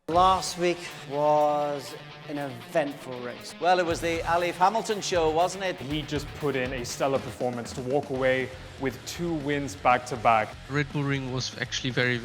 Last week was an eventful race. Well, it was the Alif Hamilton show, wasn't it? He just put in a stellar performance to walk away with 2 wins back-to-back. Red Bull Ring was actually very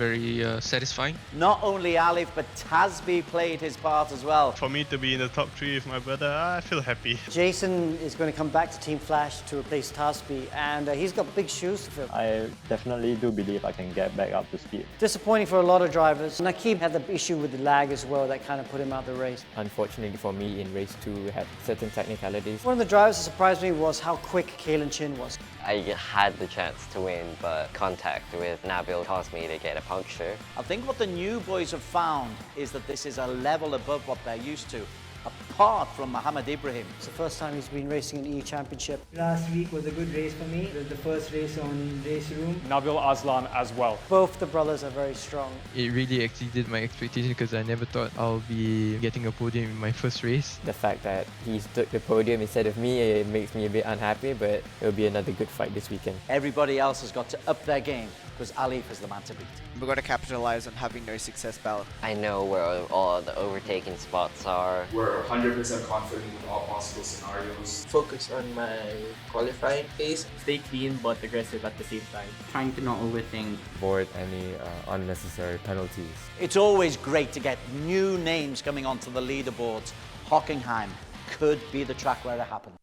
satisfying. Not only Alif, but Tasby played his part as well. For me to be in the top 3 with my brother, I feel happy. Jason is going to come back to Team Flash to replace Tasby, and he's got big shoes to fill. I definitely do believe I can get back up to speed. Disappointing for a lot of drivers. Nakib had the issue with the lag as well that kind of put him out of the race. Unfortunately for me, in race 2, we had certain technicalities. One of the drivers that surprised me was how quick Kaelin Chin was. I had the chance to win, but contact with Nabil caused me to get a puncture. I think what the new boys have found is that this is a level above what they're used to, apart from Mohammed Ibrahim. It's the first time he's been racing an E Championship. Last week was a good race for me. It was the first race on RaceRoom. Nabil Aslan as well. Both the brothers are very strong. It really exceeded my expectation because I never thought I'll be getting a podium in my first race. The fact that he took the podium instead of me, it makes me a bit unhappy, but it'll be another good fight this weekend. Everybody else has got to up their game because Alif is the man to beat. We've got to capitalize on having no success belt. I know where all the overtaking spots are. We're 100% confident in all possible scenarios. Focus on my qualifying pace. Stay clean but aggressive at the same time. Trying to not overthink. Avoid any unnecessary penalties. It's always great to get new names coming onto the leaderboards. Hockenheim could be the track where it happens.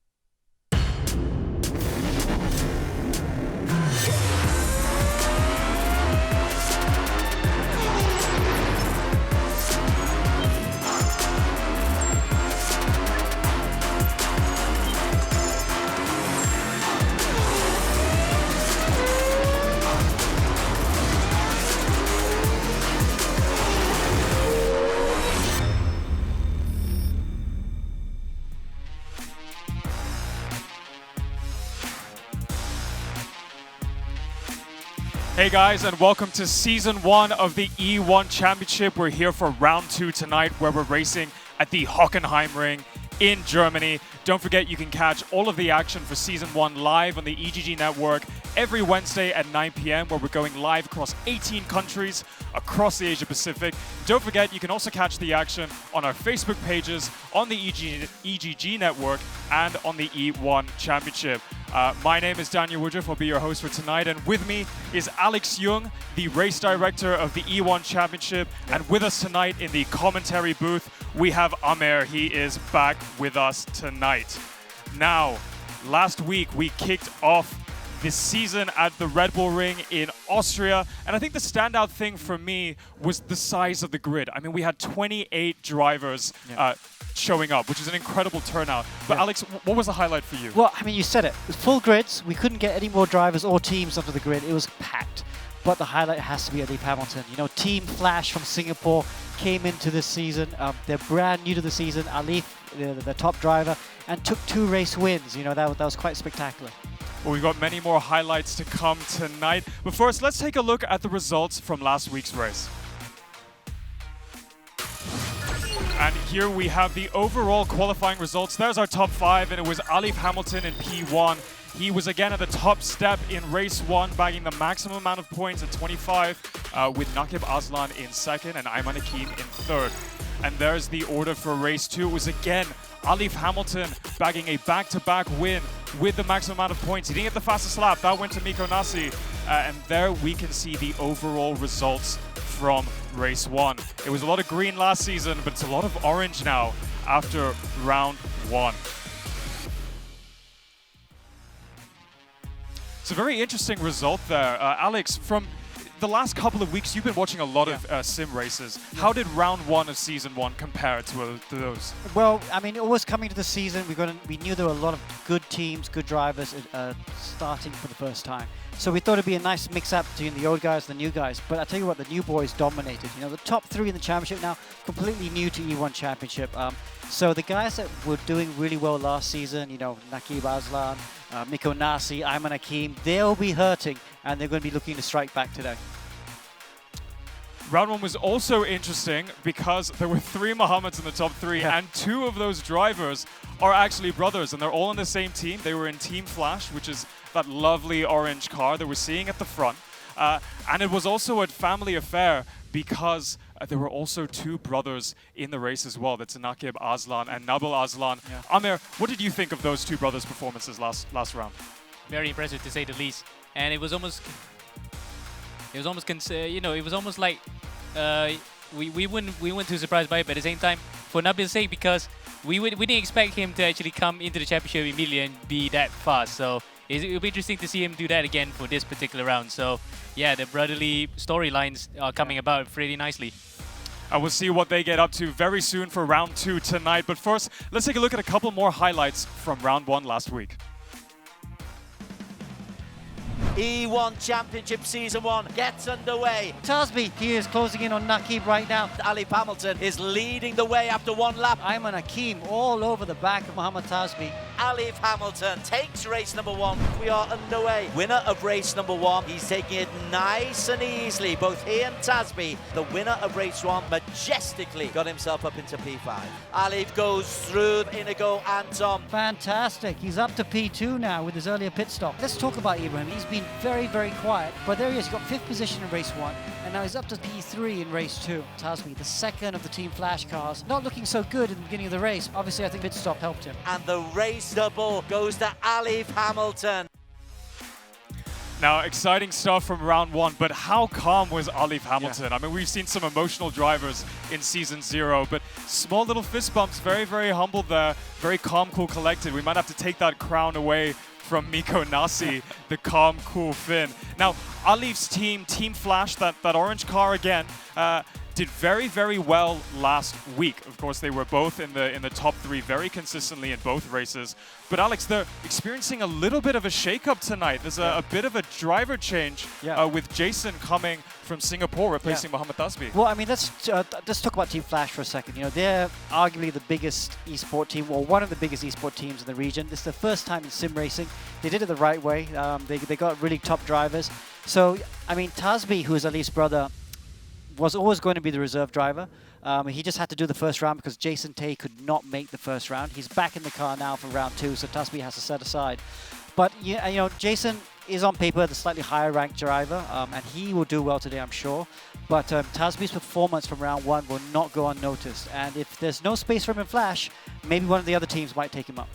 Hey guys, and welcome to Season 1 of the E1 Championship. We're here for Round 2 tonight, where we're racing at the Hockenheim ring in Germany. Don't forget you can catch all of the action for Season 1 live on the EGG network every Wednesday at 9 p.m, where we're going live across 18 countries across the Asia Pacific. Don't forget you can also catch the action on our Facebook pages, on the EGG network, and on the E1 Championship. My name is Daniel Woodruff. I'll be your host for tonight, and with me is Alex Jung, the race director of the E1 Championship. And with us tonight in the commentary booth, we have Amer. He is back with us tonight. Now, last week we kicked off this season at the Red Bull Ring in Austria, and I think the standout thing for me was the size of the grid. I mean, we had 28 drivers showing up, which is an incredible turnout. But Alex, what was the highlight for you? Well, I mean, you said it. With full grids, we couldn't get any more drivers or teams onto the grid. It was packed. But the highlight has to be Alif Hamilton. You know, Team Flash from Singapore came into this season. They're brand new to the season. Alif, the top driver, and took 2 race wins. You know, that was quite spectacular. Well, we've got many more highlights to come tonight. But first, let's take a look at the results from last week's race. And here we have the overall qualifying results. There's our top 5, and it was Alif Hamilton in P1. He was again at the top step in race 1, bagging the maximum amount of points at 25, with Nakib Aslan in 2nd and Ayman Hakim in 3rd. And there's the order for race 2. It was again Alif Hamilton bagging a back-to-back win with the maximum amount of points. He didn't get the fastest lap. That went to Miko Nasi. And there we can see the overall results from race 1. It was a lot of green last season, but it's a lot of orange now after round 1. It's a very interesting result there. Alex, from the last couple of weeks, you've been watching a lot of sim races. How did round 1 of season 1 compare to those? Well, I mean, always coming to the season, we knew there were a lot of good teams, good drivers starting for the first time. So we thought it'd be a nice mix-up between the old guys and the new guys. But I tell you what, the new boys dominated. You know, the top 3 in the championship now, completely new to E1 Championship. So the guys that were doing really well last season, you know, Nakib Aslan, Miko Nasi, Ayman Hakim, they'll be hurting, and they're going to be looking to strike back today. Round 1 was also interesting because there were 3 Mohammeds in the top 3, and 2 of those drivers are actually brothers, and they're all on the same team. They were in Team Flash, which is that lovely orange car that we're seeing at the front. And it was also a family affair because there were also two brothers in the race as well. That's Nakib Aslan and Nabil Aslan. Yeah. Amir, what did you think of those two brothers' performances last round? Very impressive to say the least. And it was almost like we weren't too surprised by it, but at the same time, for Nabil's sake, because we didn't expect him to actually come into the championship immediately and be that fast. So it'll be interesting to see him do that again for this particular round. So yeah, the brotherly storylines are coming about pretty nicely. And we'll see what they get up to very soon for round 2 tonight. But first, let's take a look at a couple more highlights from round 1 last week. E1 Championship Season 1 gets underway. Tasby, he is closing in on Nakib right now. Alif Hamilton is leading the way after one lap. Ayman Hakim all over the back of Mohammad Tasby. Alif Hamilton takes race number 1. We are underway. Winner of race number 1. He's taking it nice and easily. Both he and Tasby, the winner of race 1, majestically got himself up into P5. Alif goes through Indigo Anton. Fantastic. He's up to P2 now with his earlier pit stop. Let's talk about Ibrahim. He's been very, very quiet, but there he is. He got 5th position in race 1, and now he's up to P3 in race 2. Tasby, the second of the Team Flash cars, not looking so good in the beginning of the race. Obviously, I think pit stop helped him. And the race double goes to Alif Hamilton. Now, exciting stuff from round 1, but how calm was Alif Hamilton? I mean, we've seen some emotional drivers in Season 0, but small little fist bumps, very, very humble there, very calm, cool, collected. We might have to take that crown away from Miko Nasi, the calm, cool Finn. Now, Alif's team, Team Flash, that orange car again, did very, very well last week. Of course, they were both in the top 3 very consistently in both races. But Alex, they're experiencing a little bit of a shake-up tonight. There's a bit of a driver change with Jason coming from Singapore, replacing Mohammad Tasbi. Well, I mean, let's talk about Team Flash for a second. You know, they're arguably the biggest esport team, or one of the biggest esport teams in the region. This is the first time in sim racing. They did it the right way. They got really top drivers. So, I mean, Tasbi, who is Alif's brother, was always going to be the reserve driver. He just had to do the first round because Jason Tay could not make the first round. He's back in the car now for round 2, so Tasby has to set aside. But you know, Jason is on paper the slightly higher ranked driver, and he will do well today, I'm sure. But Tasby's performance from round 1 will not go unnoticed. And if there's no space for him in Flash, maybe one of the other teams might take him up.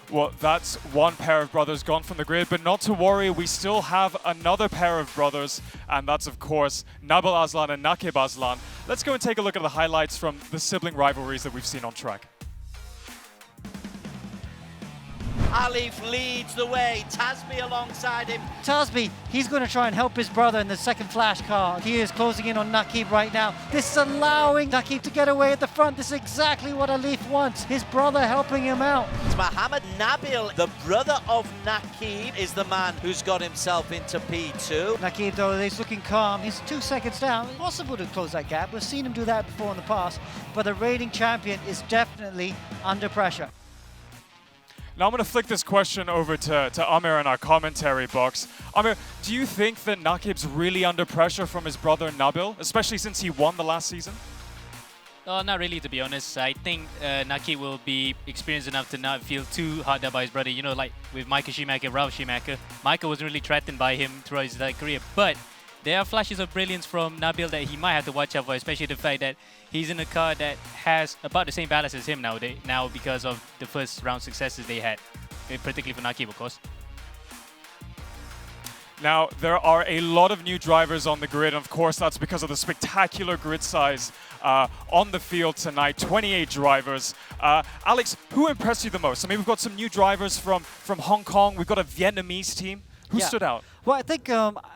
Well, that's one pair of brothers gone from the grid, but not to worry, we still have another pair of brothers, and that's, of course, Nabil Aslan and Nakib Aslan. Let's go and take a look at the highlights from the sibling rivalries that we've seen on track. Alif leads the way, Tasby alongside him. Tasby, he's going to try and help his brother in the second Flash car. He is closing in on Nakib right now. This is allowing Nakib to get away at the front. This is exactly what Alif wants. His brother helping him out. It's Mohammed Nabil, the brother of Nakib, is the man who's got himself into P2. Nakib, though, he's looking calm. He's 2 seconds down. Possible to close that gap. We've seen him do that before in the past. But the reigning champion is definitely under pressure. Now I'm going to flick this question over to Amir in our commentary box. Amir, do you think that Nakib's really under pressure from his brother Nabil, especially since he won the last season? Not really, to be honest. I think Nakib will be experienced enough to not feel too hard up by his brother. You know, like with Michael Schumacher, Ralph Schumacher, Michael wasn't really threatened by him throughout his career. But there are flashes of brilliance from Nabil that he might have to watch out for, especially the fact that he's in a car that has about the same balance as him now because of the first round successes they had, particularly for Nakib, of course. Now, there are a lot of new drivers on the grid, and of course that's because of the spectacular grid size on the field tonight, 28 drivers. Alex, who impressed you the most? I mean, we've got some new drivers from Hong Kong, we've got a Vietnamese team. Who stood out? Well, I think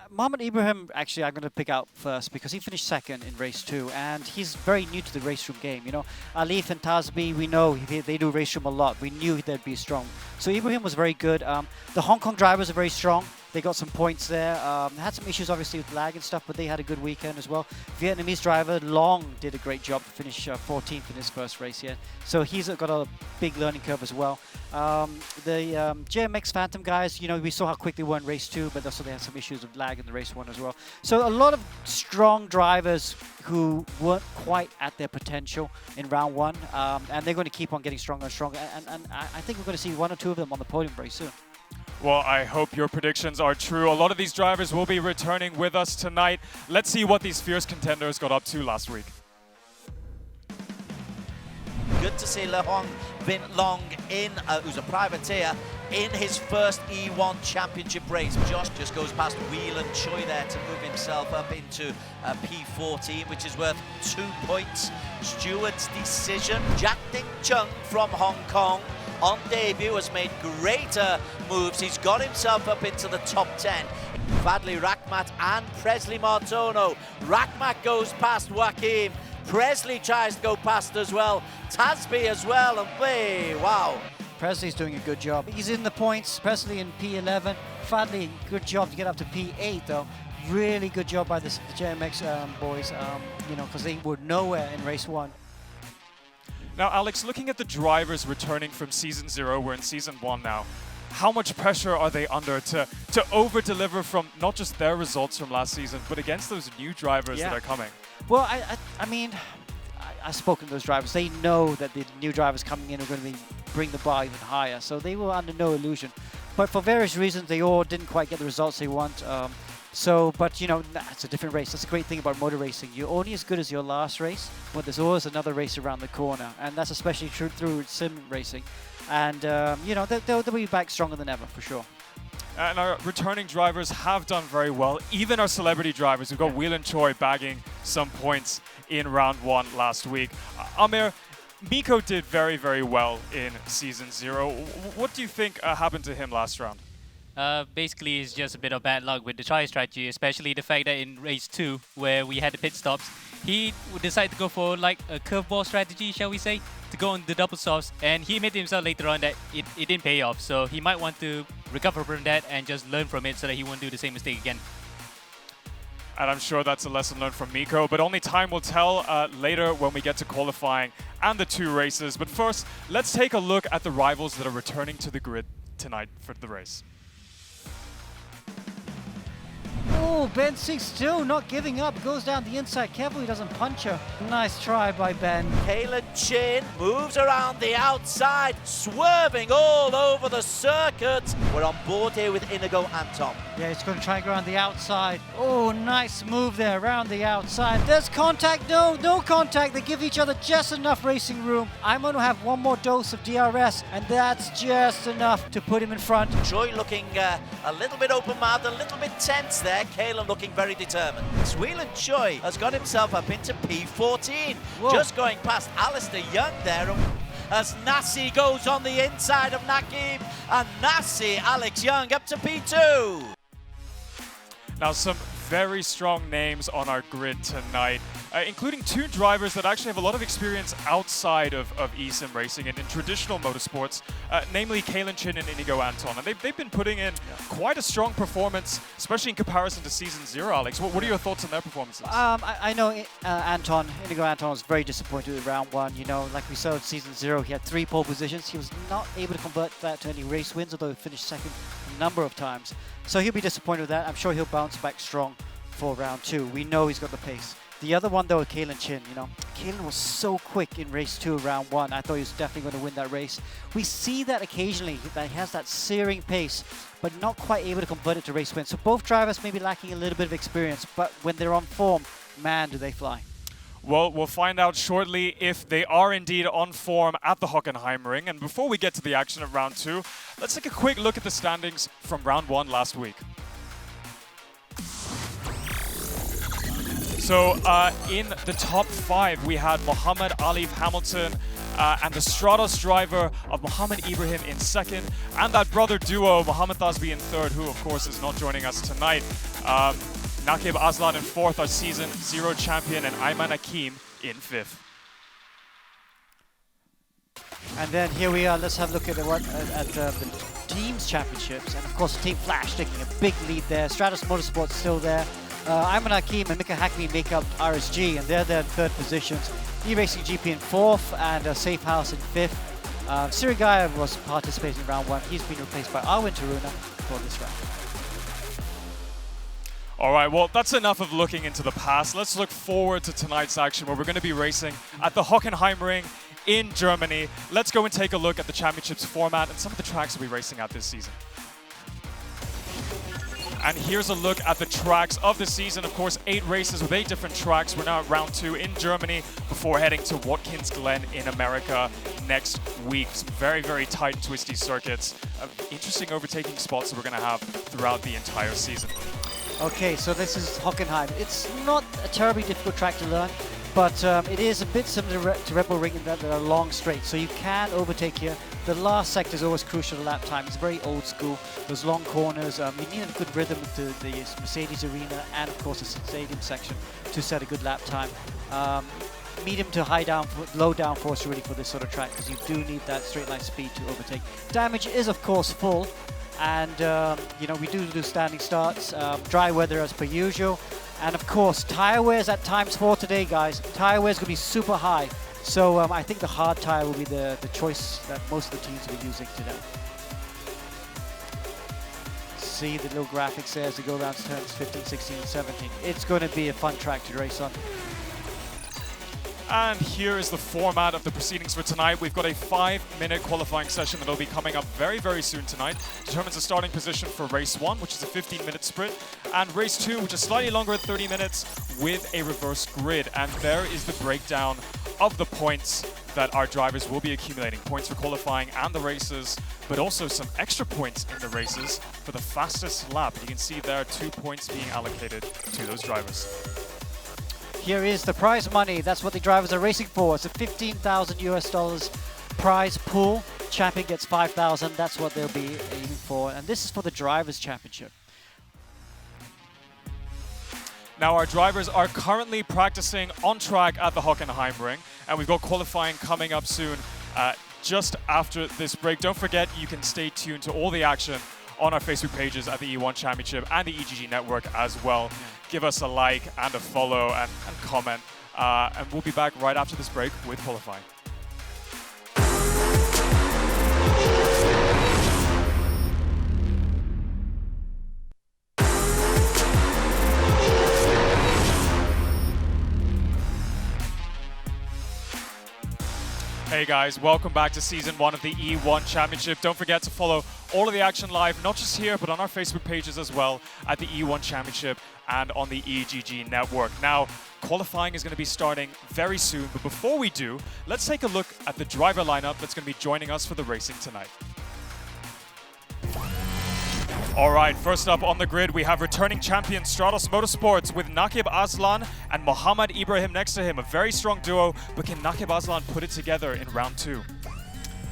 Mohammad Ibrahim, actually, I'm going to pick out first because he finished second in race 2, and he's very new to the RaceRoom game. You know, Alif and Tasbi, we know they do RaceRoom a lot. We knew they'd be strong. So Ibrahim was very good. The Hong Kong drivers are very strong. They got some points there. They had some issues, obviously, with lag and stuff, but they had a good weekend as well. Vietnamese driver Long did a great job to finish 14th in his first race here. So he's got a big learning curve as well. The JMX Phantom guys, you know, we saw how quick they were in race 2, but also they had some issues with lag in the race 1 as well. So a lot of strong drivers who weren't quite at their potential in round 1, and they're going to keep on getting stronger and stronger. And I think we're going to see 1 or 2 of them on the podium very soon. Well, I hope your predictions are true. A lot of these drivers will be returning with us tonight. Let's see what these fierce contenders got up to last week. Good to see Lehong Vin Long in, who's a privateer, in his first E1 championship race. Josh just goes past Whelan Choi there to move himself up into P14, which is worth 2 points. Stewart's decision. Jack Ding Chung from Hong Kong on debut has made greater moves. He's got himself up into the top 10. Fadli Rakhmat and Presley Martono. Rakhmat goes past Joaquim. Presley tries to go past as well. Tasby as well, and wow. Presley's doing a good job. He's in the points. Presley in P11. Fadli, good job to get up to P8 though. Really good job by the JMX boys, you know, because they were nowhere in race 1. Now, Alex, looking at the drivers returning from Season 0, we're in Season 1 now. How much pressure are they under to over-deliver from not just their results from last season, but against those new drivers that are coming? Well, I mean, I've spoken to those drivers. They know that the new drivers coming in are going to bring the bar even higher, so they were under no illusion. But for various reasons, they all didn't quite get the results they want. But you know, it's a different race. That's the great thing about motor racing. You're only as good as your last race, but there's always another race around the corner, and that's especially true through sim racing. And you know, they'll be back stronger than ever for sure. And our returning drivers have done very well. Even our celebrity drivers, we've got Whelan Choi bagging some points in round 1 last week. Amir, Miko did very, very well in Season 0. What do you think happened to him last round? Basically, it's just a bit of bad luck with the try strategy, especially the fact that in race 2, where we had the pit stops, he decided to go for like a curveball strategy, shall we say, to go on the double softs, and he admitted himself later on that it didn't pay off, so he might want to recover from that and just learn from it so that he won't do the same mistake again. And I'm sure that's a lesson learned from Miko, but only time will tell later when we get to qualifying and the 2 races. But first, let's take a look at the rivals that are returning to the grid tonight for the race. Oh, Ben 6-2, not giving up, goes down the inside. Careful he doesn't punch her. Nice try by Ben. Kaelin Chin moves around the outside, swerving all over the circuit. We're on board here with Indigo Anton. Yeah, he's going to try and go around the outside. Oh, nice move there, around the outside. There's contact, no contact. They give each other just enough racing room. I'm going to have one more dose of DRS, and that's just enough to put him in front. Troy looking a little bit open-mouthed, a little bit tense there. Kaelin looking very determined. Whelan Choi has got himself up into P14. Whoa. Just going past Alistair Young there as Nasi goes on the inside of Nakim, and Nasi, Alex Young up to P2. Now, some very strong names on our grid tonight, including 2 drivers that actually have a lot of experience outside of eSIM racing and in traditional motorsports, namely Kaelin Chin and Indigo Anton. And they've been putting in quite a strong performance, especially in comparison to Season 0, Alex. What are your thoughts on their performances? I know Indigo Anton was very disappointed with round 1. You know, like we saw in Season 0, he had 3 pole positions. He was not able to convert that to any race wins, although he finished second a number of times. So he'll be disappointed with that. I'm sure he'll bounce back strong for round 2. We know he's got the pace. The other one, though, Kaelin Chin, you know. Kaelin was so quick in race 2, round 1. I thought he was definitely going to win that race. We see that occasionally, that he has that searing pace, but not quite able to convert it to race wins. So both drivers may be lacking a little bit of experience, but when they're on form, man, do they fly. Well, we'll find out shortly if they are indeed on form at the Hockenheim ring. And before we get to the action of round 2, let's take a quick look at the standings from round 1 last week. So in the top 5, we had Muhammad Alif Hamilton and the Stratos driver of Muhammad Ibrahim in 2nd, and that brother duo, Muhammad Tasbi in 3rd, who of course is not joining us tonight. Nakib Aslan in 4th, our Season 0 champion, and Ayman Akim in 5th. And then here we are, let's have a look at the teams championships. And of course, Team Flash taking a big lead there. Stratos Motorsports still there. Ayman Akim and Mika Hakmi make up RSG, and they're there in 3rd positions. ERacing GP in 4th, and Safe House in 5th. Sirigaya was participating in round 1. He's been replaced by Arwin Taruna for this round. All right, well, that's enough of looking into the past. Let's look forward to tonight's action, where we're going to be racing at the Hockenheim ring in Germany. Let's go and take a look at the championships format and some of the tracks we'll be racing at this season. And here's a look at the tracks of the season. Of course, 8 races with 8 different tracks. We're now at round 2 in Germany before heading to Watkins Glen in America next week. Some very, very tight, twisty circuits. Interesting overtaking spots that we're going to have throughout the entire season. Okay, so this is Hockenheim. It's not a terribly difficult track to learn, but it is a bit similar to Red Bull Ring in that there are long straights, so you can overtake here. The last sector is always crucial to lap time. It's very old school. Those long corners, you need a good rhythm to the Mercedes arena and of course the stadium section to set a good lap time. Medium to low downforce really for this sort of track, because you do need that straight line speed to overtake. Damage is of course full, and you know, we do standing starts, dry weather as per usual, and of course tire wears at ×4 today, guys. Tire wear is going to be super high. So I think the hard tire will be the choice that most of the teams will be using today. See the little graphics there as they go around turns 15, 16, and 17. It's going to be a fun track to race on. And here is the format of the proceedings for tonight. We've got a 5-minute qualifying session that will be coming up very, very soon tonight. Determines the starting position for race 1, which is a 15-minute sprint, and race 2, which is slightly longer at 30 minutes with a reverse grid. And there is the breakdown of the points that our drivers will be accumulating. Points for qualifying and the races, but also some extra points in the races for the fastest lap. You can see there are 2 points being allocated to those drivers. Here is the prize money. That's what the drivers are racing for. It's a $15,000 prize pool. Champion gets 5,000. That's what they'll be aiming for. And this is for the Drivers' Championship. Now our drivers are currently practicing on track at the Hockenheim ring, and we've got qualifying coming up soon just after this break. Don't forget, you can stay tuned to all the action on our Facebook pages at the E1 Championship and the EGG Network as well. Give us a like and a follow and comment, and we'll be back right after this break with qualifying. Hey guys, welcome back to Season 1 of the E1 Championship. Don't forget to follow all of the action live, not just here, but on our Facebook pages as well at the E1 Championship and on the EGG Network. Now, qualifying is going to be starting very soon, but before we do, let's take a look at the driver lineup that's going to be joining us for the racing tonight. All right, first up on the grid, we have returning champion Stratos Motorsports with Nakib Aslan and Mohammad Ibrahim next to him. A very strong duo, but can Nakib Aslan put it together in round 2?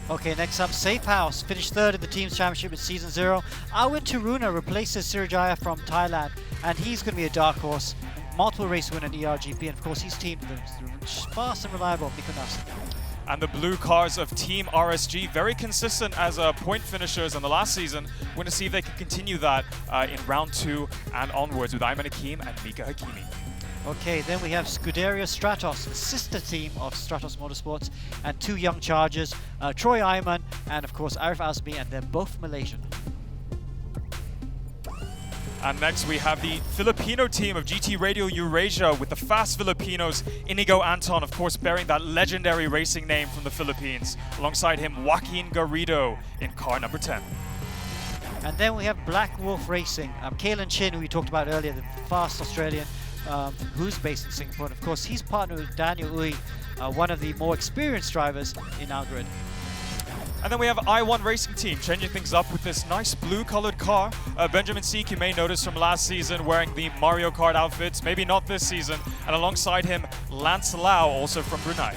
Okay, next up, Safe House finished 3rd in the Team's Championship in Season 0. Arwin Taruna replaces Sirajaya from Thailand, and he's going to be a dark horse. Multiple race winner in ERGP, and of course he's teamed with the fast and reliable Mikonas. And the blue cars of Team RSG, very consistent as point finishers in the last season. We're going to see if they can continue that in round 2 and onwards with Ayman Hakim and Mika Hakimi. Okay, then we have Scuderia Stratos, the sister team of Stratos Motorsports, and 2 young chargers, Troy Ayman and of course Arif Azmi, and they're both Malaysian. And next we have the Filipino team of GT Radio Eurasia with the fast Filipinos, Indigo Anton, of course bearing that legendary racing name from the Philippines. Alongside him, Joaquin Garrido in car number 10. And then we have Black Wolf Racing, Kaelin Chin, who we talked about earlier, the fast Australian who's based in Singapore. And of course, he's partnered with Daniel Uy, one of the more experienced drivers in our grid. And then we have I1 Racing Team changing things up with this nice blue-colored car. Benjamin Seek, you may notice from last season, wearing the Mario Kart outfits, maybe not this season. And alongside him, Lance Lau, also from Brunei.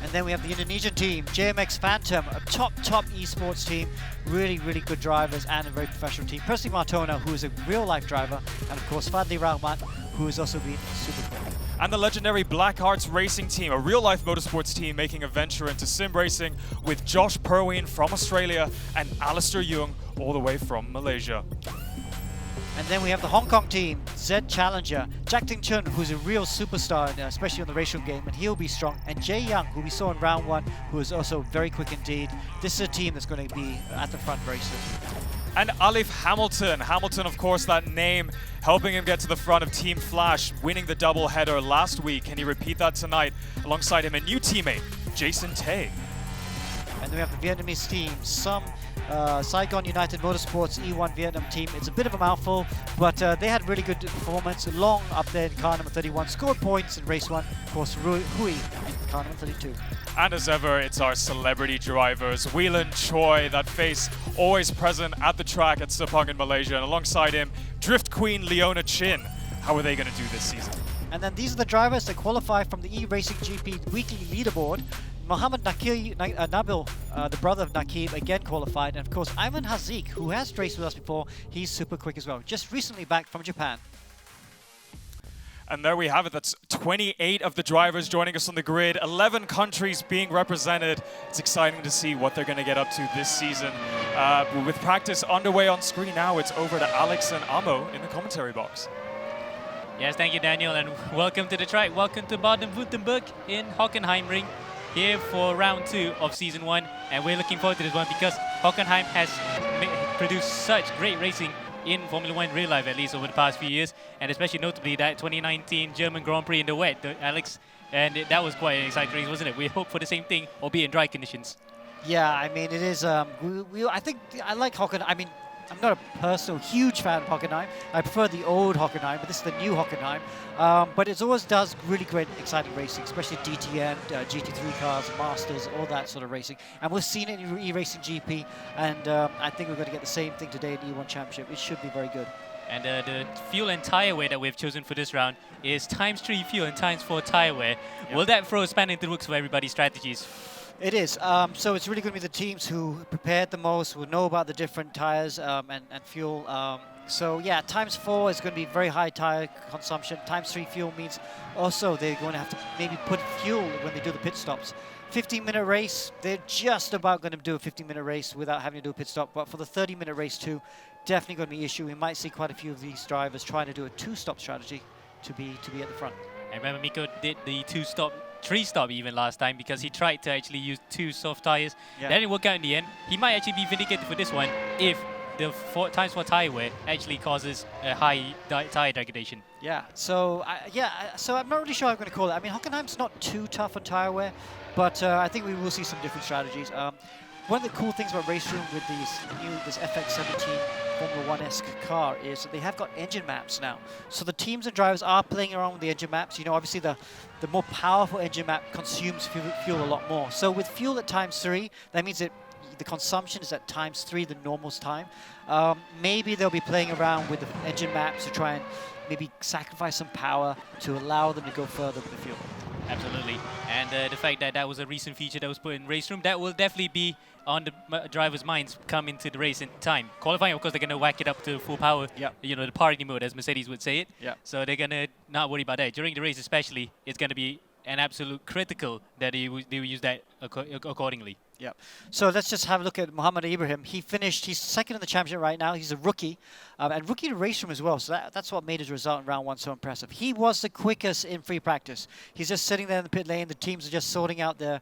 And then we have the Indonesian team, JMX Phantom, a top esports team. Really, really good drivers and a very professional team. Percy Martona, who is a real-life driver, and of course Fadli Rahman, who has also been super quick. And the legendary Black Arts Racing Team, a real-life motorsports team making a venture into sim racing with Josh Perwin from Australia and Alistair Young all the way from Malaysia. And then we have the Hong Kong team, Zed Challenger, Jack Ting Chun, who's a real superstar, especially on the RaceRoom game, and he'll be strong. And Jay Young, who we saw in round 1, who is also very quick indeed. This is a team that's going to be at the front very soon. And Alif Hamilton. Hamilton, of course, that name helping him get to the front of Team Flash, winning the double header last week. Can he repeat that tonight? Alongside him, a new teammate, Jason Tay. And then we have the Vietnamese team, some Saigon United Motorsports E1 Vietnam team. It's a bit of a mouthful, but they had really good performance. Long up there in car number 31, scored points in race 1. Of course, Hui in car number 32. And as ever, it's our celebrity drivers, Whelan Choi, that face always present at the track at Sepang in Malaysia, and alongside him, Drift Queen Leona Chin. How are they going to do this season? And then these are the drivers that qualify from the ERacing GP weekly leaderboard. Mohammed Nabil, the brother of Nakib, again qualified. And of course, Ayman Haziq, who has raced with us before, he's super quick as well. Just recently back from Japan. And there we have it. That's 28 of the drivers joining us on the grid. 11 countries being represented. It's exciting to see what they're going to get up to this season. With practice underway on screen now, it's over to Alex and Amo in the commentary box. Yes, thank you, Daniel, and welcome to the track. Welcome to Baden-Württemberg in Hockenheim ring, here for round 2 of season 1. And we're looking forward to this one because Hockenheim has produced such great racing in Formula 1 real life, at least over the past few years, and especially notably that 2019 German Grand Prix in the wet, Alex, and that was quite an exciting race, wasn't it? We hope for the same thing, albeit in dry conditions. Yeah, I mean, it is, I think I like Hockenheim. I mean, I'm not a personal huge fan of Hockenheim. I prefer the old Hockenheim, but this is the new Hockenheim. But it always does really great, exciting racing, especially DTM, GT3 cars, Masters, all that sort of racing. And we've seen it in ERacing GP, and I think we're going to get the same thing today in E1 Championship. It should be very good. And the fuel and tire wear that we've chosen for this round is ×3 fuel and ×4 tire wear. Yep. Will that throw a spanner into the works for everybody's strategies? It is. So it's really going to be the teams who prepared the most, who know about the different tires and fuel. So yeah, ×4 is going to be very high tire consumption. ×3 fuel means also they're going to have to maybe put fuel when they do the pit stops. 15-minute race, they're just about going to do a 15-minute race without having to do a pit stop. But for the 30-minute race too, definitely going to be an issue. We might see quite a few of these drivers trying to do a 2-stop strategy to be at the front. I remember Miko did the 2-stop, 3-stop even last time because he tried to actually use 2 soft tires. Yeah. That didn't work out in the end. He might actually be vindicated for this one if the ×4 tire wear actually causes a high tire degradation. Yeah, so so I'm not really sure how I'm going to call it. I mean, Hockenheim's not too tough on tire wear, but I think we will see some different strategies. One of the cool things about RaceRoom with this FX17 Formula 1-esque car is that they have got engine maps now. So the teams and drivers are playing around with the engine maps. You know, obviously the more powerful engine map consumes fuel a lot more. So with fuel at ×3, that means that the consumption is at ×3 the normal's time. Maybe they'll be playing around with the engine maps to try and maybe sacrifice some power to allow them to go further with the fuel. Absolutely. And the fact that that was a recent feature that was put in RaceRoom, that will definitely be on the drivers' minds come into the race in time. Qualifying, of course, they're going to whack it up to full power, you know, the party mode, as Mercedes would say it. Yep. So they're going to not worry about that. During the race especially, it's going to be an absolute critical that they will use that accordingly. Yeah. So let's just have a look at Mohammed Ibrahim. He's second in the championship right now. He's a rookie, and rookie to RaceRoom as well. So that's what made his result in round 1 so impressive. He was the quickest in free practice. He's just sitting there in the pit lane. The teams are just sorting out they're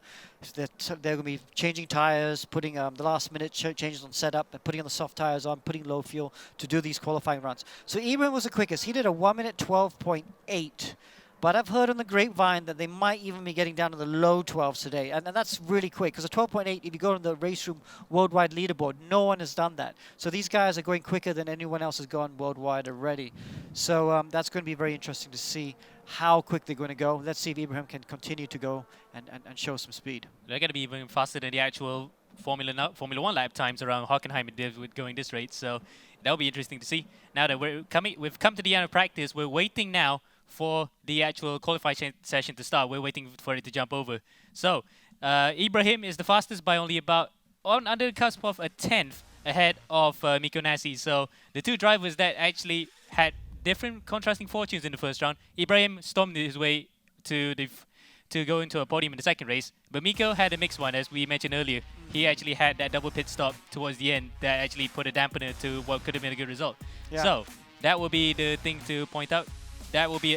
going to be changing tires, putting the last minute changes on setup, and putting on the soft tires on, putting low fuel to do these qualifying runs. So Ibrahim was the quickest. He did a 1:12.8. But I've heard on the grapevine that they might even be getting down to the low 12s today. And that's really quick, because a 12.8, if you go on the RaceRoom worldwide leaderboard, no one has done that. So these guys are going quicker than anyone else has gone worldwide already. So that's going to be very interesting to see how quick they're going to go. Let's see if Ibrahim can continue to go and show some speed. They're going to be even faster than the actual Formula 1 lap times around Hockenheim with going this rate. So that'll be interesting to see. Now that we've come to the end of practice, we're waiting now for the actual qualifying session to start. We're waiting for it to jump over. So Ibrahim is the fastest by only about under the cusp of a 10th ahead of Miko Nassi. So the two drivers that actually had different contrasting fortunes in the first round. Ibrahim stormed his way to go into a podium in the second race, but Miko had a mixed one, as we mentioned earlier. He actually had that double pit stop towards the end that actually put a dampener to what could have been a good result. Yeah. So that will be the thing to point out. That will be,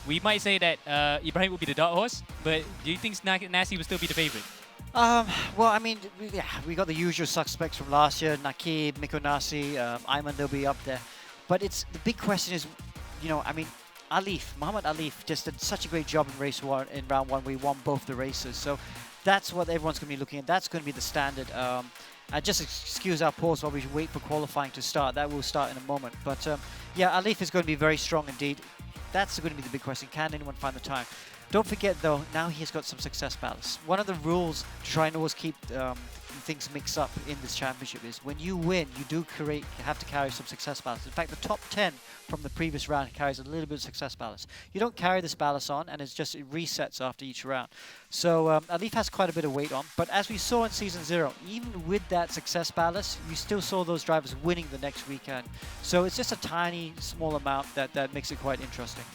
we might say that Ibrahim will be the dark horse, but do you think Nassi will still be the favorite? Well, I mean, we got the usual suspects from last year, Nakib, Miko Nassi, Ayman, they'll be up there. But the big question is, you know, I mean, Mohammed Alif just did such a great job in race 1, in round 1, where he won both the races. So that's what everyone's going to be looking at. That's going to be the standard. Just excuse our pause while we wait for qualifying to start. That will start in a moment. But yeah, Alif is going to be very strong indeed. That's going to be the big question. Can anyone find the time? Don't forget though, now he's got some success ballast. One of the rules to try and always keep things mixed up in this championship is when you win, you have to carry some success ballast. In fact, the top 10 from the previous round carries a little bit of success ballast. You don't carry this ballast on, and it resets after each round. So Alif has quite a bit of weight on, but as we saw in Season 0, even with that success ballast, you still saw those drivers winning the next weekend. So it's just a tiny, small amount that makes it quite interesting.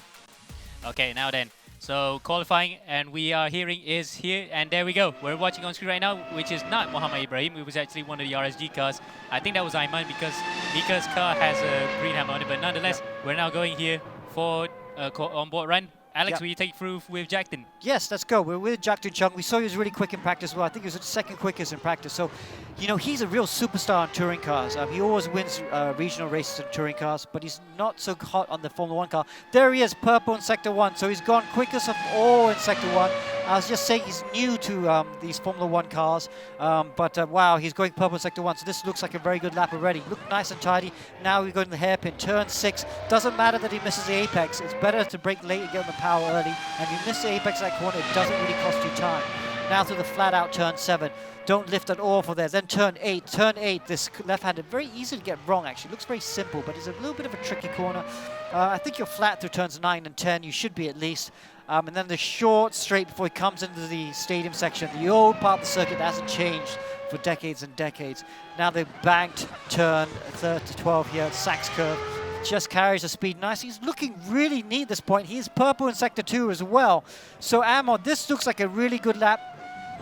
Okay, now then. So qualifying, and we are hearing is here, and there we go. We're watching on screen right now, which is not Muhammad Ibrahim. It was actually one of the RSG cars. I think that was Ayman because Mika's car has a green hammer on it, but nonetheless, we're now going here for on-board run. Alex, will you take through with Jackton? Yes, let's go. We're with Jackton Chung. We saw he was really quick in practice as well. I think he was the second quickest in practice. So, you know, he's a real superstar on touring cars. He always wins regional races in touring cars, but he's not so hot on the Formula 1 car. There he is, purple in Sector 1. So he's gone quickest of all in Sector 1. I was just saying he's new to these Formula 1 cars, but wow, he's going purple in Sector 1. So this looks like a very good lap already. Look nice and tidy. Now we're going to the hairpin, turn 6. Doesn't matter that he misses the apex. It's better to brake late and get on the power early. And if you miss the apex of that corner, it doesn't really cost you time. Now through the flat out turn 7. Don't lift at all for there. Then turn 8. Turn 8, this left-handed, very easy to get wrong actually. Looks very simple, but it's a little bit of a tricky corner. I think you're flat through turns 9 and 10. You should be at least. And then the short straight before he comes into the stadium section. The old part of the circuit hasn't changed for decades and decades. Now the banked turn 3rd to 12 here, Sachs curve. Just carries the speed nice. He's looking really neat at this point. He's purple in Sector 2 as well. So Amon, this looks like a really good lap.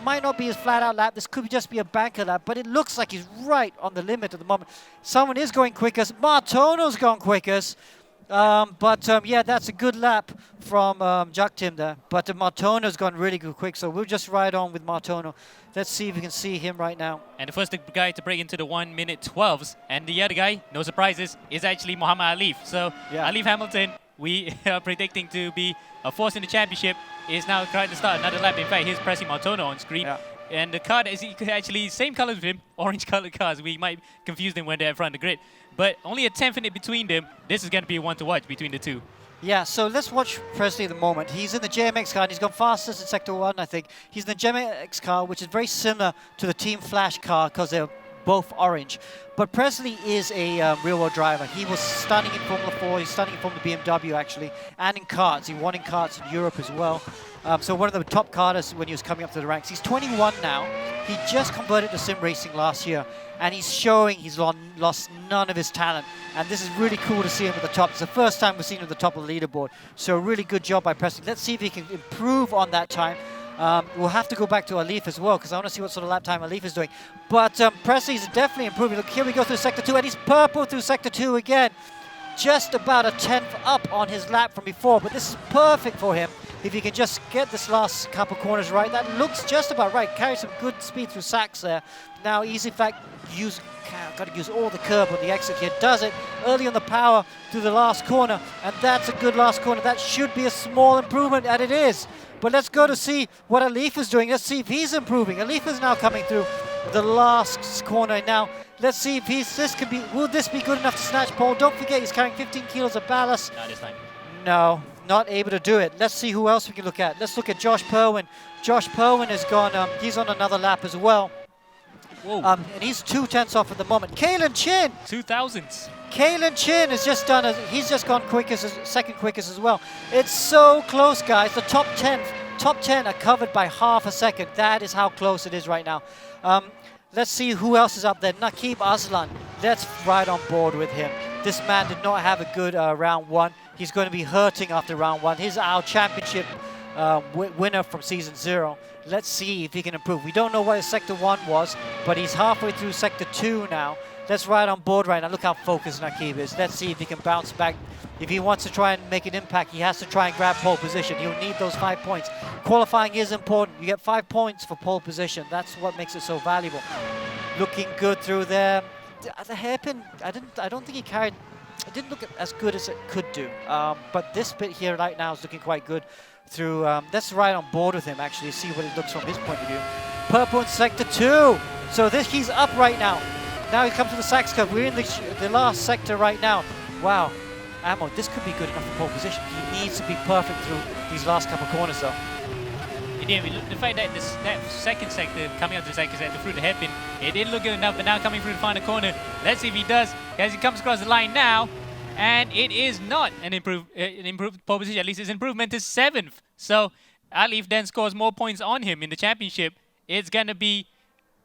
Might not be his flat-out lap. This could just be a banker lap, but it looks like he's right on the limit at the moment. Someone is going quickest. Martono's gone quickest. Yeah, that's a good lap from Jaktim there. But Martono's gone really good quick, so we'll just ride on with Martono. Let's see if we can see him right now. And the first guy to break into the 1 minute 12s, and the other guy, no surprises, is actually Muhammad Alif. So yeah. Alif Hamilton, we are predicting to be a force in the championship, is now trying to start another lap. In fact, he's pressing Martono on screen. Yeah. And the car is actually same colors with him, orange colored cars. We might confuse them when they're in front of the grid. But only a 10th in it between them. This is going to be one to watch between the two. Yeah, so let's watch Presley at the moment. He's in the JMX car, and he's gone fastest in Sector 1, I think. He's in the JMX car, which is very similar to the Team Flash car because they're both orange. But Presley is a real-world driver. He was stunning in Formula 4. He's stunning in Formula BMW, actually, and in karts. He won in karts in Europe as well. So one of the top karters when he was coming up to the ranks. He's 21 now. He just converted to sim racing last year, and he's showing he's lost none of his talent. And this is really cool to see him at the top. It's the first time we've seen him at the top of the leaderboard. So really good job by Presley. Let's see if he can improve on that time. We'll have to go back to Alif as well because I want to see what sort of lap time Alif is doing. But Presley's definitely improving. Look, here we go through Sector 2, and he's purple through Sector 2 again. Just about a 10th up on his lap from before, but this is perfect for him. If he can just get this last couple corners right, that looks just about right. Carries some good speed through Sachs there. Now, easy fact, got to use all the curb on the exit here. Does it early on the power through the last corner, and that's a good last corner. That should be a small improvement, and it is. But let's go to see what Alif is doing. Let's see if he's improving. Alif is now coming through the last corner now. Let's see if will this be good enough to snatch pole? Don't forget he's carrying 15 kilos of ballast. Not this time. No, not able to do it. Let's see who else we can look at. Let's look at Josh Perwin. Josh Perwin has gone, he's on another lap as well. Whoa. And he's 2/10 off at the moment. Kaelin Chin. 2000s. Kaelin Chin has just done, he's just gone second quickest as well. It's so close, guys. The top 10 are covered by half a second. That is how close it is right now. Let's see who else is up there. Naqib Aslan. Let's ride on board with him. This man did not have a good round 1. He's going to be hurting after round 1. He's our championship winner from Season 0. Let's see if he can improve. We don't know what his Sector 1 was, but he's halfway through Sector 2 now. Let's ride on board right now. Look how focused Naqib is. Let's see if he can bounce back. If he wants to try and make an impact, he has to try and grab pole position. He'll need those 5 points. Qualifying is important. You get 5 points for pole position. That's what makes it so valuable. Looking good through there. The hairpin, I don't think he carried, it didn't look as good as it could do. But this bit here right now is looking quite good through, let's ride on board with him actually, see what it looks from his point of view. Purple in Sector 2. So he's up right now. Now he comes to the Sax curve. We're in the last sector right now. Wow. Ammo, this could be good enough for pole position. He needs to be perfect through these last couple of corners though. Yeah, the fact that that second sector, coming out to the second sector through the hairpin, it didn't look good enough, but now coming through the final corner. Let's see if he does, as he comes across the line now. And it is not an improved pole position, at least his improvement is 7th. So Alif then scores more points on him in the championship. It's going to be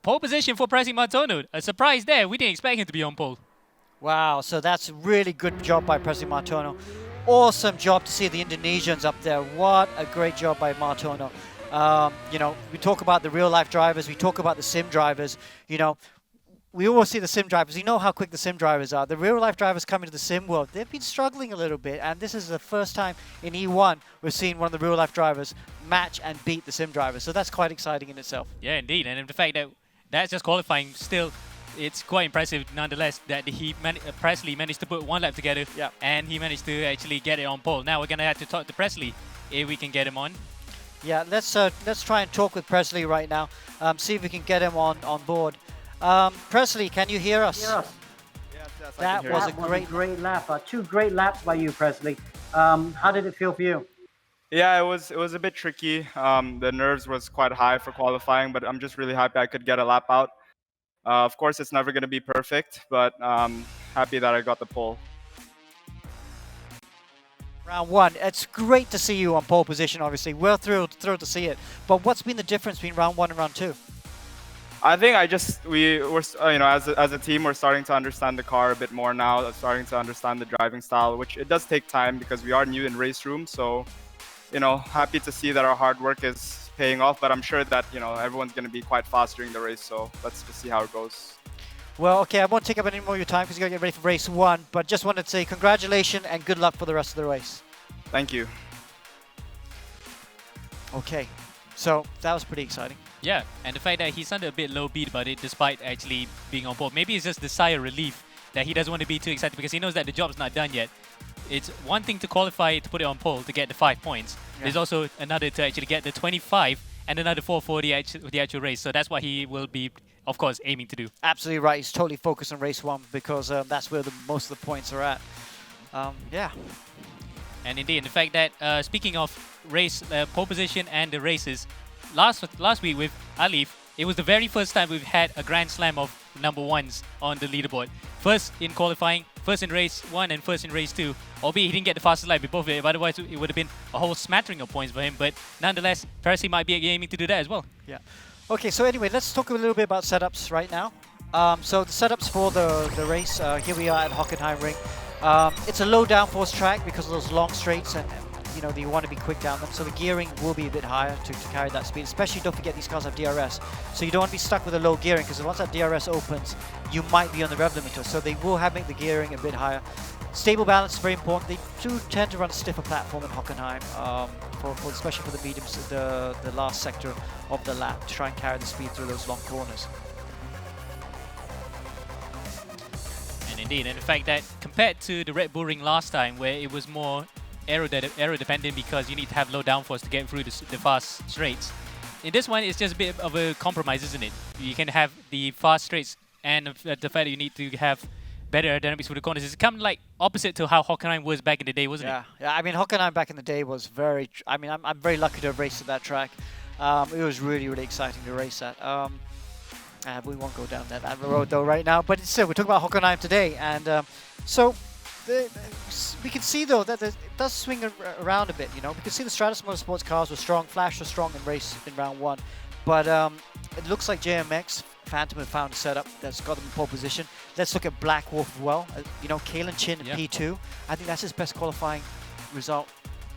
pole position for Pressing Martono. A surprise there. We didn't expect him to be on pole. Wow, so that's a really good job by Pressing Martono. Awesome job to see the Indonesians up there. What a great job by Martono. You know, we talk about the real-life drivers. We talk about the sim drivers. You know, we always see the sim drivers. You know how quick the sim drivers are. The real-life drivers coming to the sim world, they've been struggling a little bit. And this is the first time in E1 we're seeing one of the real-life drivers match and beat the sim drivers. So that's quite exciting in itself. Yeah, indeed. And the fact that that's just qualifying still, it's quite impressive nonetheless that Presley managed to put one lap together, and he managed to actually get it on pole. Now we're going to have to talk to Presley if we can get him on. Yeah, let's try and talk with Presley right now, see if we can get him on board. Presley, can you hear us? Yes, that was a great lap. 2 great laps by you, Presley. How did it feel for you? Yeah, it was a bit tricky. The nerves was quite high for qualifying, but I'm just really happy I could get a lap out. Of course, it's never going to be perfect, but happy that I got the pole. Round 1, it's great to see you on pole position, obviously. We're thrilled to see it. But what's been the difference between round 1 and round 2? I think we were, you know, as a team, we're starting to understand the car a bit more now, starting to understand the driving style, which it does take time because we are new in RaceRoom. So, you know, happy to see that our hard work is paying off, but I'm sure that, you know, everyone's going to be quite fast during the race. So let's just see how it goes. Well, okay, I won't take up any more of your time because you got to get ready for race 1, but just wanted to say congratulations and good luck for the rest of the race. Thank you. Okay, so that was pretty exciting. Yeah, and the fact that he sounded a bit low beat about it despite actually being on pole. Maybe it's just the sigh of relief that he doesn't want to be too excited because he knows that the job's not done yet. It's one thing to qualify to put it on pole to get the 5 points. Yeah. There's also another to actually get the 25 and another 4 for the actual race. So that's what he will be, of course, aiming to do. Absolutely right. He's totally focused on race 1 because that's where most of the points are at. Yeah. And indeed, the fact that, speaking of race pole position and the races, last week with Alif, it was the very first time we've had a Grand Slam of number 1s on the leaderboard. First in qualifying, first in race 1 and first in race 2. Albeit he didn't get the fastest lap in both of it, otherwise it would have been a whole smattering of points for him. But nonetheless, Percy might be aiming to do that as well. Yeah. Okay, so anyway, let's talk a little bit about setups right now. So the setups for the race, here we are at Hockenheim Ring. It's a low downforce track because of those long straights and you know, you want to be quick down them. So the gearing will be a bit higher to carry that speed, especially don't forget these cars have DRS. So you don't want to be stuck with a low gearing because once that DRS opens, you might be on the rev limiter. So they will make the gearing a bit higher. Stable balance is very important. They do tend to run a stiffer platform in Hockenheim, especially for the mediums, the last sector of the lap to try and carry the speed through those long corners. And indeed, and the fact that compared to the Red Bull Ring last time, where it was more aero dependent because you need to have low downforce to get through the fast straights. In this one, it's just a bit of a compromise, isn't it? You can have the fast straights and the fact that you need to have better aerodynamics for the corners. It's kind of like opposite to how Hockenheim was back in the day, wasn't it? Yeah, I mean, Hockenheim back in the day was very... I mean, I'm very lucky to have raced at that track. It was really, really exciting to race at. We won't go down that road, though, right now. But still, we're talking about Hockenheim today. And so... we can see though that it does swing around a bit, you know. We can see the Stratus Motorsports cars were strong, Flash was strong in round 1, but it looks like JMX Phantom have found a setup that's got them in pole position. Let's look at Black Wolf as well. You know, Kaelin Chin in P2. I think that's his best qualifying result.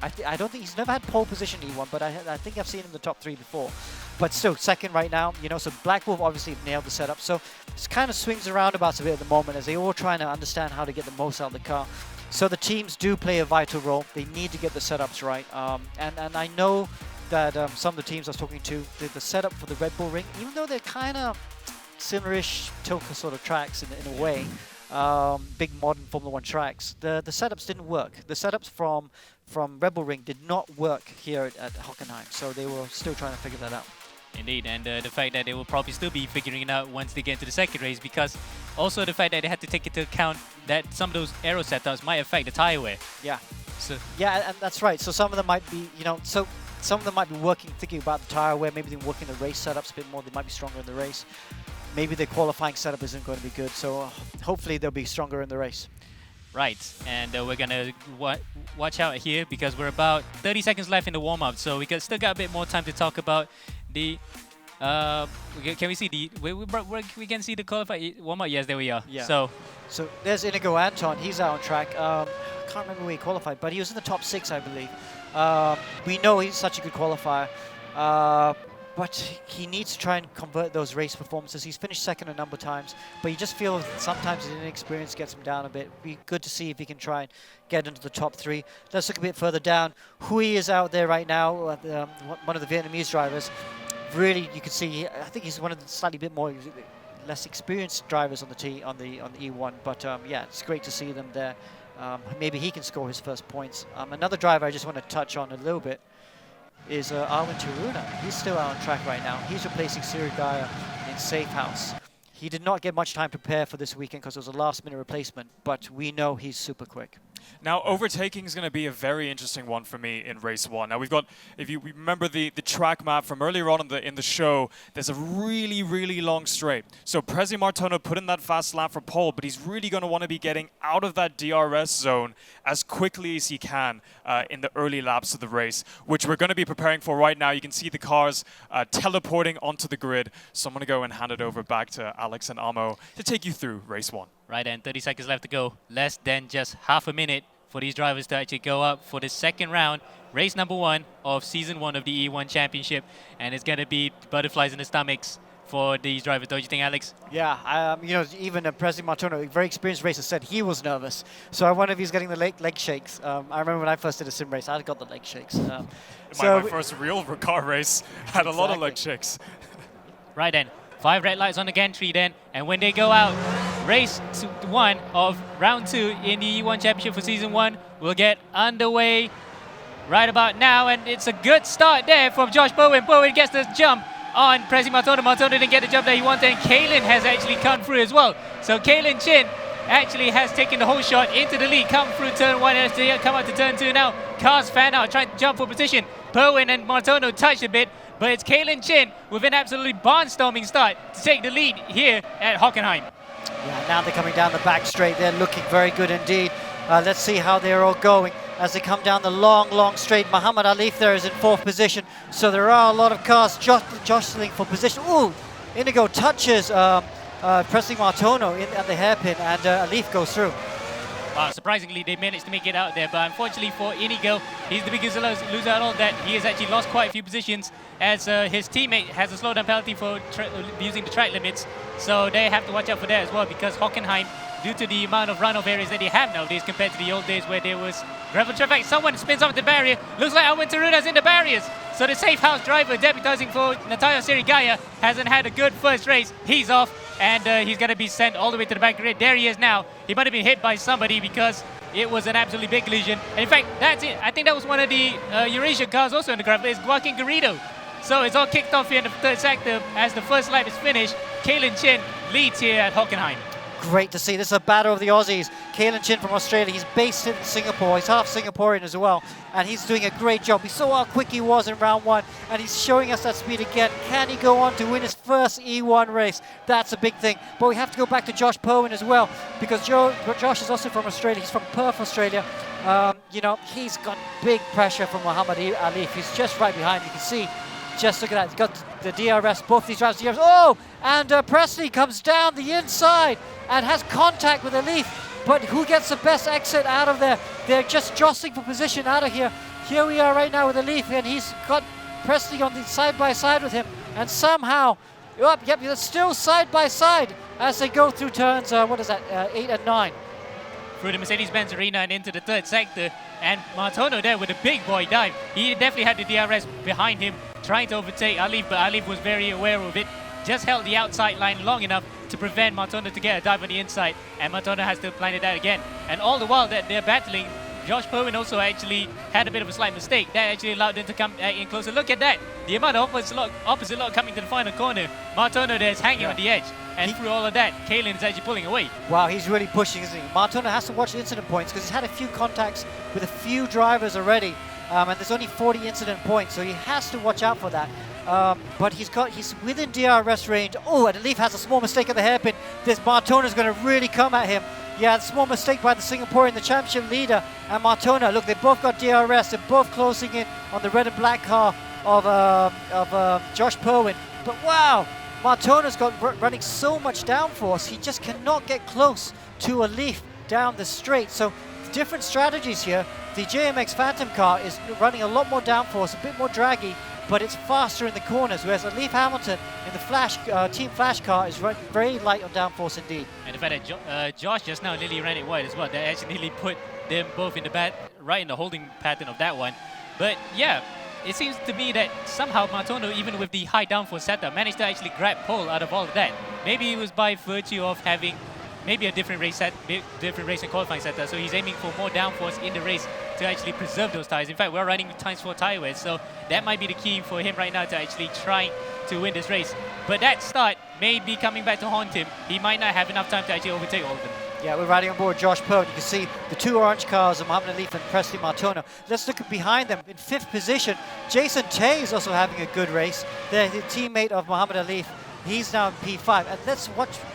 I don't think he's never had pole position in E1, but I think I've seen him in the top 3 before. But still, second right now, you know, so Black Wolf obviously nailed the setup. So it kind of swings around about a bit at the moment as they all trying to understand how to get the most out of the car. So the teams do play a vital role. They need to get the setups right. And I know that some of the teams I was talking to, the setup for the Red Bull Ring, even though they're kind of similar-ish Tilka sort of tracks in a way, big modern Formula 1 tracks, the setups didn't work. The setups from Red Bull Ring did not work here at Hockenheim, so they were still trying to figure that out. Indeed, and the fact that they will probably still be figuring it out once they get into the second race, because also the fact that they had to take into account that some of those aero setups might affect the tire wear. Yeah. So yeah, and that's right. So some of them might be, some of them might be thinking about the tire wear. Maybe they're working the race setups a bit more. They might be stronger in the race. Maybe the qualifying setup isn't going to be good. So hopefully they'll be stronger in the race. Right, and we're gonna watch out here because we're about 30 seconds left in the warm-up, so we still got a bit more time to talk about the. Can we see the? We can see the qualify warm-up. Yes, there we are. Yeah. So there's Indigo Anton. He's out on track. I can't remember where he qualified, but he was in the top 6, I believe. We know he's such a good qualifier. But he needs to try and convert those race performances. He's finished second a number of times, but you just feel sometimes his inexperience gets him down a bit. It'd be good to see if he can try and get into the top 3. Let's look a bit further down. Hui is out there right now, one of the Vietnamese drivers. Really, you can see, I think he's one of the slightly bit more less experienced drivers on the E1. But yeah, it's great to see them there. Maybe he can score his first points. Another driver I just want to touch on a little bit is Arwen Taruna. He's still out on track right now. He's replacing Surigaya in Safe House. He did not get much time to prepare for this weekend because it was a last-minute replacement, but we know he's super quick. Now, overtaking is going to be a very interesting one for me in race 1. Now, we've got, if you remember the track map from earlier on in the show, there's a really, really long straight. So Prezi Martono put in that fast lap for pole, but he's really going to want to be getting out of that DRS zone as quickly as he can in the early laps of the race, which we're going to be preparing for right now. You can see the cars teleporting onto the grid. So I'm going to go and hand it over back to Alex and Amo to take you through race 1. Right, and 30 seconds left to go. Less than just half a minute for these drivers to actually go up for the second round. Race number 1 of Season 1 of the E1 Championship. And it's going to be butterflies in the stomachs for these drivers, don't you think, Alex? Yeah, even Prezi Martono, a very experienced racer, said he was nervous. So I wonder if he's getting the leg shakes. I remember when I first did a sim race, I got the leg shakes. My first real car race had a lot of leg shakes. Right then. 5 red lights on the gantry then, and when they go out, race 1 of round 2 in the E1 Championship for Season 1 will get underway right about now, and it's a good start there from Josh Bowen. Bowen gets the jump on Prezi Martono. Martono didn't get the jump that he wanted, and Kaelin has actually come through as well. So Kaelin Chin actually has taken the whole shot into the lead, come through turn 1, and has come out to turn 2 now. Cars fan out, trying to jump for position. Bowen and Martono touched a bit, but it's Kaelin Chin with an absolutely barnstorming start to take the lead here at Hockenheim. Yeah, now they're coming down the back straight. They're looking very good indeed. Let's see how they're all going as they come down the long straight. Muhammad Alif there is in 4th position, so there are a lot of cars jostling for position. Ooh, Indigo touches Prezi Martono at the hairpin, and Alif goes through. Surprisingly, they managed to make it out there, but unfortunately for Indigo, he's the biggest loser out of all that. He has actually lost quite a few positions as his teammate has a slowdown penalty for using the track limits. So they have to watch out for that as well, because Hockenheim, due to the amount of runoff areas that they have nowadays compared to the old days where there was gravel traffic, someone spins off the barrier. Looks like Arwen Taruna's in the barriers. So the Safe House driver deputizing for Natalia Surigaya hasn't had a good first race. He's off, and he's going to be sent all the way to the back grid. There he is now. He might have been hit by somebody because it was an absolutely big collision. And in fact, that's it. I think that was one of the Eurasian cars also in the gravel. It's Joaquin Garrido. So it's all kicked off here in the 3rd sector as the first lap is finished. Kaelin Chin leads here at Hockenheim. Great to see. This is a battle of the Aussies. Kaelin Chin from Australia. He's based in Singapore. He's half Singaporean as well. And he's doing a great job. We saw how quick he was in round 1. And he's showing us that speed again. Can he go on to win his first E1 race? That's a big thing. But we have to go back to Josh Powen as well. Because Josh is also from Australia. He's from Perth, Australia. He's got big pressure from Muhammad Alif. He's just right behind. You can see. Just look at that. He's got the DRS, both these drivers. DRS. Oh! And Presley comes down the inside and has contact with Alif. But who gets the best exit out of there? They're just jostling for position out of here. Here we are right now with Alif, and he's got Presley on the side-by-side with him. And somehow, they're still side-by-side as they go through turns, 8 and 9. Through the Mercedes-Benz Arena and into the 3rd sector. And Martono there with a big boy dive. He definitely had the DRS behind him, trying to overtake Alif, but Alif was very aware of it. Just held the outside line long enough to prevent Martono to get a dive on the inside, and Martono has to plan it out again. And all the while that they're battling, Josh Perwin also actually had a bit of a slight mistake. That actually allowed him to come in closer. Look at that. The amount of opposite lock coming to the final corner. Martono there is hanging on the edge. And through all of that, Kaelin is actually pulling away. Wow, he's really pushing, isn't he? Martono has to watch the incident points because he's had a few contacts with a few drivers already. And there's only 40 incident points, so he has to watch out for that. But he's within DRS range. Oh, and Leaf has a small mistake at the hairpin. This Martono's going to really come at him. Yeah, small mistake by the Singaporean, the championship leader, and Martono. Look, they both got DRS. They're both closing in on the red and black car of Josh Perwin. But wow, Martono's got running so much downforce, he just cannot get close to a Leaf down the straight. So different strategies here. The JMX Phantom car is running a lot more downforce, a bit more draggy, but it's faster in the corners, whereas a Leaf Hamilton in the Flash Team Flash car is running very light on downforce indeed. And the fact that Josh just now nearly ran it wide as well, that actually nearly put them both in the right in the holding pattern of that one. But yeah, it seems to me that somehow Martono, even with the high downforce setup, managed to actually grab pole out of all of that. Maybe it was by virtue of having maybe a different race and qualifying setup, so he's aiming for more downforce in the race to actually preserve those tires. In fact, we're running with ×4 tire wear, so that might be the key for him right now to actually try to win this race. But that start may be coming back to haunt him. He might not have enough time to actually overtake all of them. Yeah, we're riding on board Josh Perwin. You can see the two orange cars of Mohamed Leaf and Presley Martono. Let's look behind them in 5th position. Jason Tay is also having a good race. They're the teammate of Mohamed Alif. He's now in P5. And let's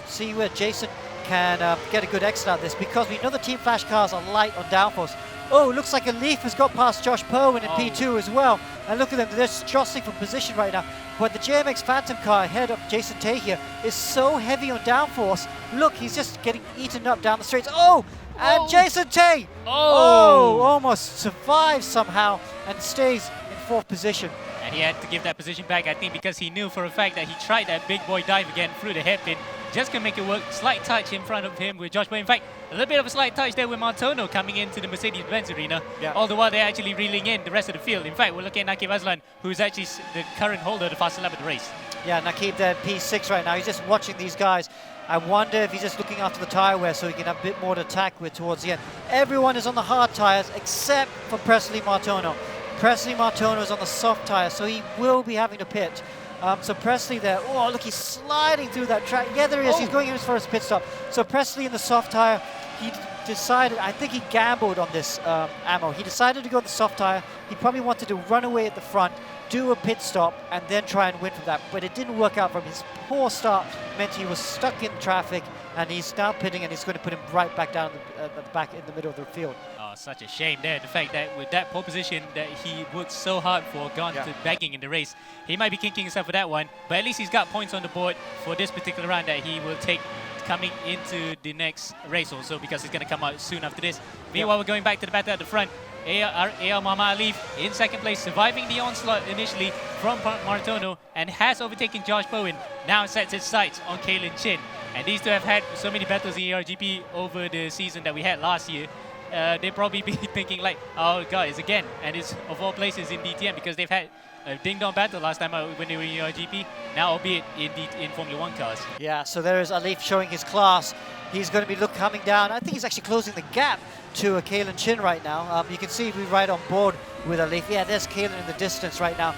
see where Jason can get a good exit out of this, because we know the Team Flash cars are light on downforce. Oh, it looks like a Leaf has got past Josh Perwin in P2 as well. And look at them, they're jostling for position right now. But the JMX Phantom car ahead of Jason Tay here is so heavy on downforce. Look, he's just getting eaten up down the straights. Oh, and Jason Tay, almost survives somehow and stays in 4th position. And he had to give that position back, I think, because he knew for a fact that he tried that big boy dive again through the hairpin. Just can make it work. Slight touch in front of him with Josh Perwin. In fact, a little bit of a slight touch there with Martono coming into the Mercedes-Benz arena. Yeah. All the while they're actually reeling in the rest of the field. In fact, we're looking at Nakib Aslan, who's actually the current holder of the fastest lap of the race. Yeah, Nakib there P6 right now. He's just watching these guys. I wonder if he's just looking after the tyre wear so he can have a bit more to attack with towards the end. Everyone is on the hard tyres except for Presley Martono. Presley Martono is on the soft tyre, so he will be having to pit. So Presley there, oh look, he's sliding through that track. Yeah, there he is, he's going in his first pit stop. So Presley in the soft tyre, he decided, I think he gambled on this ammo. He decided to go on the soft tyre. He probably wanted to run away at the front, do a pit stop, and then try and win from that. But it didn't work out for him. His poor start meant he was stuck in traffic, and he's now pitting, and he's going to put him right back down at the back in the middle of the field. Oh, such a shame there. The fact that with that pole position that he worked so hard for, gone to begging in the race. He might be kicking himself for that one, but at least he's got points on the board for this particular round that he will take coming into the next race also, because he's going to come out soon after this. Meanwhile, we're going back to the battle at the front. AR Muhammad Alif in 2nd place, surviving the onslaught initially from Martono, and has overtaken Josh Perwin. Now sets its sights on Kaelin Chin. And these two have had so many battles in ERGP over the season that we had last year. They probably be thinking like, oh god, it's again. And it's of all places in DTM, because they've had a ding-dong battle last time when they were in ERGP, now albeit in Formula 1 cars. Yeah, so there is Alif showing his class. He's going to be coming down. I think he's actually closing the gap to Kaelin Chin right now. You can see we right on board with Alif. Yeah, there's Kaelin in the distance right now.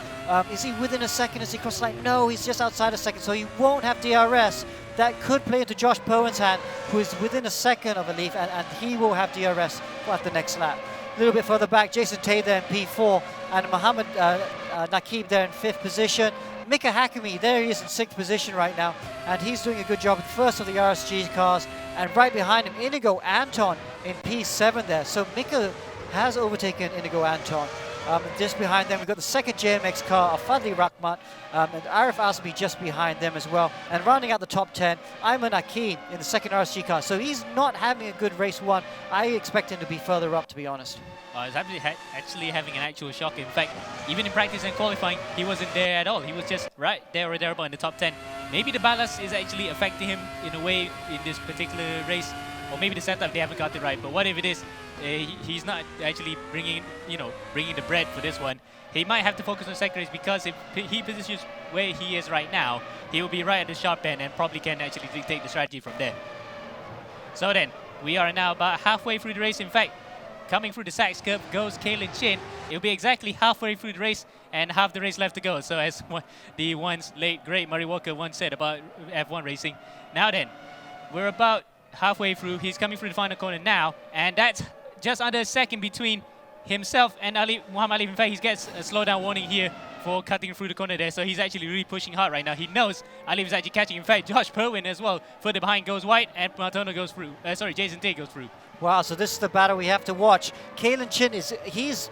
Is he within a second as he crosses the line? No, he's just outside a second, so he won't have DRS. That could play into Josh Perwin's hand, who is within a second of Alif, and he will have DRS at the next lap. A little bit further back, Jason Tay there in P4, and Mohamed Nakib there in 5th position. Mika Hakimi, there he is in 6th position right now, and he's doing a good job in first of the RSG cars. And right behind him, Indigo Anton in P7 there. So Mika has overtaken Indigo Anton. Just behind them, we've got the 2nd JMX car of Fadli Rahmat, and Arif Azmi just behind them as well. And rounding out the top 10, Ayman Akeem in the 2nd RSG car. So he's not having a good race one. I expect him to be further up, to be honest. He's actually having an actual shock. In fact, even in practice and qualifying, he wasn't there at all. He was just right there or thereabout in the top 10. Maybe the ballast is actually affecting him in a way in this particular race, or maybe the setup, they haven't got it right. But whatever it is, he's not actually bringing the bread for this one. He might have to focus on second race, because if he positions where he is right now, he will be right at the sharp end and probably can actually dictate the strategy from there. So then, we are now about halfway through the race. In fact, coming through the Sachs curve goes Kaelin Chin. It'll be exactly halfway through the race and half the race left to go. So as the once late great Murray Walker once said about F1 racing. Now then, we're about halfway through. He's coming through the final corner now, and that's just under a second between himself and Muhammad Ali. In fact, he gets a slowdown warning here for cutting through the corner there, so he's actually really pushing hard right now. He knows Ali is actually catching. In fact, Josh Perwin as well, further behind goes White, and Martono goes through. Jason Tay goes through. Wow, so this is the battle we have to watch. Kaelin Chin he's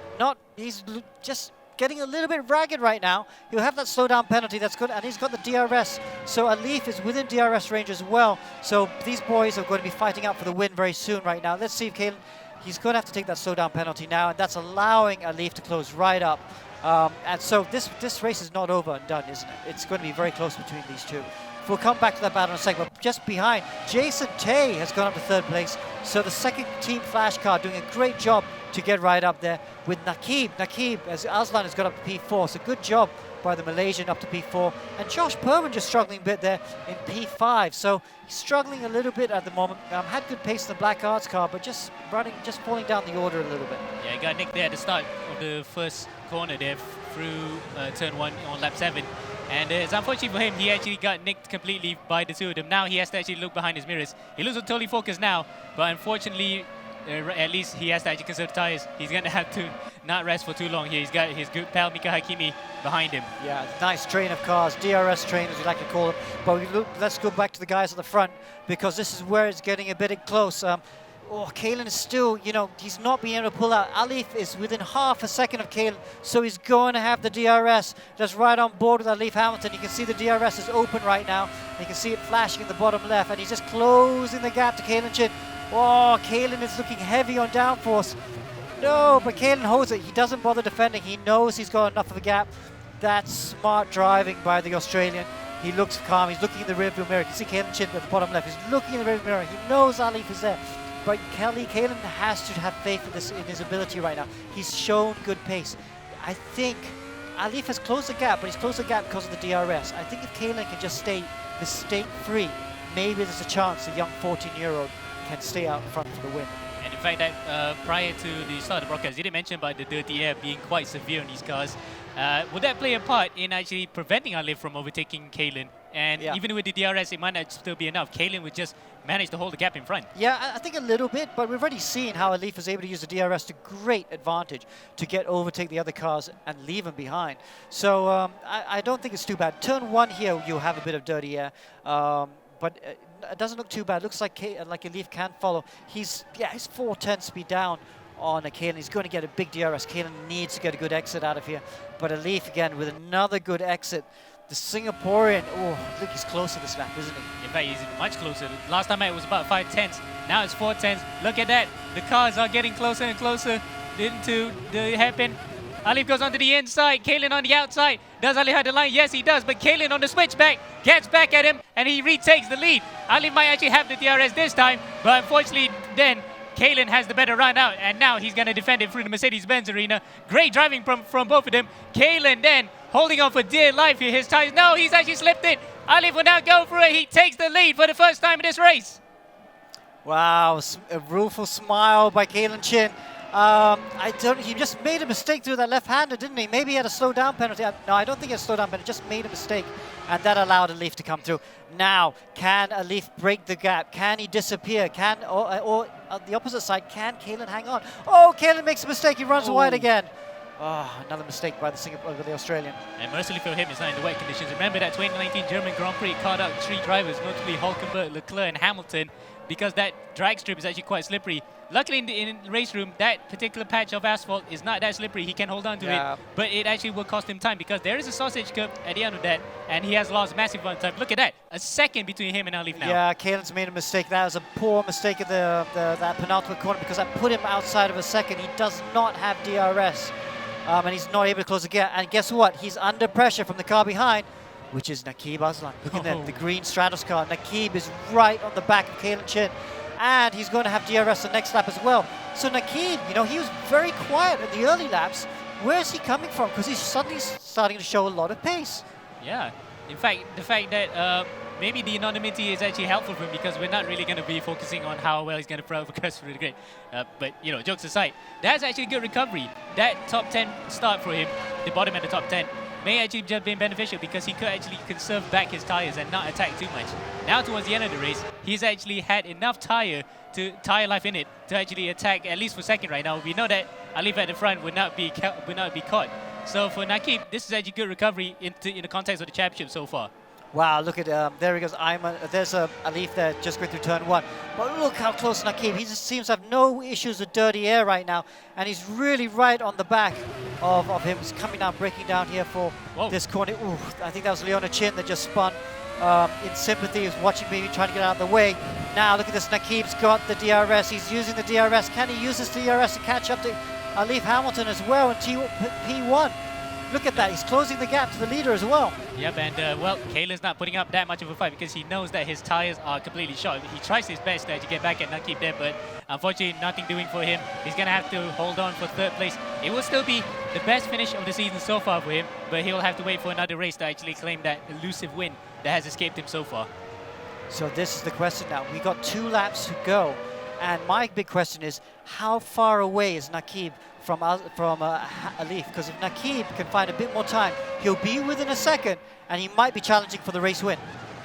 just getting a little bit ragged right now. He'll have that slowdown penalty, that's good, and he's got the DRS. So Alif is within DRS range as well. So these boys are going to be fighting out for the win very soon right now. Let's see if Kaelin, he's going to have to take that slowdown penalty now, and that's allowing Alif to close right up. And so this race is not over and done, isn't it? It's going to be very close between these two. We'll come back to that battle in a second, but just behind, Jason Tay has gone up to third place. So the second team flashcard doing a great job to get right up there with Nakib. Nakib, as Aslan has got up to P4, so good job by the Malaysian up to P4. And Josh Perman just struggling a bit there in P5. So he's struggling a little bit at the moment. Had good pace in the Black Arts car, but just falling down the order a little bit. Yeah, he got nicked there at the start of the first corner there through turn 1 on lap 7. And it's unfortunate for him, he actually got nicked completely by the two of them. Now he has to actually look behind his mirrors. He looks totally focused now, but unfortunately, at least he has to actually conserve tires. He's going to have to not rest for too long here. He's got his good pal Mika Hakimi behind him. Yeah, nice train of cars, DRS train as we like to call them. But let's go back to the guys at the front, because this is where it's getting a bit close. Kaelin is still, he's not being able to pull out. Alif is within half a second of Kaelin, so he's going to have the DRS. Just right on board with Alif Hamilton. You can see the DRS is open right now. You can see it flashing in the bottom left, and he's just closing the gap to Kaelin Chin. Oh, Kaelin is looking heavy on downforce. No, but Kaelin holds it. He doesn't bother defending. He knows he's got enough of a gap. That's smart driving by the Australian. He looks calm. He's looking in the rearview mirror. You can see Kaelin Chin at the bottom left. He's looking in the rearview mirror. He knows Alif is there. But Kaelin has to have faith in his ability right now. He's shown good pace. I think Alif has closed the gap, but he's closed the gap because of the DRS. I think if Kaelin can just stay mistake-free, maybe there's a chance the young 14-year-old can stay out in front for the win. And in fact, that prior to the start of the broadcast, you did mention about the dirty air being quite severe in these cars. Would that play a part in actually preventing Alif from overtaking Kaelin? And even with the DRS, it might not still be enough. Kaelin would just manage to hold the gap in front. Yeah, I think a little bit, but we've already seen how Alif is able to use the DRS to great advantage to overtake the other cars and leave them behind. So I don't think it's too bad. Turn 1 here, you'll have a bit of dirty air, but it doesn't look too bad. It looks like Alif can follow. He's 410 speed down on Kaelin. He's going to get a big DRS. Kaelin needs to get a good exit out of here. But Alif again with another good exit. The Singaporean, look, he's closer this lap, isn't he? In fact, he's much closer. Last time it was about 5/10. Now it's 4/10. Look at that. The cars are getting closer and closer into the hairpin. Alif goes onto the inside. Kaelin on the outside. Does Alif have the line? Yes, he does. But Kaelin on the switchback gets back at him, and he retakes the lead. Alif might actually have the DRS this time, but unfortunately then Kaelin has the better run out, and now he's going to defend it through the Mercedes-Benz arena. Great driving from both of them. Kaelin then holding on for dear life here. His tires, no, he's actually slipped it. Alif will now go for it. He takes the lead for the first time in this race. Wow, a rueful smile by Kaelin Chin. He just made a mistake through that left-hander, didn't he? Maybe he had a slow-down penalty. No, I don't think he had a slow-down penalty. Just made a mistake, and that allowed Alif to come through. Now, can Alif break the gap? Can he disappear? Or the opposite side, can Kaelin hang on? Oh, Kaelin makes a mistake. He runs wide again. Oh, another mistake by the Australian. And mercifully for him, it's not in the wet conditions. Remember that 2019 German Grand Prix caught out 3 drivers, notably Hockenheim, Leclerc, and Hamilton, because that drag strip is actually quite slippery. Luckily, in the race room, that particular patch of asphalt is not that slippery. He can hold on to it, but it actually will cost him time because there is a sausage curb at the end of that, and he has lost massive run time. Look at that, a second between him and Alif now. Yeah, Kaelin's made a mistake. That was a poor mistake at that penultimate corner because that put him outside of a second. He does not have DRS, and he's not able to close the gap. And guess what? He's under pressure from the car behind, which is Nakib Aslan. Look at that, the green Stratos car. Nakib is right on the back of Kaelin Chin. And he's going to have DRS the next lap as well. So Nakib, he was very quiet in the early laps. Where is he coming from? Because he's suddenly starting to show a lot of pace. Yeah. In fact, the fact that maybe the anonymity is actually helpful for him because we're not really going to be focusing on how well he's going to progress through the grid. But, you know, jokes aside, that's actually a good recovery. That top 10 start for him, the bottom of the top 10, may actually have been beneficial because he could actually conserve back his tires and not attack too much. Now towards the end of the race, he's actually had enough tire life in it to actually attack at least for second right now. We know that Alif at the front would not be caught. So for Nakib, this is actually good recovery in the context of the championship so far. Wow, look at, there he goes, there's Alif there just going through turn 1. But look how close Nakib, he just seems to have no issues with dirty air right now. And he's really right on the back of him. He's coming down, breaking down here for this corner. Ooh, I think that was Leona Chin that just spun in sympathy. He was watching me trying to get out of the way. Now look at this, Nakib's got the DRS, he's using the DRS. Can he use this DRS to catch up to Alif Hamilton as well in P1? Look at that, he's closing the gap to the leader as well. Yep, and well, Kaelin's not putting up that much of a fight because he knows that his tires are completely shot. He tries his best to get back at Nakib there, but unfortunately nothing doing for him. He's going to have to hold on for third place. It will still be the best finish of the season so far for him, but he'll have to wait for another race to actually claim that elusive win that has escaped him so far. So this is the question now. We got 2 laps to go, and my big question is, how far away is Nakib from Alif? Because if Nakib can find a bit more time, he'll be within a second, and he might be challenging for the race win.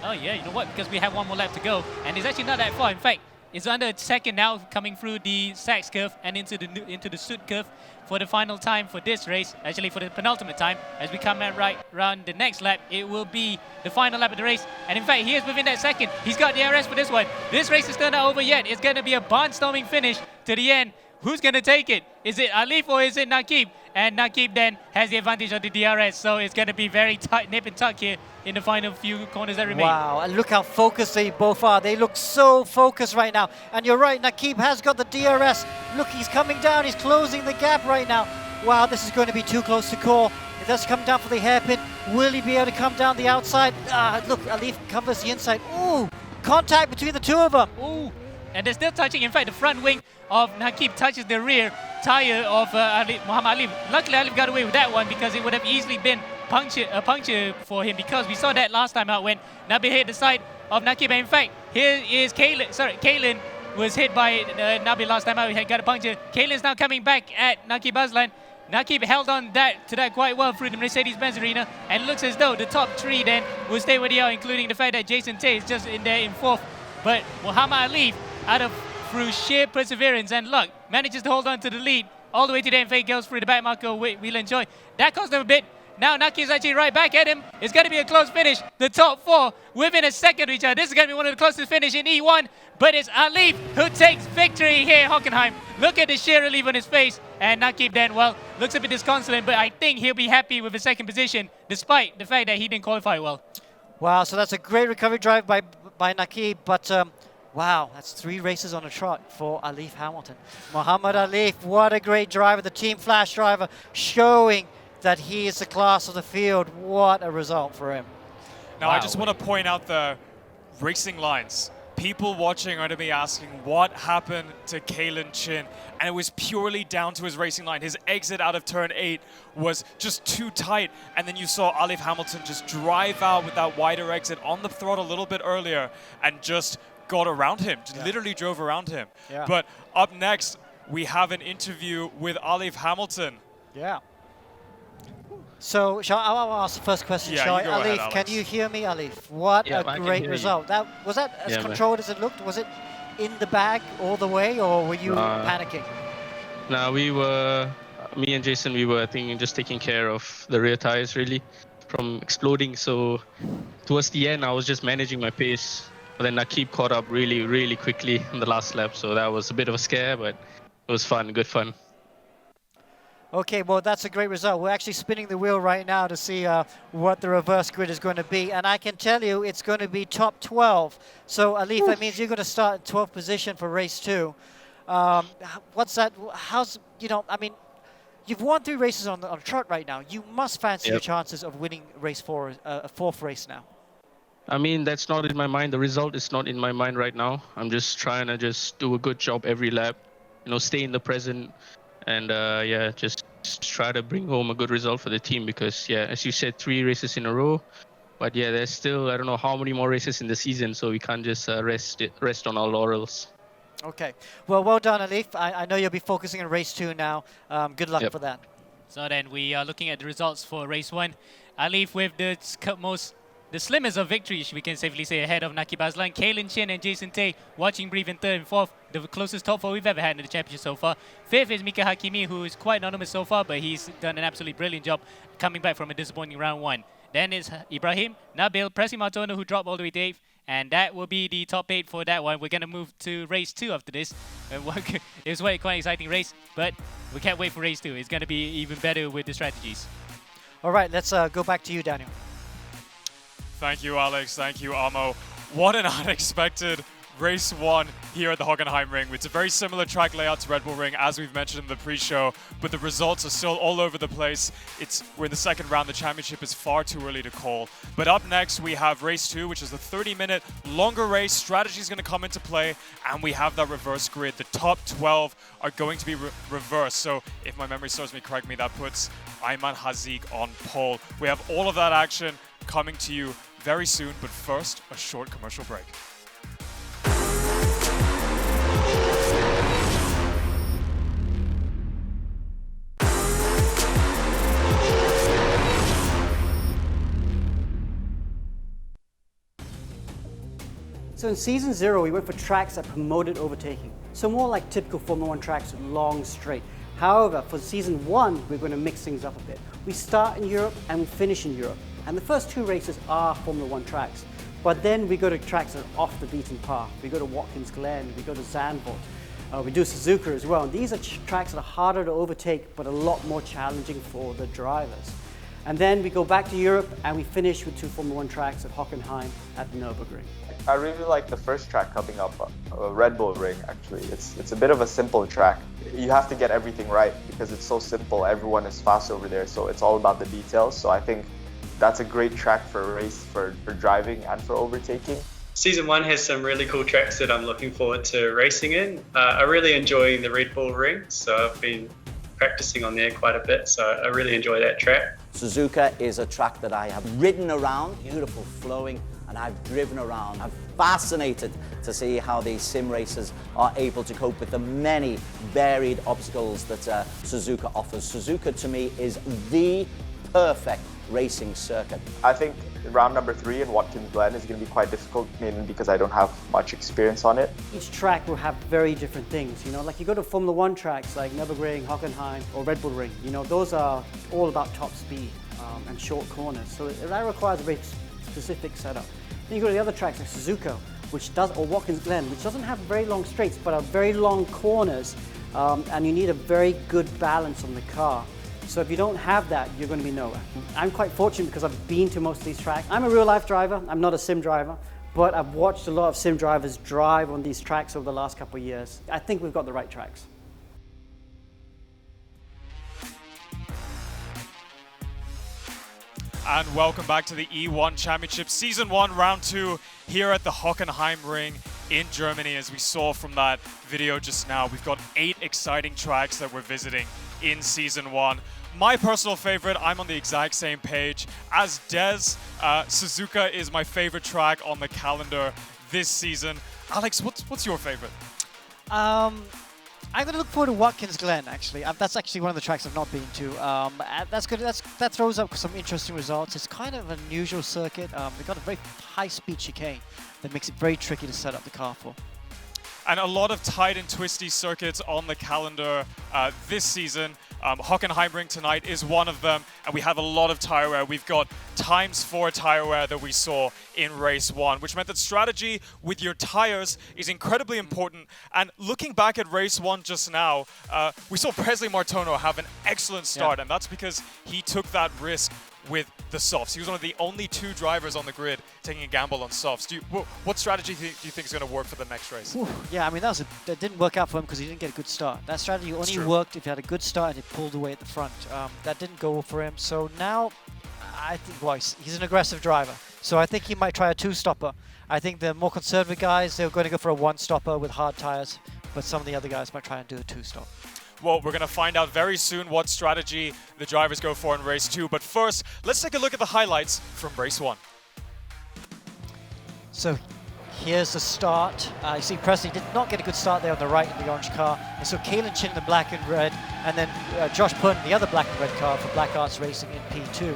Oh yeah, you know what? Because we have 1 more lap to go, and it's actually not that far. In fact, it's under a second now, coming through the Sachs curve and into the Soot curve for the final time for this race. Actually, for the penultimate time, as we come right around the next lap, it will be the final lap of the race. And in fact, he is within that second. He's got the DRS for this one. This race is still not over yet. It's going to be a barnstorming finish to the end. Who's going to take it? Is it Alif or is it Nakib? And Nakib then has the advantage of the DRS, so it's going to be very tight nip and tuck here in the final few corners that remain. Wow, and look how focused they both are. They look so focused right now. And you're right, Nakib has got the DRS. Look, he's coming down, he's closing the gap right now. Wow, this is going to be too close to call. It does come down for the hairpin. Will he be able to come down the outside? Look, Alif covers the inside. Ooh, contact between the two of them. Ooh, and they're still touching. In fact, the front wing of Nakib touches the rear tire of Muhammad Alif. Luckily, Alif got away with that one because it would have easily been a puncture for him, because we saw that last time out when Nabil hit the side of Nakib. And in fact, here is Kaelin was hit by Nabil last time out. He had got a puncture. Kaelin's now coming back at Nakib Aslan. Nakib held on to that quite well through the Mercedes-Benz arena, and looks as though the top 3 then will stay where they are, including the fact that Jason Tay is just in there in 4th. But Muhammad Alif, through sheer perseverance and luck, manages to hold on to the lead all the way to the end. Fake goes through the back marker. We'll enjoy. That cost them a bit. Now Nakib's actually right back at him. It's going to be a close finish. The top 4 within a second of each other. This is going to be one of the closest finish in E1. But it's Alif who takes victory here at Hockenheim. Look at the sheer relief on his face. And Nakib then, well, looks a bit disconsolate, but I think he'll be happy with the second position, despite the fact that he didn't qualify well. Wow, so that's a great recovery drive by Nakib, but wow, that's 3 races on a trot for Alif Hamilton. Muhammad Alif, what a great driver, the Team Flash driver, showing that he is the class of the field. What a result for him. Now, I just want to point out the racing lines. People watching are going to be asking what happened to Kaelin Chin, and it was purely down to his racing line. His exit out of turn 8 was just too tight, and then you saw Alif Hamilton just drive out with that wider exit on the throttle a little bit earlier and just got around him, literally drove around him. Yeah. But up next, we have an interview with Alif Hamilton. Yeah. So, I'll ask the first question, Yeah, shall I? you go ahead, Alif, Alex. can you hear me, Alif? What Yeah, a I can great hear result. you. Was that as Yeah, man. controlled as it looked? Was it in the bag all the way, or were you panicking? Nah, me and Jason, we were, I think, just taking care of the rear tires, really, from exploding. So towards the end, I was just managing my pace. But then Nakib caught up really, really quickly in the last lap. So that was a bit of a scare, but it was fun, good fun. Okay, well, that's a great result. We're actually spinning the wheel right now to see what the reverse grid is going to be. And I can tell you it's going to be top 12. So, Alif, that means you're going to start in 12th position for race 2. What's that? How's, I mean, you've won 3 races on the trot right now. You must fancy your chances of winning race 4, a 4th race now. I mean, that's not in my mind. The result is not in my mind right now. I'm just trying to just do a good job every lap, stay in the present. And just try to bring home a good result for the team because, as you said, 3 races in a row. But yeah, there's still, I don't know how many more races in the season, so we can't just rest on our laurels. Okay. Well done, Alif. I know you'll be focusing on race 2 now. Good luck for that. So then we are looking at the results for race 1. Alif with the slimmest of victories, we can safely say, ahead of Naki Bazlan, Kaelin Chen and Jason Tay watching Breathe in 3rd and 4th, the closest top 4 we've ever had in the championship so far. 5th is Mika Hakimi, who is quite anonymous so far, but he's done an absolutely brilliant job coming back from a disappointing round 1. Then it's Ibrahim, Nabil, Presi Martono, who dropped all the way to 8th, and that will be the top 8 for that one. We're going to move to race 2 after this. It was quite an exciting race, but we can't wait for race 2. It's going to be even better with the strategies. All right, let's go back to you, Daniel. Thank you, Alex. Thank you, Amo. What an unexpected race 1 here at the Hockenheim Ring. It's a very similar track layout to Red Bull Ring, as we've mentioned in the pre-show, but the results are still all over the place. We're in the second round. The championship is far too early to call. But up next, we have race 2, which is a 30-minute longer race. Strategy is going to come into play, and we have that reverse grid. The top 12 are going to be reversed. So if my memory serves me correctly, that puts Ayman Haziq on pole. We have all of that action coming to you very soon, but first, a short commercial break. So in Season 0, we went for tracks that promoted overtaking. So more like typical Formula 1 tracks, long, straight. However, for Season 1, we're going to mix things up a bit. We start in Europe and we finish in Europe. And the first 2 races are Formula 1 tracks. But then we go to tracks that are off the beaten path. We go to Watkins Glen, we go to Zandvoort, we do Suzuka as well. And these are tracks that are harder to overtake, but a lot more challenging for the drivers. And then we go back to Europe and we finish with 2 Formula 1 tracks at Hockenheim at Nürburgring. I really like the first track coming up, Red Bull Ring actually. It's a bit of a simple track. You have to get everything right because it's so simple. Everyone is fast over there, so it's all about the details. So I think that's a great track for a race, for driving and for overtaking. Season 1 has some really cool tracks that I'm looking forward to racing in. I really enjoy the Red Bull Ring, so I've been practicing on there quite a bit, so I really enjoy that track. Suzuka is a track that I have ridden around, beautiful flowing, and I've driven around. I'm fascinated to see how these sim racers are able to cope with the many varied obstacles that Suzuka offers. Suzuka to me is the perfect racing circuit. I think round number 3 in Watkins Glen is going to be quite difficult, mainly because I don't have much experience on it. Each track will have very different things, you know, like you go to Formula 1 tracks like Nürburgring, Hockenheim, or Red Bull Ring, you know, those are all about top speed and short corners, so that requires a very specific setup. Then you go to the other tracks like Suzuka, or Watkins Glen, which doesn't have very long straights, but are very long corners, and you need a very good balance on the car. So if you don't have that, you're going to be nowhere. I'm quite fortunate because I've been to most of these tracks. I'm a real-life driver. I'm not a sim driver, but I've watched a lot of sim drivers drive on these tracks over the last couple of years. I think we've got the right tracks. And welcome back to the E1 Championship Season 1, Round 2, here at the Hockenheim Ring in Germany. As we saw from that video just now, we've got 8 exciting tracks that we're visiting in Season 1. My personal favorite, I'm on the exact same page as Des. Suzuka is my favorite track on the calendar this season. Alex, what's your favorite? I'm going to look forward to Watkins Glen, actually. That's actually one of the tracks I've not been to. That's good. That throws up some interesting results. It's kind of an unusual circuit. They've got a very high-speed chicane that makes it very tricky to set up the car for. And a lot of tight and twisty circuits on the calendar this season. Hockenheim Ring tonight is one of them, and we have a lot of tire wear. We've got ×4 tire wear that we saw in race 1, which meant that strategy with your tires is incredibly important. And looking back at race 1 just now, we saw Presi Martono have an excellent start, and that's because he took that risk with the softs. He was one of the only 2 drivers on the grid taking a gamble on softs. What strategy do you think is going to work for the next race? Ooh, yeah, I mean, that didn't work out for him because he didn't get a good start. That strategy only worked if he had a good start and he pulled away at the front. That didn't go for him. So now, I think, well, he's an aggressive driver. So I think he might try a 2-stopper. I think the more conservative guys, they're going to go for a 1-stopper with hard tires, but some of the other guys might try and do a 2-stop. Well, we're going to find out very soon what strategy the drivers go for in race 2. But first, let's take a look at the highlights from race 1. So here's the start. You see Presley did not get a good start there on the right in the orange car. And so Kaelin Chin in the black and red, and then Josh Pun in the other black and red car for Black Arts Racing in P2.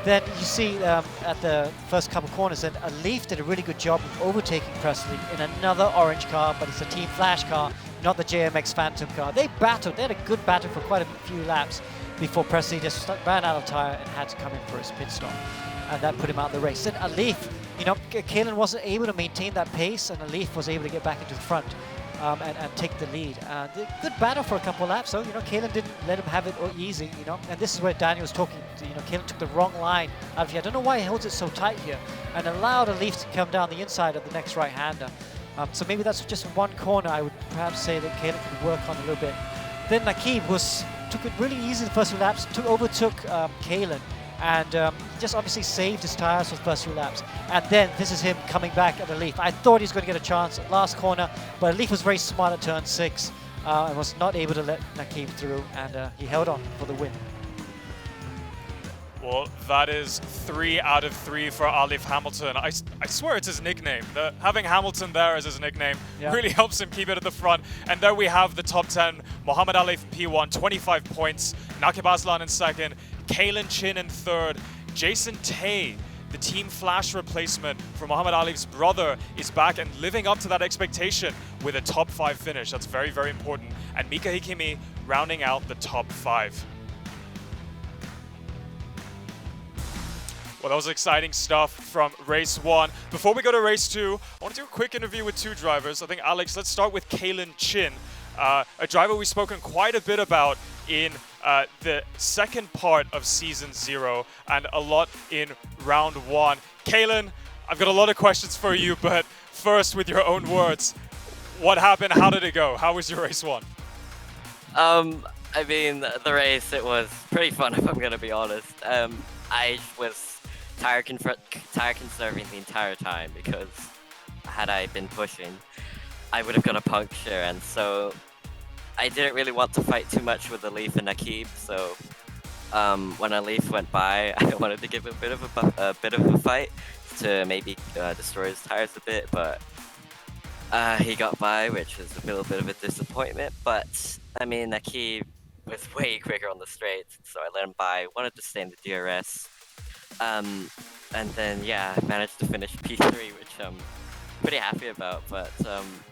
Then you see at the first couple corners that Leaf did a really good job of overtaking Presley in another orange car, but it's a Team Flash car, not the JMX Phantom car. They battled, they had a good battle for quite a few laps before Presley just ran out of tire and had to come in for his pit stop. And that put him out of the race. Then Leaf, you know, Kaelin wasn't able to maintain that pace, and Leaf was able to get back into the front and take the lead. Good battle for a couple of laps, so, you know, Kaelin didn't let him have it easy, you know, and this is where Daniel was talking, you know, Kaelin took the wrong line out of here. I don't know why he holds it so tight here, and allowed Leaf to come down the inside of the next right-hander. So maybe that's just one corner I would perhaps say that Kaelin could work on a little bit. Then Nakib took it really easy the first few laps, overtook Kaelin, and he just obviously saved his tires for the first few laps. And then this is him coming back at the Leaf. I thought he was going to get a chance at last corner, but Leaf was very smart at turn 6 and was not able to let Nakib through, and he held on for the win. Well, that is 3 out of 3 for Alif Hamilton. I swear it's his nickname. Having Hamilton there as his nickname really helps him keep it at the front. And there we have the top 10. Mohammed Alif in P1, 25 points. Nakib Aslan in second. Kaelin Chin in third. Jason Tay, the Team Flash replacement for Mohammed Alif's brother, is back and living up to that expectation with a top 5 finish. That's very, very important. And Mika Hikimi rounding out the top 5. Well, that was exciting stuff from race 1. Before we go to race 2, I want to do a quick interview with 2 drivers. I think, Alex, let's start with Kaelin Chin, a driver we've spoken quite a bit about in the second part of Season 0 and a lot in Round 1. Kaelin, I've got a lot of questions for you, but first, with your own words, what happened? How did it go? How was your race 1? I mean, the race, it was pretty fun, if I'm going to be honest. I was tire conserving the entire time, because had I been pushing, I would have got a puncture, and so I didn't really want to fight too much with Alif and Nakib. So when Alif went by, I wanted to give a bit of a fight to maybe destroy his tires a bit, but he got by, which was a little bit of a disappointment. But I mean, Nakib was way quicker on the straights, so I let him by. Wanted to stay in the DRS. And then, yeah, I managed to finish P3, which I'm pretty happy about. But,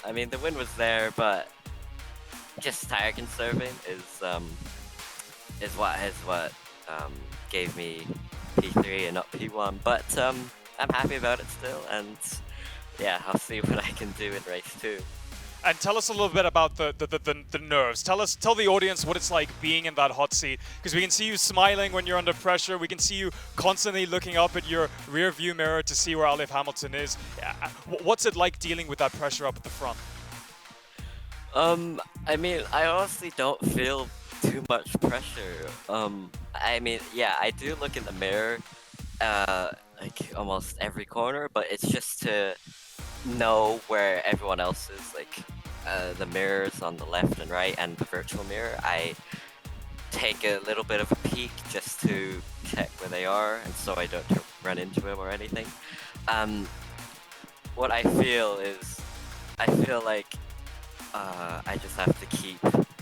I mean, the win was there, but just tire conserving is what gave me P3 and not P1. But I'm happy about it still, and yeah, I'll see what I can do in race 2. And tell us a little bit about the nerves. Tell the audience what it's like being in that hot seat, because we can see you smiling when you're under pressure. We can see you constantly looking up at your rear view mirror to see where Alif Hamilton is. What's it like dealing with that pressure up at the front? I mean, I honestly don't feel too much pressure. I mean, yeah, I do look in the mirror, like almost every corner, but it's just to know where everyone else is, like the mirrors on the left and right and the virtual mirror. I take a little bit of a peek just to check where they are, and so I don't run into them or anything. What I feel is, I feel like I just have to keep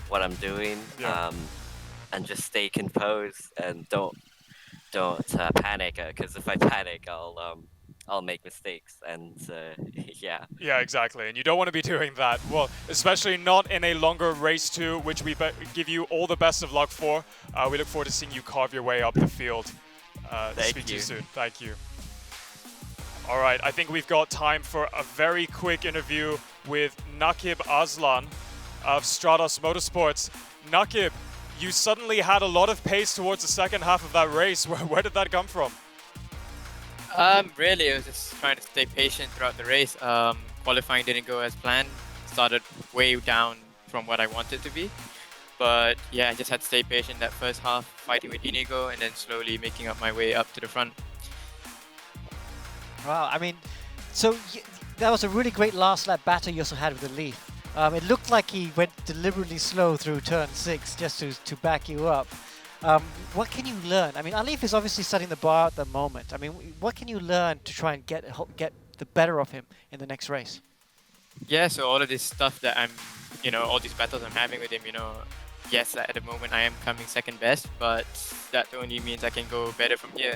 what I'm doing, and just stay composed and don't panic, because if I panic, I'll make mistakes, and yeah. Yeah, exactly, and you don't want to be doing that. Well, especially not in a longer race 2, which we give you all the best of luck for. We look forward to seeing you carve your way up the field. Speak to you soon. Thank you. All right, I think we've got time for a very quick interview with Nakib Aslan of Stratos Motorsports. Nakib, you suddenly had a lot of pace towards the second half of that race. Where did that come from? Really, I was just trying to stay patient throughout the race. Qualifying didn't go as planned. Started way down from what I wanted to be. But yeah, I just had to stay patient that first half, fighting with Indigo, and then slowly making up my way up to the front. Wow, I mean, so that was a really great last lap battle you also had with the Leaf. It looked like he went deliberately slow through turn 6 just to back you up. What can you learn? I mean, Alif is obviously setting the bar at the moment. I mean, what can you learn to try and get the better of him in the next race? Yeah, so all of this stuff that I'm, all these battles I'm having with him, yes, at the moment I am coming second best, but that only means I can go better from here.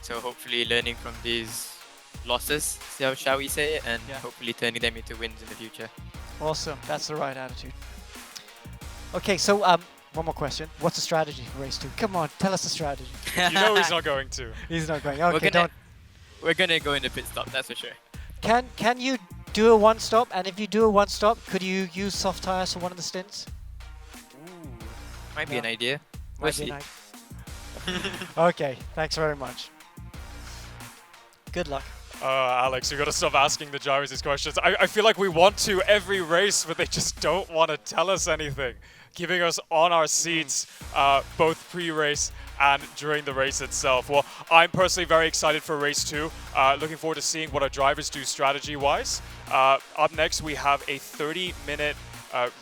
So hopefully learning from these losses, shall we say, and hopefully turning them into wins in the future. Awesome, that's the right attitude. Okay, so one more question. What's the strategy for race 2? Come on, tell us the strategy. You know he's not going to. He's not going. Okay, we're gonna go in the pit stop, that's for sure. Can you do a one stop? And if you do a one stop, could you use soft tires for one of the stints? Might be an idea. We'll see. Okay, thanks very much. Good luck. Alex, you gotta stop asking the drivers these questions. I feel like we want to every race, but they just don't want to tell us anything. Keeping us on our seats, both pre-race and during the race itself. Well, I'm personally very excited for race 2. Looking forward to seeing what our drivers do strategy-wise. Up next, we have a 30-minute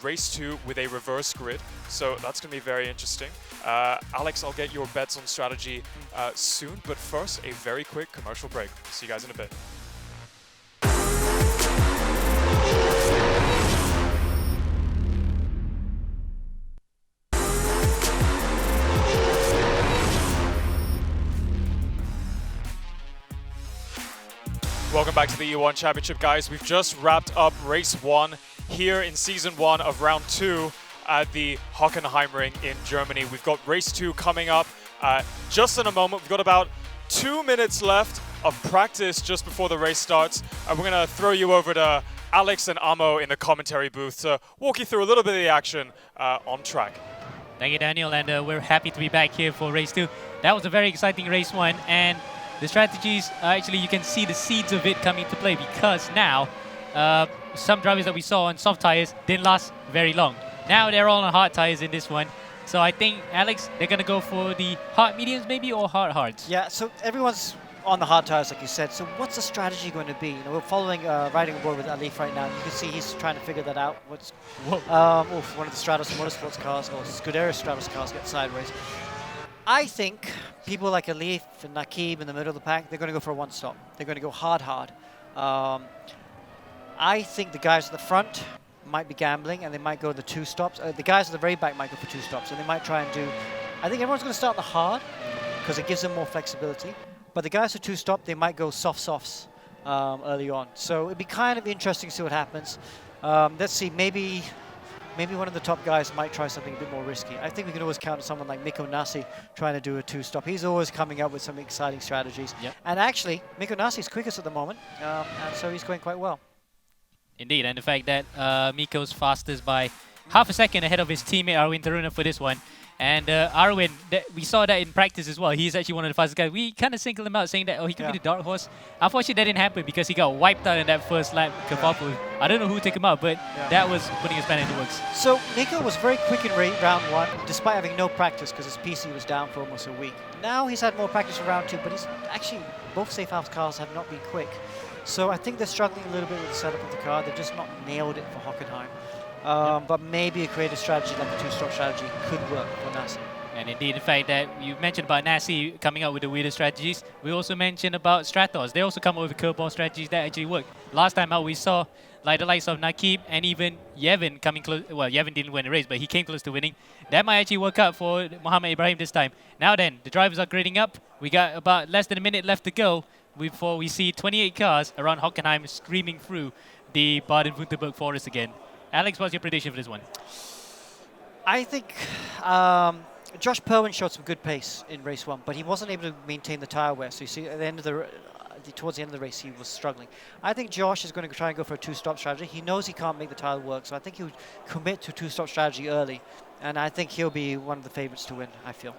race 2 with a reverse grid. So that's going to be very interesting. Alex, I'll get your bets on strategy soon, but first, a very quick commercial break. See you guys in a bit. Welcome back to the E1 Championship, guys. We've just wrapped up race 1 here in season 1 of round 2 at the Hockenheim ring in Germany. We've got race 2 coming up just in a moment. We've got about 2 minutes left of practice just before the race starts. We're going to throw you over to Alex and Amo in the commentary booth to walk you through a little bit of the action on track. Thank you, Daniel, and we're happy to be back here for race 2. That was a very exciting race 1, and the strategies, actually you can see the seeds of it coming into play, because now some drivers that we saw on soft tires didn't last very long. Now they're all on hard tires in this one. So I think, Alex, they're going to go for the hard mediums maybe, or hard hards? Yeah, so everyone's on the hard tires, like you said. So what's the strategy going to be? We're following, riding aboard with Alif right now. You can see he's trying to figure that out. What's one of the Stratos Motorsports cars, or Scuderia Stratos cars, get sideways. I think people like Alif and Nakib in the middle of the pack, they're going to go for a one-stop. They're going to go hard. I think the guys at the front might be gambling, and they might go the 2 stops. The guys at the very back might go for 2 stops, and they might try and do... I think everyone's going to start the hard, because it gives them more flexibility. But the guys who 2 stop, they might go softs early on. So it'd be kind of interesting to see what happens. Let's see, maybe one of the top guys might try something a bit more risky. I think we can always count on someone like Mikko Nasi trying to do a 2-stop. He's always coming up with some exciting strategies. Yep. And actually, Mikko Nasi is quickest at the moment, and so he's going quite well. Indeed, and the fact that Mikko's fastest by half a second ahead of his teammate Arwin Taruna for this one. And Arwin, we saw that in practice as well. He's actually one of the fastest guys. We kind of singled him out, saying that, he could be the dark horse. Unfortunately, that didn't happen because he got wiped out in that first lap. I don't know who took him out, but that was putting his spanner in the works. So Nico was very quick in round 1, despite having no practice because his PC was down for almost a week. Now he's had more practice for round 2, but he's actually, both Safe House cars have not been quick. So I think they're struggling a little bit with the setup of the car. They've just not nailed it for Hockenheim. But maybe a creative strategy like the 2-stop strategy could work for Nasi. And indeed, the fact that you mentioned about Nasi coming up with the weirdest strategies, we also mentioned about Stratos. They also come up with curveball strategies that actually work. Last time out, we saw like the likes of Nakib and even Yevin coming close. Well, Yevin didn't win the race, but he came close to winning. That might actually work out for Mohammed Ibrahim this time. Now then, the drivers are grading up. We got about less than a minute left to go before we see 28 cars around Hockenheim streaming through the Baden-Württemberg forest again. Alex, what's your prediction for this one? I think Josh Perwin showed some good pace in race 1, but he wasn't able to maintain the tire wear. So you see, at the end of towards the end of the race, he was struggling. I think Josh is going to try and go for a 2-stop strategy. He knows he can't make the tire work, so I think he would commit to a 2-stop strategy early, and I think he'll be one of the favorites to win, I feel.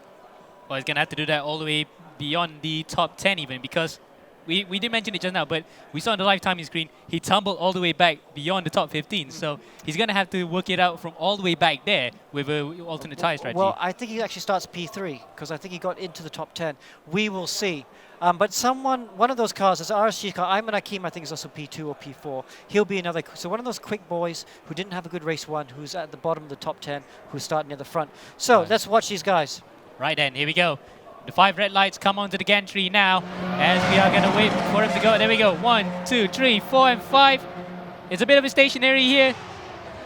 Well, he's going to have to do that all the way beyond the top 10 even, because we did mention it just now, but we saw on the live timing screen, he tumbled all the way back beyond the top 15. So he's going to have to work it out from all the way back there with an alternate tire strategy. Well, I think he actually starts P3, because I think he got into the top 10. We will see. But one of those cars, is RSG car, Ayman Hakim, I think is also P2 or P4. He'll be another, so one of those quick boys who didn't have a good race 1, who's at the bottom of the top 10, who's starting near the front. So let's watch these guys. Right then, here we go. The 5 red lights come onto the gantry now as we are going to wait for him to go. There we go. 1, 2, 3, 4, and 5. It's a bit of a stationary here.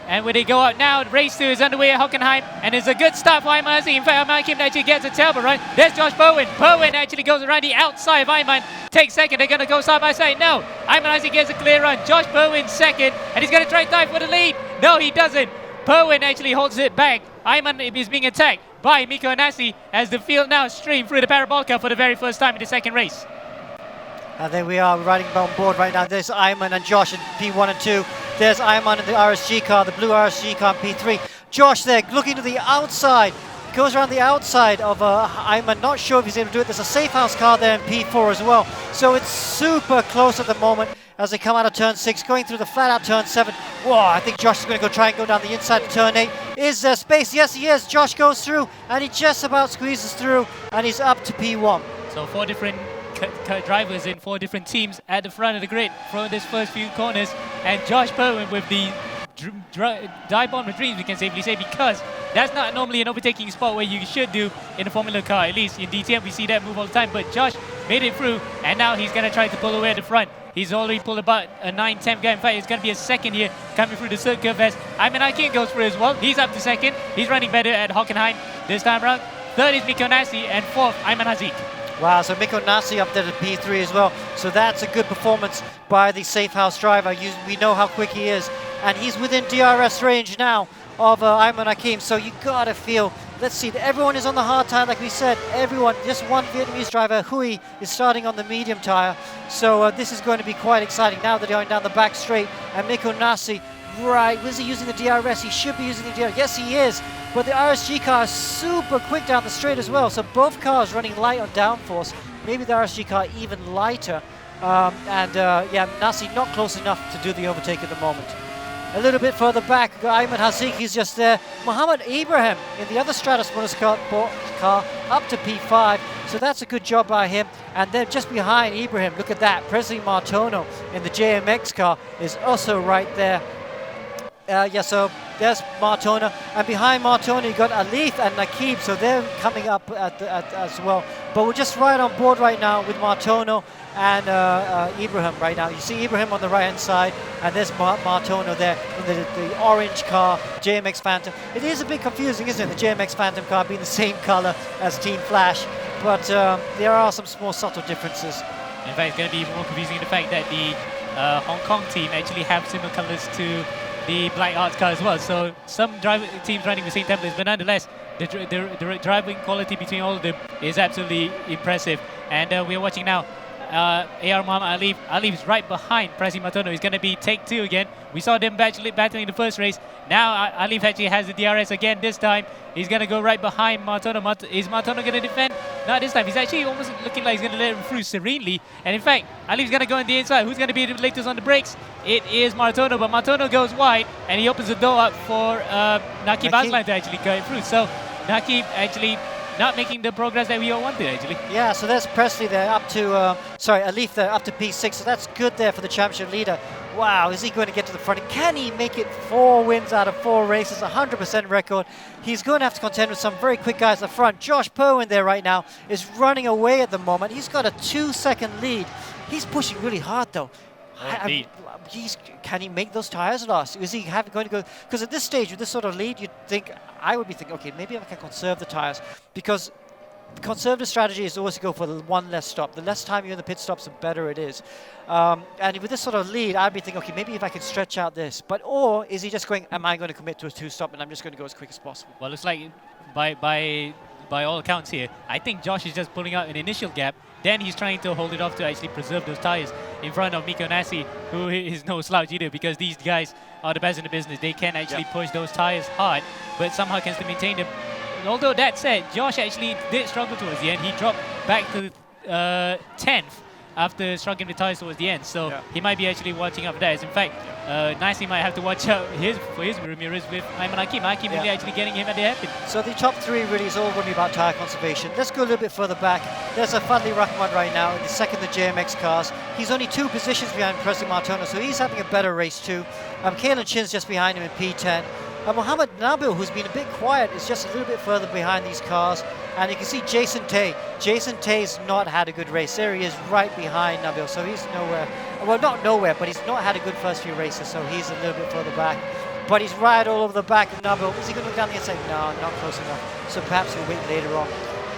And when they go out now, race 2 is underway at Hockenheim, and it's a good start for Ayman Hazik. In fact, Ayman actually gets a tailbit run. There's Josh Bowen. Bowen actually goes around the outside of Ayman, takes second. They're going to go side by side. No, Ayman Hazik gets a clear run. Josh Bowen second, and he's going to try and dive for the lead. No, he doesn't. Bowen actually holds it back. Ayman is being attacked by Mikko Anasi as the field now stream through the parabolica for the very first time in the second race. And there we are riding on board right now. There's Ayman and Josh in P1 and 2. There's Ayman in the RSG car, the blue RSG car in P3. Josh there looking to the outside. Goes around the outside of Ayman. Not sure if he's able to do it. There's a safe house car there in P4 as well. So it's super close at the moment as they come out of turn 6, going through the flat out turn 7. Whoa, I think Josh is going to try and go down the inside of turn 8. Is there space? Yes, he is. Josh goes through and he just about squeezes through and he's up to P1. So 4 different drivers in 4 different teams at the front of the grid for this first few corners, and Josh Bowen with the dive bomb of dreams, we can safely say, because that's not normally an overtaking spot where you should do in a Formula car. At least in DTM we see that move all the time, but Josh made it through, and now he's going to try to pull away at the front. He's already pulled about a 9-10 guy. In fact, it's going to be a second here coming through the circuit as Ayman Hazik goes through as well. He's up to second. He's running better at Hockenheim this time around. Third is Mikko Anasi, and fourth Ayman Hazik. Wow, so Mikko Anasi up there to P3 as well. So that's a good performance by the safe house driver. We know how quick he is. And he's within DRS range now of Ayman Hakim. So you got to feel, let's see, everyone is on the hard tire like we said. Everyone, just one Vietnamese driver, Hui, is starting on the medium tire. So this is going to be quite exciting now that they're going down the back straight. And Mikko Anasi, right, was he using the DRS? He should be using the DRS. Yes, he is. But the RSG car is super quick down the straight as well. So both cars running light on downforce. Maybe the RSG car even lighter. Yeah, Nasi not close enough to do the overtake at the moment. A little bit further back, Ayman Hazik, he's just there. Mohammed Ibrahim in the other Stratus Motorsport car up to P5. So that's a good job by him. And then just behind Ibrahim, look at that. Presley Martono in the JMX car is also right there. Yeah, so there's Martona, and behind Martona you got Alif and Nakib, so they're coming up as well. But we're just right on board right now with Martono and Ibrahim right now. You see Ibrahim on the right hand side, and there's Martono there in the orange car, JMX Phantom. It is a bit confusing, isn't it, the JMX Phantom car being the same color as Team Flash, but there are some small subtle differences. In fact, it's going to be more confusing the fact that the Hong Kong team actually have similar colors to the Black Arts car as well. So some teams running the same templates, but nonetheless, the driving quality between all of them is absolutely impressive. And we are watching now AR Muhammad Alif's right behind Prezi Matono. He's going to be take 2 again. We saw them battling in the first race. Now Alif actually has the DRS again this time. He's going to go right behind Matono. Is Matono going to defend? Not this time. He's actually almost looking like he's going to let him through serenely. And in fact, Alif's going to go on the inside. Who's going to be the latest on the brakes? It is Matono, but Matono goes wide and he opens the door up for Nakib Aslan to actually go through. So Nakib actually not making the progress that we all wanted, actually. Yeah, so there's Presley there up to, Alif there up to P6, so that's good there for the championship leader. Wow, is he going to get to the front? Can he make it 4 wins out of 4 races, 100% record? He's going to have to contend with some very quick guys at the front. Josh Bowen there right now is running away at the moment. He's got a 2-second lead. He's pushing really hard though. Can he make those tires last? Is he going to go? Because at this stage, with this sort of lead, I would be thinking, okay, maybe I can conserve the tires, because the conservative strategy is always to go for the one less stop. The less time you're in the pit stops, the better it is. And with this sort of lead, I'd be thinking, okay, maybe if I can stretch out this. Or is he just going, am I going to commit to a 2-stop and I'm just going to go as quick as possible? Well, it's like by all accounts here, I think Josh is just pulling out an initial gap. Then he's trying to hold it off to actually preserve those tires in front of Mikko Anasi, who is no slouch either, because these guys are the best in the business. They can actually push those tires hard, but somehow can still maintain them. And although that said, Josh actually did struggle towards the end. He dropped back to 10th after struggling with tires towards the end. So he might be actually watching out for that. As in fact, Nicely might have to watch out for his rear mirrors with Ayman Hakim. Hakim really actually getting him at the hairpin. So the top 3 really is all going to be about tyre conservation. Let's go a little bit further back. There's a Fadli Rahman right now in the second the JMX cars. He's only 2 positions behind Presley Martona, so he's having a better race too. Kaelin Chin's just behind him in P10. Mohammed Nabil, who's been a bit quiet, is just a little bit further behind these cars. And you can see Jason Tay. Jason Tay's not had a good race. There he is right behind Nabil. So he's nowhere. Well, not nowhere, but he's not had a good first few races. So he's a little bit further back. But he's right all over the back of Nabil. Is he going to look down the inside? No, not close enough. So perhaps he'll wait later on.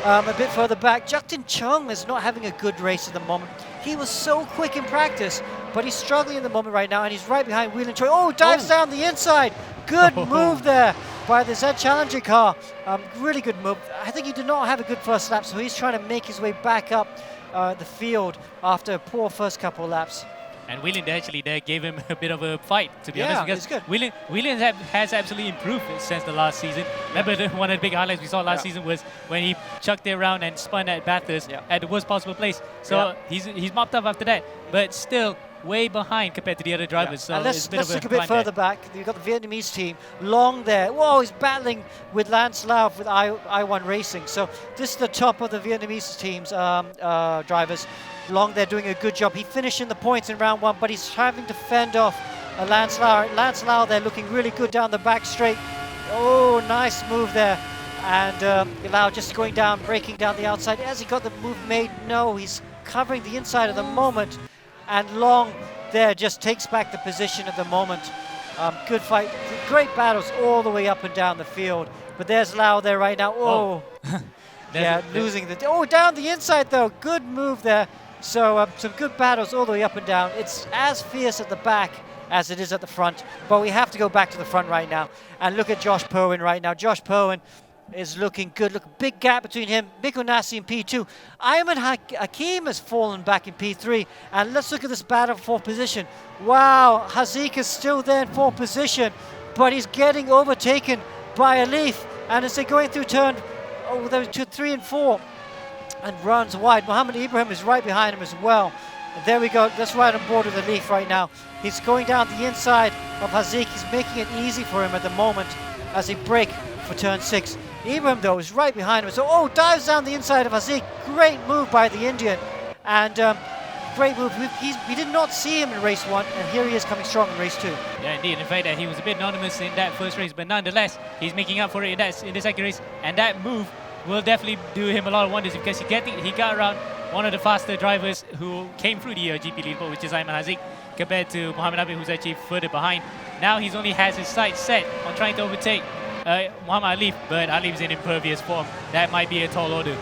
A bit further back, Juktin Chung is not having a good race at the moment. He was so quick in practice, but he's struggling at the moment right now, and he's right behind Whelan Choi. Oh, dives down the inside. Good move there by the Z Challenger car. Really good move. I think he did not have a good first lap, so he's trying to make his way back up the field after a poor first couple of laps. And Whelan actually there gave him a bit of a fight, to be honest, because it's good. Whelan has absolutely improved since the last season. Remember, one of the big highlights we saw last season was when he chucked it around and spun at Bathurst at the worst possible place. So he's mopped up after that, but still way behind compared to the other drivers. So and let's look a bit climb further back. You've got the Vietnamese team, Long there. Whoa, he's battling with Lance Lau with I1 Racing. So this is the top of the Vietnamese team's drivers. Long there doing a good job. He finished in the points in round 1, but he's having to fend off Lance Lau. Lance Lau there looking really good down the back straight. Oh, nice move there. And Lau just going down, breaking down the outside. Has he got the move made? No, he's covering the inside at the moment. And Long there just takes back the position at the moment. Good fight. Great battles all the way up and down the field. But there's Lau there right now. Oh, yeah, losing the... Oh, down the inside though. Good move there. So some good battles all the way up and down. It's as fierce at the back as it is at the front. But we have to go back to the front right now. And look at Josh Perwin right now. Josh Perwin is looking good. Look, big gap between him, Mikko Nassi in P2. Ayman Hakim has fallen back in P3. And let's look at this battle for 4th position. Wow, Hazik is still there in 4th position, but he's getting overtaken by Alif. And as they're going through turn 3 and 4 and runs wide, Mohammed Ibrahim is right behind him as well. And there we go. Let's ride on board with Alif right now. He's going down the inside of Hazik. He's making it easy for him at the moment as they break for turn 6. Ibrahim, though, is right behind him. So, dives down the inside of Hazik. Great move by the Indian. And great move. We did not see him in race 1, and here he is coming strong in race 2. Yeah, indeed. In fact, he was a bit anonymous in that first race, but nonetheless, he's making up for it in the second race. And that move will definitely do him a lot of wonders because he got around one of the faster drivers who came through the GP leaderboard, which is Ayman Hazik, compared to Mohammed Nabil, who's actually further behind. Now he's only has his sights set on trying to overtake Muhammad Alif, but Alif's in impervious form. That might be a tall order.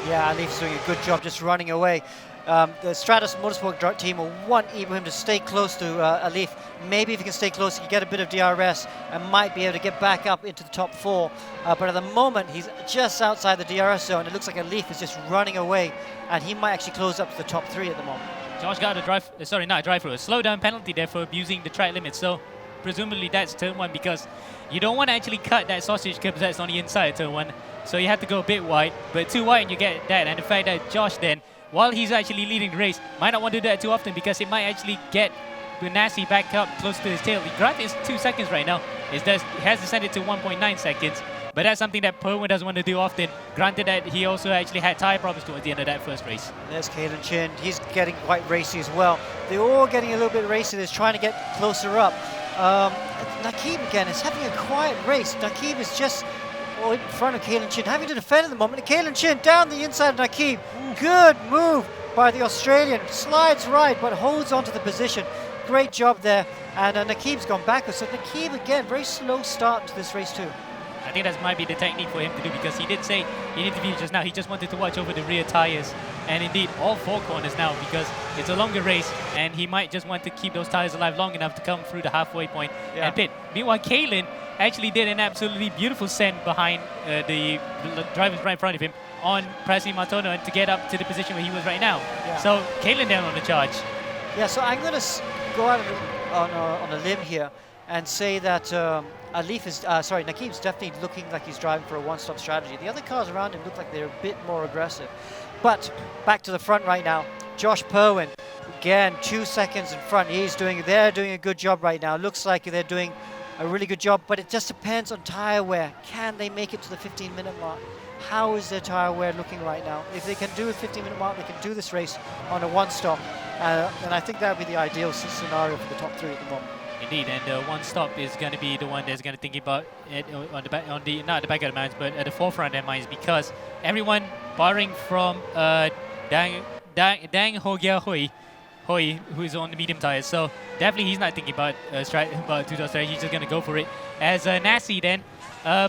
Yeah, Alif's doing a good job just running away. The Stratus Motorsport team will want Ibrahim to stay close to Alif. Maybe if he can stay close, he can get a bit of DRS and might be able to get back up into the top 4. But at the moment, he's just outside the DRS zone. It looks like Alif is just running away, and he might actually close up to the top 3 at the moment. Josh got a a slowdown penalty there for abusing the track limit. So presumably that's turn 1 because you don't want to actually cut that sausage curb that's on the inside of turn 1. So you have to go a bit wide, but too wide and you get that. And the fact that Josh then, while he's actually leading the race, might not want to do that too often because it might actually get Bunassi back up close to his tail. Granted, it's 2 seconds right now. He has descended to 1.9 seconds, but that's something that Perwin doesn't want to do often. Granted that he also actually had tyre problems towards the end of that first race. There's Kaelin Chin. He's getting quite racy as well. They're all getting a little bit racy. They're trying to get closer up. Nakib again is having a quiet race. Nakib is just in front of Kaelin Chin, having to defend at the moment. Kaelin Chin down the inside of Nakib. Good move by the Australian. Slides right, but holds onto the position. Great job there. And Nakib's gone backwards. So Nakib again, very slow start to this race too. I think that might be the technique for him to do because he did say in interview just now he just wanted to watch over the rear tires and indeed all 4 corners now because it's a longer race and he might just want to keep those tires alive long enough to come through the halfway point and pit. Meanwhile, Kaelin actually did an absolutely beautiful send behind the drivers right in front of him on Prasi Matono and to get up to the position where he was right now. So Kaelin down on the charge. Yeah, so I'm going to go out on a limb here and say that Nakib's definitely looking like he's driving for a one-stop strategy. The other cars around him look like they're a bit more aggressive. But back to the front right now. Josh Perwin, again, 2 seconds in front. They're doing a good job right now. Looks like they're doing a really good job, but it just depends on tire wear. Can they make it to the 15-minute mark? How is their tire wear looking right now? If they can do a 15-minute mark, they can do this race on a one-stop. And I think that would be the ideal scenario for the top 3 at the moment. Indeed, and one stop is going to be the one that's going to think about it on the back, not the back of the minds, but at the forefront of their minds, because everyone, barring from Dang Ho Hoi, who is on the medium tires, so definitely he's not thinking about two-door strategy. He's just going to go for it. As Nasi then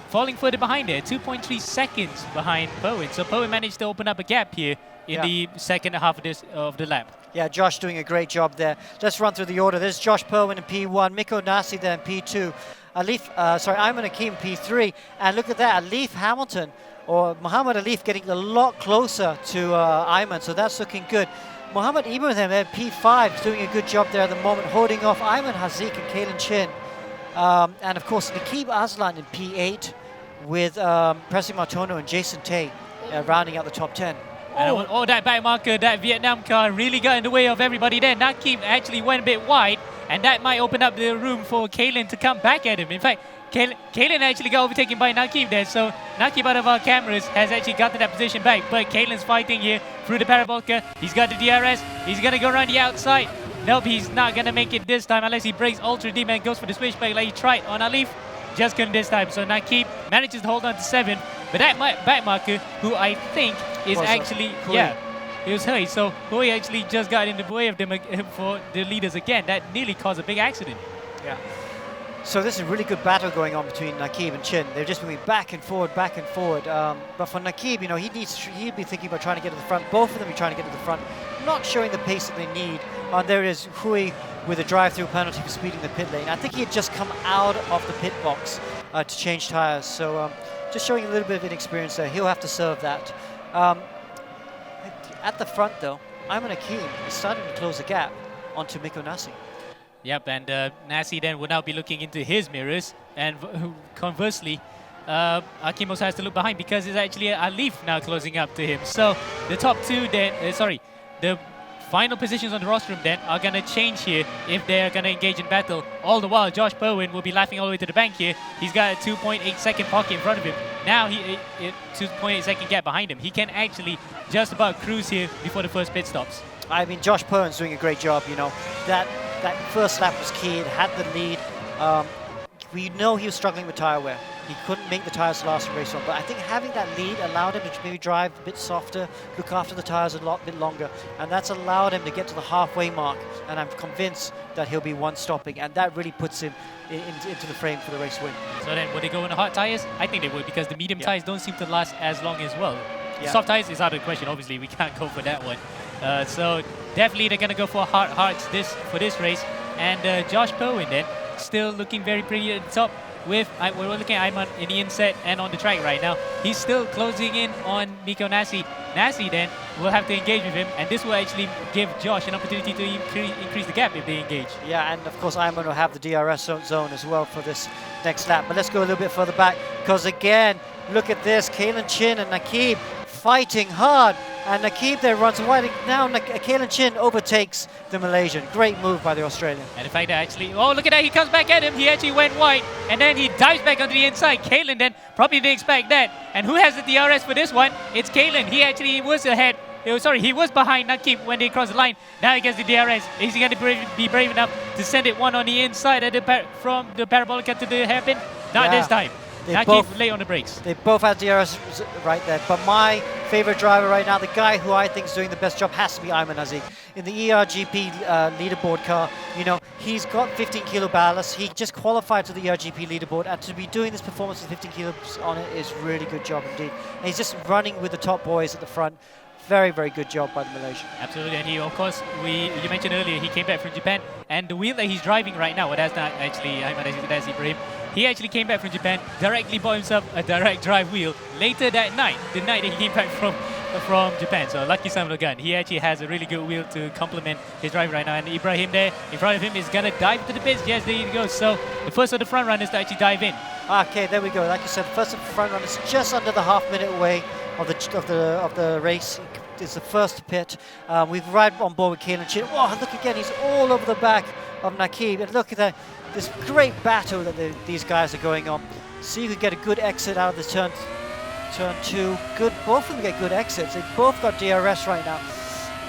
falling further behind there, 2.3 seconds behind Powen. So Powen managed to open up a gap here in the second half of the lap. Yeah, Josh doing a great job there. Let's run through the order. There's Josh Powen in P1, Mikko Nasi there in P2, Ayman Hakim P3, and look at that, Alif Hamilton, or Muhammad Alif getting a lot closer to Ayman, so that's looking good. Muhammad Ibrahim there, P5, doing a good job there at the moment, holding off Ayman Hazik and Kaelin Chin. And of course, Nakib Aslan in P8 with Presi Martono and Jason Tay rounding out the top 10. And that back marker, that Vietnam car really got in the way of everybody there. Nakib actually went a bit wide, and that might open up the room for Kaelin to come back at him. In fact, Kaelin actually got overtaken by Nakib there, so Nakib out of our cameras has actually gotten that position back, but Kaelin's fighting here through the parabolica. He's got the DRS, he's going to go around the outside. Nope, he's not going to make it this time unless he breaks ultra deep and goes for the switchback like he tried on Alif. Just couldn't this time, so Nakib manages to hold on to 7, but that back marker, who I think is actually, it was Hui, so Hui actually just got in the way of them for the leaders again. That nearly caused a big accident. Yeah. So this is a really good battle going on between Nakib and Chin. They're just moving back and forward. But for Nakib, you know, he'd be thinking about trying to get to the front. Both of them are trying to get to the front, not showing the pace that they need. And there it is, Hui with a drive-through penalty for speeding the pit lane. I think he had just come out of the pit box to change tires. So just showing a little bit of inexperience there. He'll have to serve that. At the front, though, Ayman Hakim is starting to close the gap onto Mikko Nasi. Yep, and Nasi then will now be looking into his mirrors, and conversely, Hakim also has to look behind because it's actually Alif now closing up to him. So the top two then, the final positions on the rostrum then are going to change here if they're going to engage in battle. All the while, Josh Powen will be laughing all the way to the bank here. He's got a 2.8 second pocket in front of him. Now, 2.8 second gap behind him. He can actually just about cruise here before the first pit stops. I mean, Josh Powen's doing a great job, you know. That first lap was key. It had the lead. We know he was struggling with tire wear. He couldn't make the tires last in race one, but I think having that lead allowed him to maybe drive a bit softer, look after the tires a bit longer, and that's allowed him to get to the halfway mark, and I'm convinced that he'll be one-stopping, and that really puts him into the frame for the race win. So then, would they go in the hard tires? I think they would, because the medium tires don't seem to last as long as well. Yeah. Soft tires is out of the question, obviously, we can't go for that one. So definitely they're going to go for hards for this race, and Josh Powen then, still looking very pretty at the top. We're looking at Ayman in the inset and on the track right now. He's still closing in on Mikko Nasi. Nasi then will have to engage with him, and this will actually give Josh an opportunity to increase the gap if they engage. Yeah, and of course Ayman will have the DRS zone as well for this next lap. But let's go a little bit further back, because again, look at this, Kaelin Chin and Nakib fighting hard, and Nakib there runs wide. Now Kaelin Chin overtakes the Malaysian. Great move by the Australian. And in fact, actually, oh, look at that, he comes back at him. He actually went wide, and then he dives back onto the inside. Kaelin then probably didn't expect that. And who has the DRS for this one? It's Kaelin. He actually was ahead. He was behind Nakib when they crossed the line. Now he gets the DRS. Is he going to be brave enough to send it one on the inside from the parabolica to the hairpin? Not this time. Nakib late on the brakes. They both had DRS right there. But my favorite driver right now, the guy who I think is doing the best job, has to be Ayman Hazik. In the ERGP leaderboard car, you know, he's got 15 kilo ballast. He just qualified to the ERGP leaderboard, and to be doing this performance with 15 kilos on it is really good job indeed. And he's just running with the top boys at the front. Very, very good job by the Malaysian. Absolutely, and he, of course, you mentioned earlier, he came back from Japan, and the wheel that he's driving right now, well, that's not actually Ayman Hazik, that's Ibrahim. He actually came back from Japan, directly bought himself a direct drive wheel later that night, the night that he came back from Japan. So lucky son of a gun. He actually has a really good wheel to complement his driving right now. And Ibrahim there in front of him is going to dive to the pits. Yes, there he goes. So the first of the front runners to actually dive in. Okay, there we go. Like you said, first of the front runners just under the half-minute away of the race. It's the first pit. We've right on board with Kaelin Chin. Oh, look again, he's all over the back of Nakib. And look at that, this great battle that these guys are going on. So you could get a good exit out of the turn 2. Good, both of them get good exits. They both got DRS right now.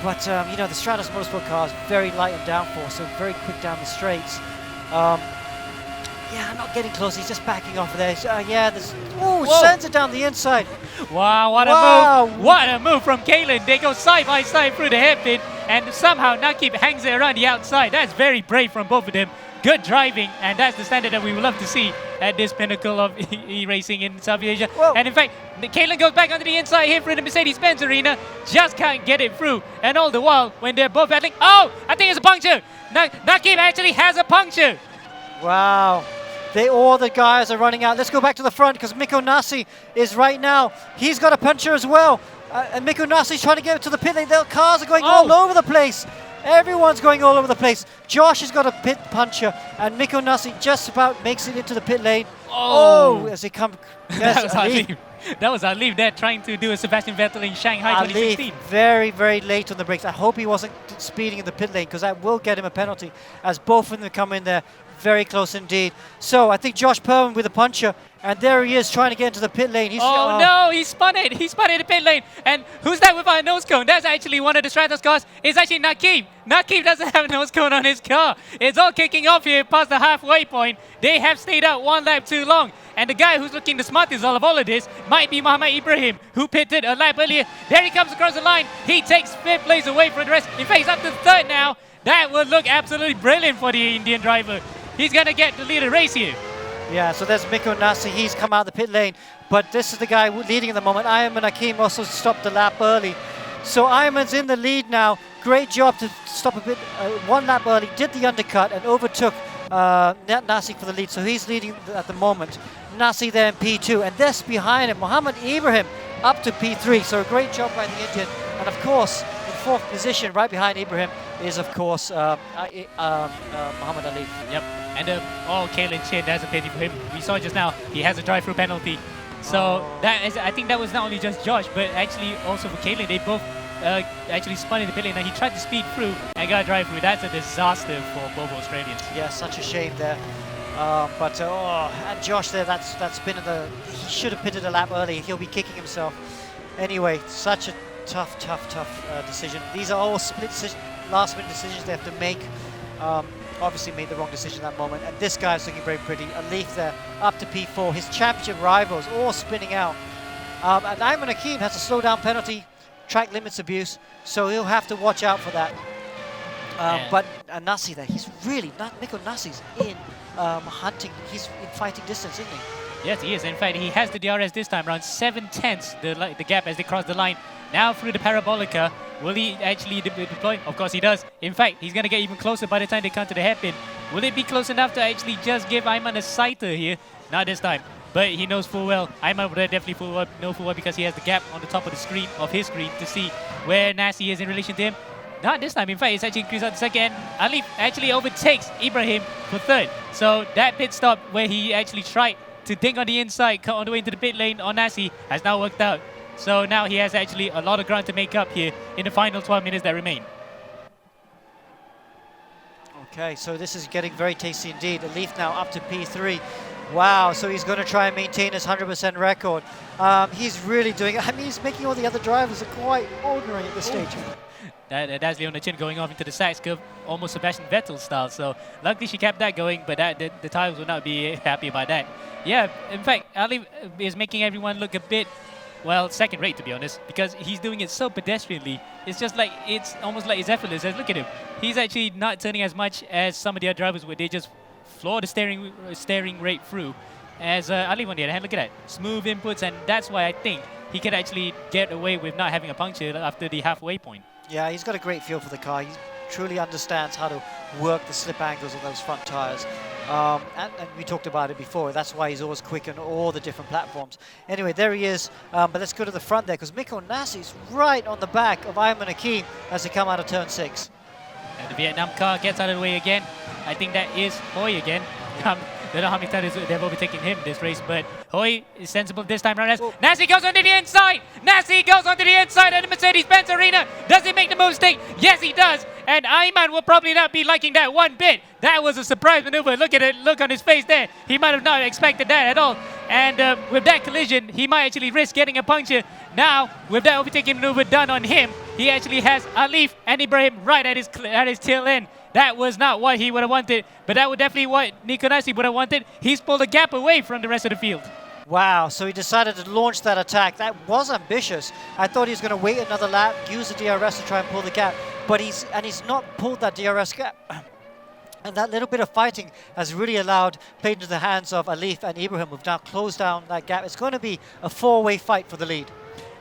But you know, the Stratos Motorsport car is very light on downforce, so very quick down the straights. Yeah, not getting close. He's just backing off there. Yeah, this. Oh, sends it down the inside. Wow, what a move. What a move from Kaelin. They go side by side through the hairpin, and somehow Nakib hangs it around the outside. That's very brave from both of them. Good driving, and that's the standard that we would love to see at this pinnacle of e-racing in Southeast Asia. Whoa. And in fact, Kaelin goes back onto the inside here for the Mercedes-Benz arena. Just can't get it through. And all the while, when they're both battling, oh, I think it's a puncture. Nakib actually has a puncture. Wow. All the guys are running out. Let's go back to the front because Mikko Nasi is right now. He's got a puncher as well. And Mikko Nasi's trying to get to the pit lane. Their cars are going all over the place. Everyone's going all over the place. Josh has got a pit puncher, and Mikko Nasi just about makes it into the pit lane. Oh, as he comes. That was Alif there trying to do a Sebastian Vettel in Shanghai 2016. Very, very late on the brakes. I hope he wasn't speeding in the pit lane because that will get him a penalty as both of them come in there. Very close indeed. So I think Josh Perwin with a puncher, and there he is trying to get into the pit lane. No, he spun it. He spun it in the pit lane. And who's that with our nose cone? That's actually one of the Stratos cars. It's actually Nakib. Nakib doesn't have a nose cone on his car. It's all kicking off here past the halfway point. They have stayed out one lap too long. And the guy who's looking the smartest of all of this might be Muhammad Ibrahim, who pitted a lap earlier. There he comes across the line. He takes 5th place away from the rest. In fact, he's up to 3rd now. That would look absolutely brilliant for the Indian driver. He's going to get the lead of the race here. Yeah, so there's Mikko Nasi. He's come out of the pit lane. But this is the guy leading at the moment. Ayman Hakim also stopped the lap early. So Ayman's in the lead now. Great job to stop a bit, 1 lap early. Did the undercut and overtook Nasi for the lead. So he's leading at the moment. Nasi there in P2. And this behind him, Muhammad Ibrahim up to P3. So a great job by the Indian. And of course, in 4th position, right behind Ibrahim, is of course Muhammad Ali. Yep. And Kaelin Chin, that's a pity for him. We saw just now he has a drive-through penalty. So that is, I think that was not only just Josh, but actually also for Kaelin. They both actually spun in the pit lane, and he tried to speed through and got a drive-through. That's a disaster for both Australians. Yeah, such a shame there. And Josh there, that's spin he should have pitted a lap early. He'll be kicking himself. Anyway, such a tough decision. These are all last-minute decisions they have to make. Obviously made the wrong decision at that moment. And this guy's looking very pretty. Alif there, up to P4. His championship rivals all spinning out. And Ayman Hakim has a slow down penalty, track limits abuse, so he'll have to watch out for that. But Nasi there, he's really not. Mikko Nasi's in hunting. He's in fighting distance, isn't he? Yes, he is. In fact, he has the DRS this time, around 7/10 the gap as they cross the line. Now through the Parabolica. Will he actually deploy? Of course he does. In fact, he's going to get even closer by the time they come to the hairpin. Will it be close enough to actually just give Ayman a sighter here? Not this time. But he knows full well. Ayman would definitely know full well because he has the gap on the top of the screen, of his screen, to see where Nasi is in relation to him. Not this time. In fact, it's actually increased out to 2nd. Alif actually overtakes Ibrahim for 3rd. So that pit stop where he actually tried to ding on the inside, cut on the way into the pit lane on Nasi, has now worked out. So now he has actually a lot of ground to make up here in the final 12 minutes that remain. Okay, so this is getting very tasty indeed. Alif now up to P3. Wow, so he's going to try and maintain his 100% record. He's really doing it. I mean, he's making all the other drivers quite ordinary at this stage. That's Leona Chin going off into the Sachs curve, almost Sebastian Vettel style. So luckily she kept that going, but the tires will not be happy about that. Yeah, in fact, Ali is making everyone look a bit, well, second rate, to be honest, because he's doing it so pedestrianly. It's just like, it's almost like it's effortless. Look at him. He's actually not turning as much as some of the other drivers where they just floor the steering rate through. As Ali on the other hand, look at that. Smooth inputs, and that's why I think he could actually get away with not having a puncture after the halfway point. Yeah, he's got a great feel for the car. He truly understands how to work the slip angles of those front tires. And we talked about it before. That's why he's always quick on all the different platforms. Anyway, there he is. But let's go to the front there, because Mikko Nasi's right on the back of Ayman Hakim as they come out of turn 6. And the Vietnam car gets out of the way again. I think that is Hoi again. I don't know how many times they've overtaken him this race, but Hoi is sensible this time around. Nasi goes onto the inside! Nasi goes onto the inside of the Mercedes-Benz arena! Does he make the mistake? Yes, he does! And Ayman will probably not be liking that one bit. That was a surprise maneuver. Look at it, look on his face there. He might have not expected that at all. And with that collision, he might actually risk getting a puncture. Now, with that overtaking maneuver done on him, he actually has Alif and Ibrahim right at his tail end. That was not what he would have wanted, but that would definitely what Nico Nassi would have wanted. He's pulled a gap away from the rest of the field. Wow, so he decided to launch that attack. That was ambitious. I thought he was going to wait another lap, use the DRS to try and pull the gap, but he's not pulled that DRS gap. And that little bit of fighting has really played into the hands of Alif and Ibrahim, who've now closed down that gap. It's going to be a 4-way fight for the lead.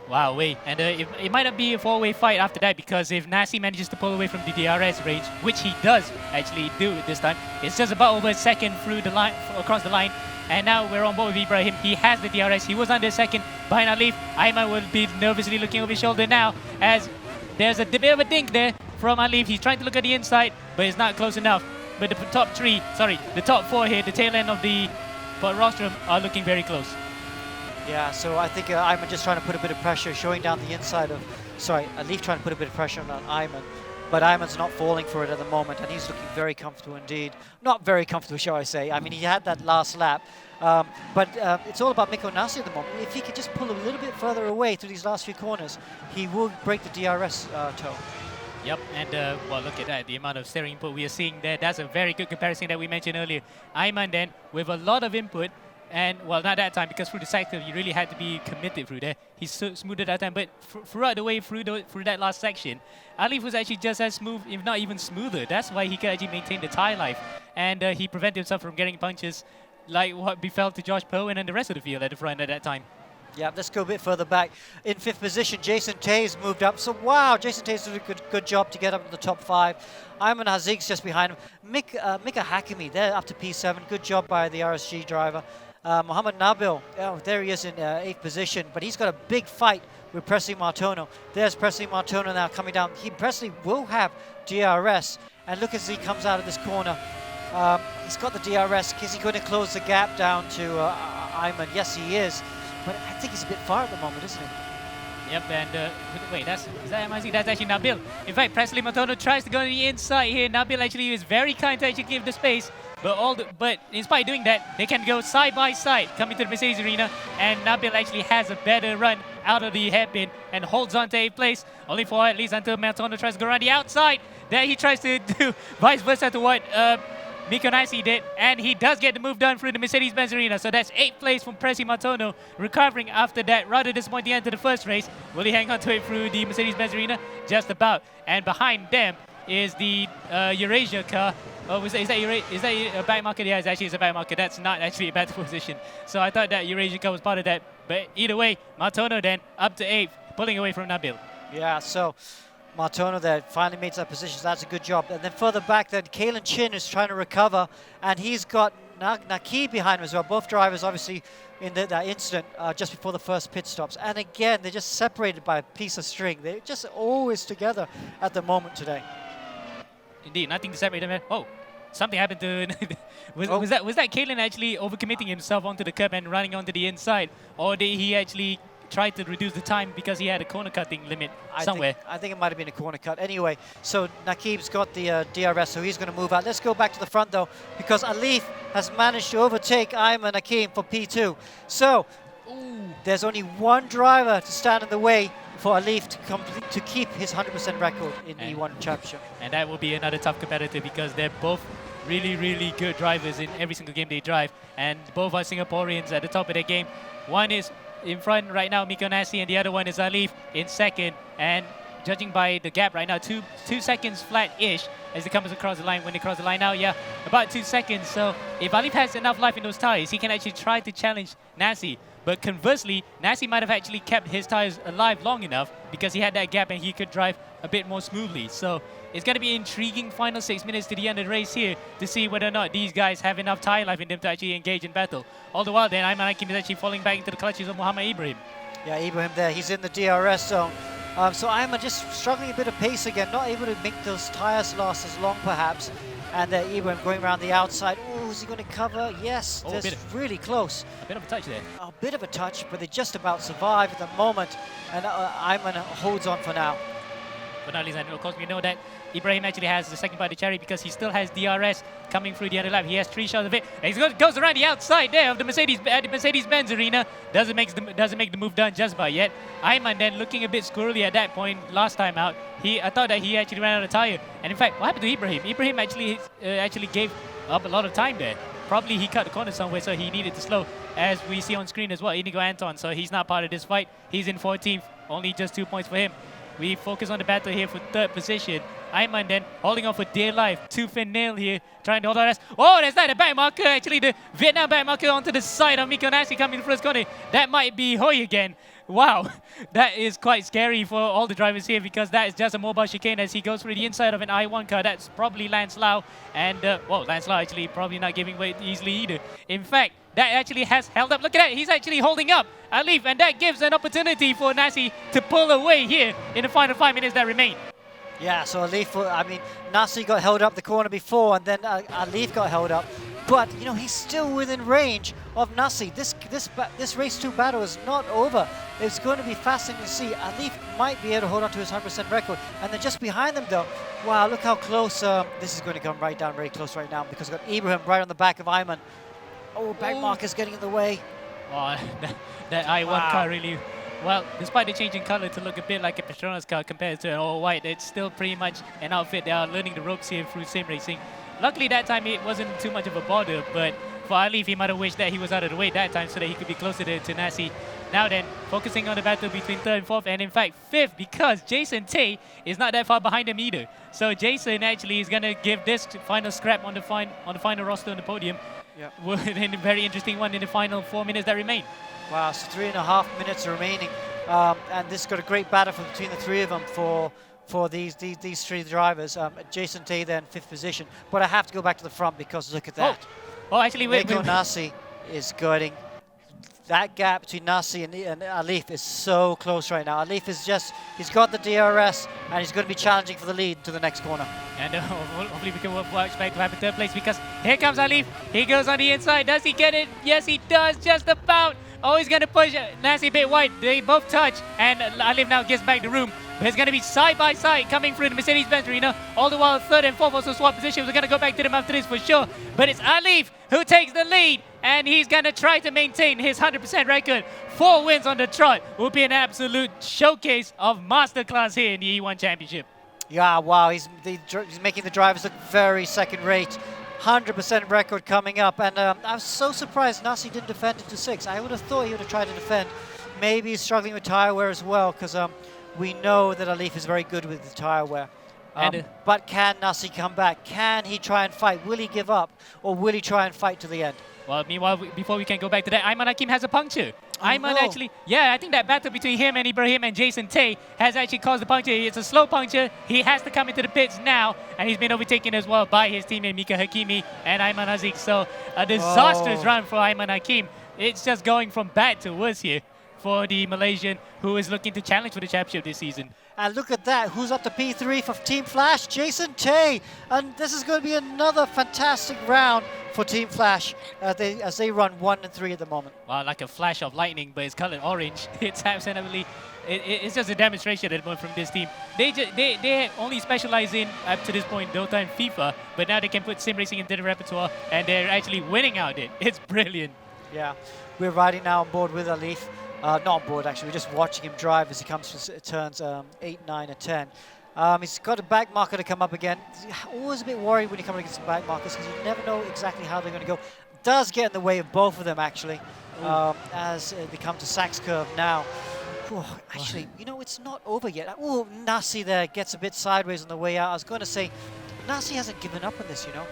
Wow, wait, and it might not be a 4-way fight after that, because if Nassi manages to pull away from the DRS range, which he does actually do this time, it's just about over a second through the line, across the line. And now we're on board with Ibrahim. He has the DRS. He was under second behind Alif. Ayman will be nervously looking over his shoulder now, as there's a bit of a dink there from Alif. He's trying to look at the inside, but it's not close enough. But the top 4 here, the tail end of the rostrum, are looking very close. Yeah, so I think Ayman just trying to put a bit of pressure, showing down the inside of, Alif trying to put a bit of pressure on Ayman. But Ayman's not falling for it at the moment, and he's looking very comfortable indeed. Not very comfortable, shall I say. I mean, he had that last lap. But it's all about Nico Nassi at the moment. If he could just pull a little bit further away through these last few corners, he will break the DRS toe. Yep, and well, look at that, the amount of steering input we are seeing there. That's a very good comparison that we mentioned earlier. Ayman then, with a lot of input, and, well, not that time, because through the sector, you really had to be committed through there. He's so smooth at that time, but throughout the way through that last section, Alif was actually just as smooth, if not even smoother. That's why he could actually maintain the tire life, and he prevented himself from getting punches like what befell to Josh Powen and the rest of the field at the front at that time. Yeah, let's go a bit further back. In 5th position, Jason Tay's moved up. So, wow, Jason Tay's did a good job to get up to the top 5. Ayman Hazig's just behind him. Mika Hakimi, they're up to P7. Good job by the RSG driver. Mohamed Nabil, there he is in 8th position, but he's got a big fight with Presley Martono. There's Presley Martono now coming down. Presley will have DRS, and look as he comes out of this corner. He's got the DRS. Is he going to close the gap down to Ayman? Yes, he is. But I think he's a bit far at the moment, isn't he? Yep, and wait, is that MIC? That's actually Nabil. In fact, Presley Martono tries to go to the inside here. Nabil actually is very kind to actually give the space. But in spite of doing that, they can go side by side coming to the Mercedes arena, and Nabil actually has a better run out of the hairpin and holds on to 8th place, only for at least until Martono tries to go around the outside. There he tries to do vice versa to what Nico Nassi did, and he does get the move done through the Mercedes-Benz arena. So that's 8th place from Presley Martono, recovering after that rather disappointing end to the first race. Will he hang on to it through the Mercedes-Benz arena? Just about. And behind them is the Eurasia car. Oh, is that a back marker? Yeah, it's a back marker. That's not actually a bad position. So I thought that Eurasia car was part of that. But either way, Martono then up to 8th, pulling away from Nabil. Yeah, so Martono there finally makes that position. So that's a good job. And then further back, then Kaelin Chin is trying to recover, and he's got Naki behind him as well. Both drivers obviously in that incident just before the first pit stops. And again, they're just separated by a piece of string. They're just always together at the moment today. Indeed, nothing to separate them. Oh, something happened to... was that Kaelin actually overcommitting himself onto the curb and running onto the inside? Or did he actually try to reduce the time because he had a corner cutting limit somewhere? I think it might have been a corner cut. Anyway, so Nakib's got the DRS, so he's going to move out. Let's go back to the front, though, because Alif has managed to overtake Ayman Hakim for P2. So there's only one driver to stand in the way for Alif to keep his 100% record in the E1 Championship. And that will be another tough competitor, because they're both really, really good drivers in every single game they drive. And both are Singaporeans at the top of their game. One is in front right now, Nico Nassi, and the other one is Alif in second. And judging by the gap right now, two seconds flat-ish as it comes across the line. When they cross the line now, yeah, about 2 seconds. So if Alif has enough life in those tires, he can actually try to challenge Nassi. But conversely, Nassi might have actually kept his tires alive long enough because he had that gap and he could drive a bit more smoothly. So it's going to be an intriguing final 6 minutes to the end of the race here to see whether or not these guys have enough tire life in them to actually engage in battle. All the while then, Ayman Hakim is actually falling back into the clutches of Muhammad Ibrahim. Yeah, Ibrahim there, he's in the DRS zone. So Ayman just struggling a bit of pace again, not able to make those tires last as long perhaps. And Ibrahim going around the outside. Oh, is he going to cover? Yes, that's really close. A bit of a touch there. A bit of a touch, but they just about survive at the moment. And Ayman holds on for now. but not least, and of course we know that Ibrahim actually has the second bite of the cherry because he still has DRS coming through the other lap. He has 3 shots of it, and he goes around the outside there of the Mercedes-Benz arena. Doesn't make the move done just by yet. Ayman then looking a bit squirrely at that point last time out. I thought that he actually ran out of tire, and in fact, what happened to Ibrahim? Ibrahim actually gave up a lot of time there. Probably he cut the corner somewhere, so he needed to slow, as we see on screen as well. Indigo Anton, so he's not part of this fight. He's in 14th, only just 2 points for him. We focus on the battle here for 3rd position. Ayman then holding on for dear life. Tooth and nail here, trying to hold on. Oh, that's not a back marker. Actually, the Vietnam back marker onto the side of Miko Nasi coming in the first corner. That might be Hoi again. Wow, that is quite scary for all the drivers here because that is just a mobile chicane as he goes through the inside of an I1 car. That's probably Lance Lau. And, well, Lance Lau actually probably not giving way easily either. In fact, that actually has held up. Look at that. He's actually holding up Alif, and that gives an opportunity for Nasi to pull away here in the final 5 minutes that remain. Yeah, so Alif, I mean, Nasi got held up the corner before, and then Alif got held up. But, you know, he's still within range of Nasi. This race 2 battle is not over. It's going to be fascinating to see. Alif might be able to hold on to his 100% record. And then just behind them, though, wow, look how close. This is going to come right down very close right now because we've got Ibrahim right on the back of Ayman. Oh, back marker's getting in the way. Oh, that I1 car really... Well, despite the change in color to look a bit like a Petronas car compared to an all-white, it's still pretty much an outfit. They are learning the ropes here through sim racing. Luckily, that time it wasn't too much of a bother, but for Alif, he might have wished that he was out of the way that time so that he could be closer to Nasi. Now then, focusing on the battle between 3rd and 4th, and in fact 5th, because Jason Tay is not that far behind him either. So Jason actually is going to give this final scrap on the final roster on the podium. Yep. In a very interesting one in the final 4 minutes that remain. Wow, so 3.5 minutes remaining, and this got a great battle between the 3 of them for these 3 drivers. Jason Tay there in 5th position, but I have to go back to the front because look at that. Oh actually, Miko Nasi is getting that gap between Nasi and Alif is so close right now. Alif is he's got the DRS and he's going to be challenging for the lead to the next corner. And hopefully we can expect to have a 3rd place because here comes Alif. He goes on the inside. Does he get it? Yes, he does, just about. Oh, he's going to push Nasi a bit wide. They both touch, and Alif now gets back the room. But it's going to be side by side coming through the Mercedes-Benz arena. All the while, 3rd and 4th also swap positions. We're going to go back to them after this for sure. But it's Alif who takes the lead, and he's going to try to maintain his 100% record. 4 wins on the trot will be an absolute showcase of masterclass here in the E1 Championship. Yeah, wow, he's making the drivers look very second rate. 100% record coming up, and I was so surprised Nasi didn't defend it to 6. I would have thought he would have tried to defend. Maybe he's struggling with tire wear as well, because we know that Alif is very good with the tire wear. But can Nasi come back? Can he try and fight? Will he give up, or will he try and fight to the end? Well, meanwhile, before we can go back to that, Ayman Hakim has a puncture. Ayman actually, yeah, I think that battle between him and Ibrahim and Jason Tay has actually caused the puncture. It's a slow puncture. He has to come into the pits now, and he's been overtaken as well by his teammate Mika Hakimi and Ayman Hazik. So a disastrous run for Ayman Hakim. It's just going from bad to worse here for the Malaysian who is looking to challenge for the championship this season. And look at that, who's up to P3 for Team Flash? Jason Tay. And this is going to be another fantastic round for Team Flash as they run 1 and 3 at the moment. Wow, like a flash of lightning, but it's colored orange. It's absolutely, it's just a demonstration at the moment from this team. They only specialize in, up to this point, Dota and FIFA, but now they can put sim racing into the repertoire, and they're actually winning out it. It's brilliant. Yeah, we're riding now on board with Alif. Not on board, actually. We're just watching him drive as he comes to turns 8, 9, and 10. He's got a back marker to come up again. Always a bit worried when you come against the back markers because you never know exactly how they're going to go. Does get in the way of both of them, actually, as they come to Sachs curve now. Oh, actually, you know, it's not over yet. Oh, Nasi there gets a bit sideways on the way out. I was going to say, Nasi hasn't given up on this, you know.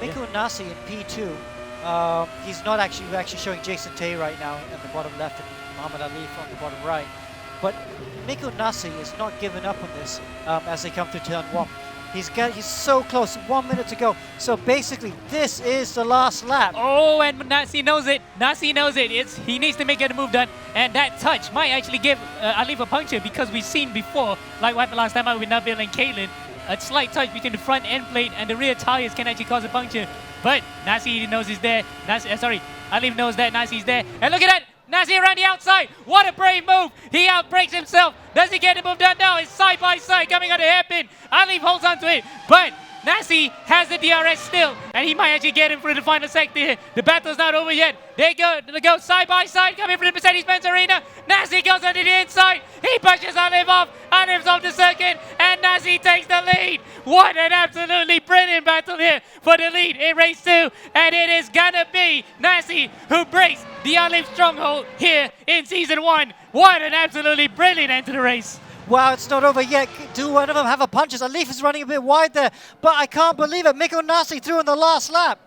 Miko Nasi in P2. He's not actually showing Jason Tay right now in the bottom left and Muhammad Alif on the bottom right. But Miko Nasi is not giving up on this as they come through turn 1. He's so close, 1 minute to go. So basically, this is the last lap. Oh, and Nasi knows it. Nasi knows it. He needs to make a move done. And that touch might actually give Alif a puncture because we've seen before, like what happened last time out with Nabil and Kaelin, a slight touch between the front end plate and the rear tires can actually cause a puncture. But Nasi knows he's there. Alif knows that Nasi's there. And look at that! Nazi around the outside. What a brave move. He outbreaks himself. Does he get the move done? No, it's side by side coming on the hairpin. Alif holds on to it, but Nazi has the DRS still, and he might actually get him through the final sector here. The battle's not over yet. They go side by side, coming from the Mercedes-Benz arena. Nazi goes onto the inside. He pushes Alif off. Alif's off the circuit, and Nazi takes the lead. What an absolutely brilliant battle here for the lead in race 2, and it is gonna be Nazi who breaks the Alif stronghold here in season 1. What an absolutely brilliant end to the race. Wow, it's not over yet. Do one of them have a punches? Alif is running a bit wide there, but I can't believe it. Mikko Nasi through in the last lap.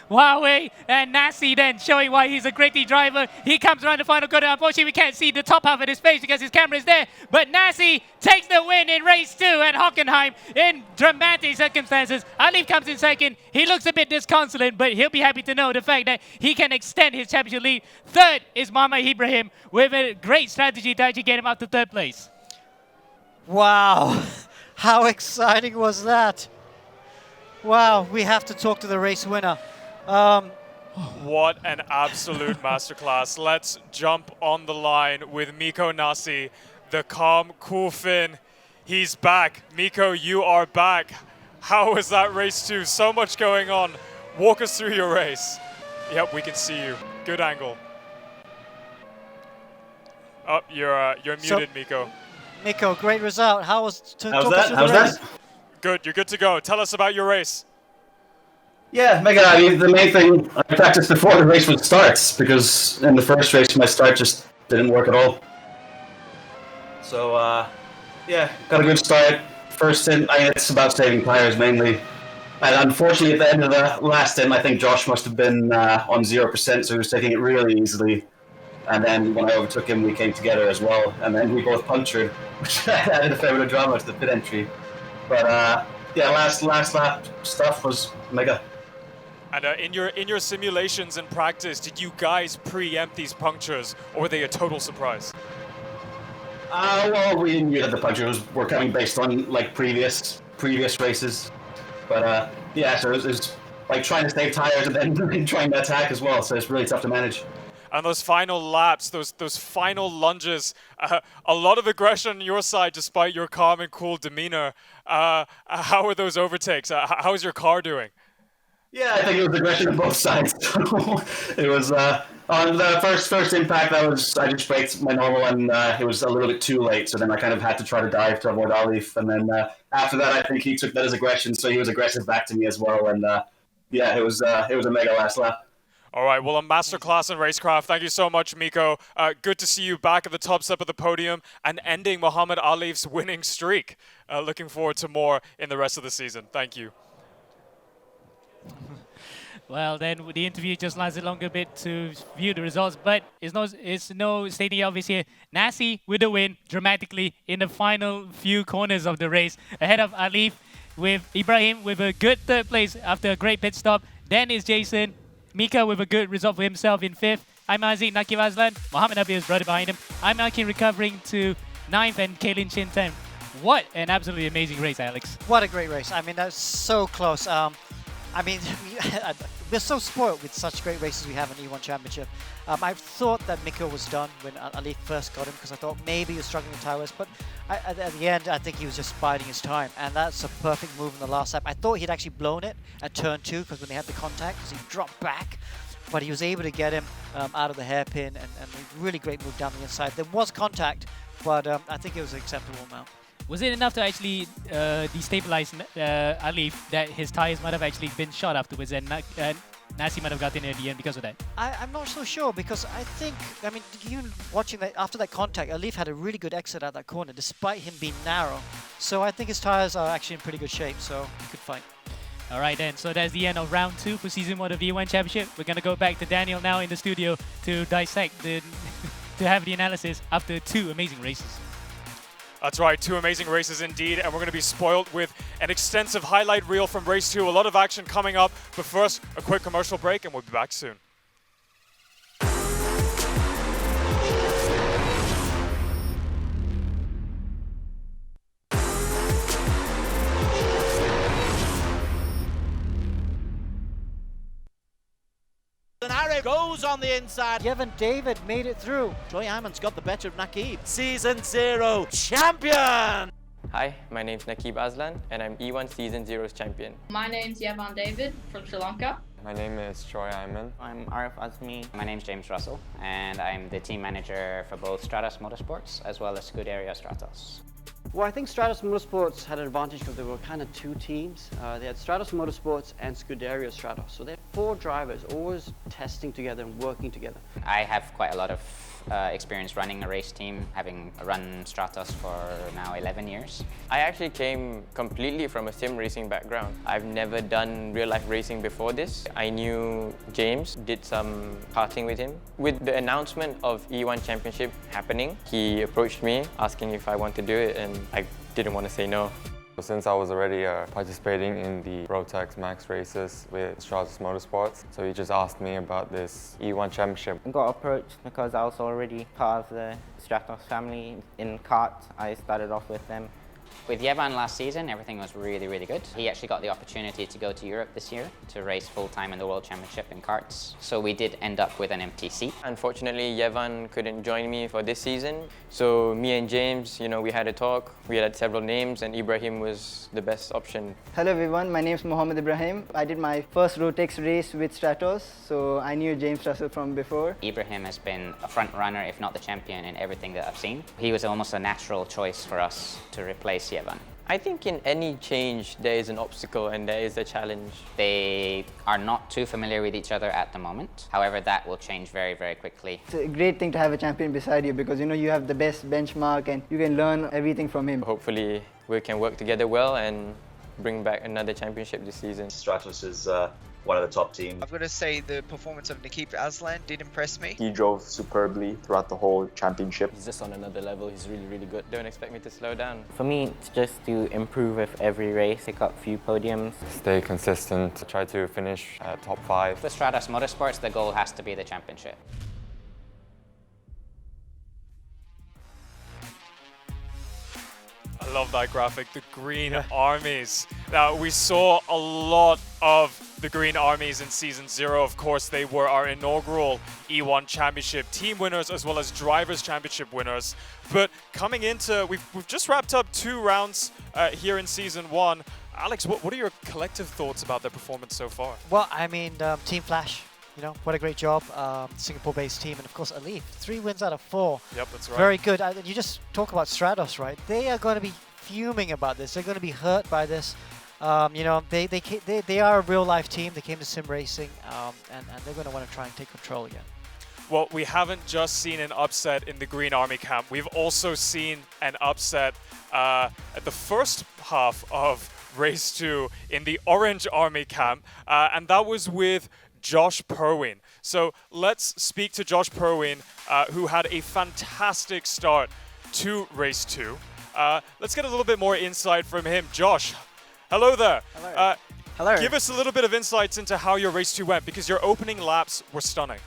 Wow, and Nasi then showing why he's a gritty driver. He comes around the final corner. Unfortunately, we can't see the top half of his face because his camera is there. But Nasi takes the win in race 2 at Hockenheim in dramatic circumstances. Alif comes in second. He looks a bit disconsolate, but he'll be happy to know the fact that he can extend his championship lead. Third is Mohamed Ibrahim with a great strategy to actually get him out to third place. Wow, how exciting was that? Wow, we have to talk to the race winner. What an absolute masterclass. Let's jump on the line with Mikko Nasi, the calm, cool Finn. He's back. Mikko, you are back. How was that race 2? So much going on. Walk us through your race. Yep, we can see you. Good angle. Oh, you're muted, Mikko. Mikko, great result. How's that? Good, you're good to go. Tell us about your race. Yeah, Mega, I mean, the main thing I practiced before the race would start, because in the first race my start just didn't work at all. So, yeah, got a good start. First stint, it's about saving tires mainly. And unfortunately, at the end of the last stint, I think Josh must have been on 0%, so he was taking it really easily. And then when I overtook him, we came together as well. And then we both punctured, which added a fair bit of drama to the pit entry. But yeah, last lap stuff was mega. And in your simulations and practice, did you guys preempt these punctures, or were they a total surprise? Well, we knew that the punctures were coming based on like previous races. But yeah, so it was like trying to save tires and then trying to attack as well. So it's really tough to manage. And those final laps, those final lunges, a lot of aggression on your side despite your calm and cool demeanor. How were those overtakes? How is your car doing? Yeah, I think it was aggression on both sides. It was on the first impact. I just braked my normal, and it was a little bit too late. So then I kind of had to try to dive to avoid Alif. And then after that, I think he took that as aggression, so he was aggressive back to me as well. And yeah, it was a mega last lap. All right, well, a masterclass in racecraft. Thank you so much, Mikko. Good to see you back at the top step of the podium and ending Mohamed Alif's winning streak. Looking forward to more in the rest of the season. Thank you. Well, then the interview just lasted longer a bit to view the results, but it's no stating obvious here. Nasi with the win dramatically in the final few corners of the race, ahead of Alif, with Ibrahim with a good third place after a great pit stop. Then is Jason. Mika with a good result for himself in 5th. I'm Aziz, Naki Vazlan. Mohamed Nabil's brother behind him. I'm Naki recovering to 9th and Kaelin Chin 10th. What an absolutely amazing race, Alex. What a great race. I mean, that's so close. I mean, we're so spoiled with such great races we have in E1 Championship. I thought that Mikko was done when Alif first got him because I thought maybe he was struggling with tires, but at the end, I think he was just biding his time, and that's a perfect move in the last lap. I thought he'd actually blown it at turn 2 because when they had the contact, because he dropped back, but he was able to get him out of the hairpin, and a really great move down the inside. There was contact, but I think it was an acceptable amount. Was it enough to actually destabilize Alif that his tires might have actually been shot afterwards and Nasi might have got in at the end because of that? I'm not so sure because I think, I mean, even watching that, after that contact, Alif had a really good exit out that corner despite him being narrow. So I think his tires are actually in pretty good shape, so he could fight. All right then, so that's the end of round 2 for Season 1 of the E1 Championship. We're going to go back to Daniel now in the studio to dissect, to have the analysis after 2 amazing races. That's right, 2 amazing races indeed, and we're going to be spoiled with an extensive highlight reel from race 2. A lot of action coming up, but first, a quick commercial break, and we'll be back soon. And Aaron goes on the inside. Yevon David made it through. Troy Iman's got the better of Nakib. Season 0 champion! Hi, my name's Nakib Aslan, and I'm E1 Season 0's champion. My name's Yevon David from Sri Lanka. My name is Troy Iman. I'm Arif Azmi. My name's James Russell, and I'm the team manager for both Stratos Motorsports as well as Scuderia Stratos. Well, I think Stratos Motorsports had an advantage because there were kind of two teams. They had Stratos Motorsports and Scuderia Stratos. So they had 4 drivers always testing together and working together. I have quite a lot of experience running a race team, having run Stratos for now 11 years. I actually came completely from a sim racing background. I've never done real-life racing before this. I knew James, did some karting with him. With the announcement of E1 Championship happening, he approached me asking if I want to do it, and I didn't want to say no. Since I was already participating in the Rotax Max races with Stratos Motorsports, so he just asked me about this E1 Championship. I got approached because I was already part of the Stratos family in kart. I started off with them. With Yevon last season, everything was really, really good. He actually got the opportunity to go to Europe this year to race full-time in the World Championship in karts. So we did end up with an empty seat. Unfortunately, Yevon couldn't join me for this season. So me and James, we had a talk. We had several names, and Ibrahim was the best option. Hello everyone, my name is Mohammed Ibrahim. I did my first Rotex race with Stratos, so I knew James Russell from before. Ibrahim has been a front runner, if not the champion, in everything that I've seen. He was almost a natural choice for us to replace Yevon. I think in any change, there is an obstacle and there is a challenge. They are not too familiar with each other at the moment. However, that will change very, very quickly. It's a great thing to have a champion beside you because you have the best benchmark and you can learn everything from him. Hopefully, we can work together well and bring back another championship this season. Stratos is one of the top teams. I've got to say the performance of Nakib Aslan did impress me. He drove superbly throughout the whole championship. He's just on another level. He's really, really good. Don't expect me to slow down. For me, it's just to improve with every race, pick up a few podiums. Stay consistent, try to finish top 5. For Stratos Motorsports, the goal has to be the championship. I love that graphic, the green armies. Now, we saw a lot of the green armies in Season 0. Of course, they were our inaugural E1 Championship team winners as well as Drivers' Championship winners. But coming into, we've just wrapped up 2 rounds here in Season 1. Alex, what are your collective thoughts about their performance so far? Well, I mean, Team Flash, what a great job. Singapore-based team, and of course, Alif. 3 wins out of 4. Yep, that's right. Very good. You just talk about Stratos, right? They are going to be fuming about this. They're going to be hurt by this. They are a real-life team. They came to sim racing, and they're going to want to try and take control again. Well, we haven't just seen an upset in the Green Army camp. We've also seen an upset at the first half of Race 2 in the Orange Army camp, and that was with Josh Perwin. So let's speak to Josh Perwin, who had a fantastic start to Race 2. Let's get a little bit more insight from him. Josh, hello there. Hello. Hello. Give us a little bit of insights into how your Race 2 went, because your opening laps were stunning.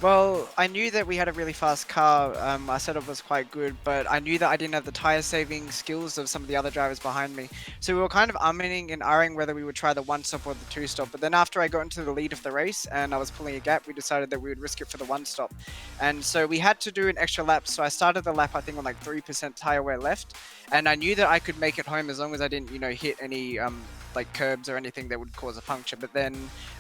Well, I knew that we had a really fast car. Our setup was quite good, but I knew that I didn't have the tire saving skills of some of the other drivers behind me. So we were kind of umming and ahhing whether we would try the 1-stop or the 2-stop. But then after I got into the lead of the race and I was pulling a gap, we decided that we would risk it for the 1-stop. And so we had to do an extra lap. So I started the lap, I think, on like 3% tire wear left. And I knew that I could make it home as long as I didn't, hit any like curbs or anything that would cause a puncture. But then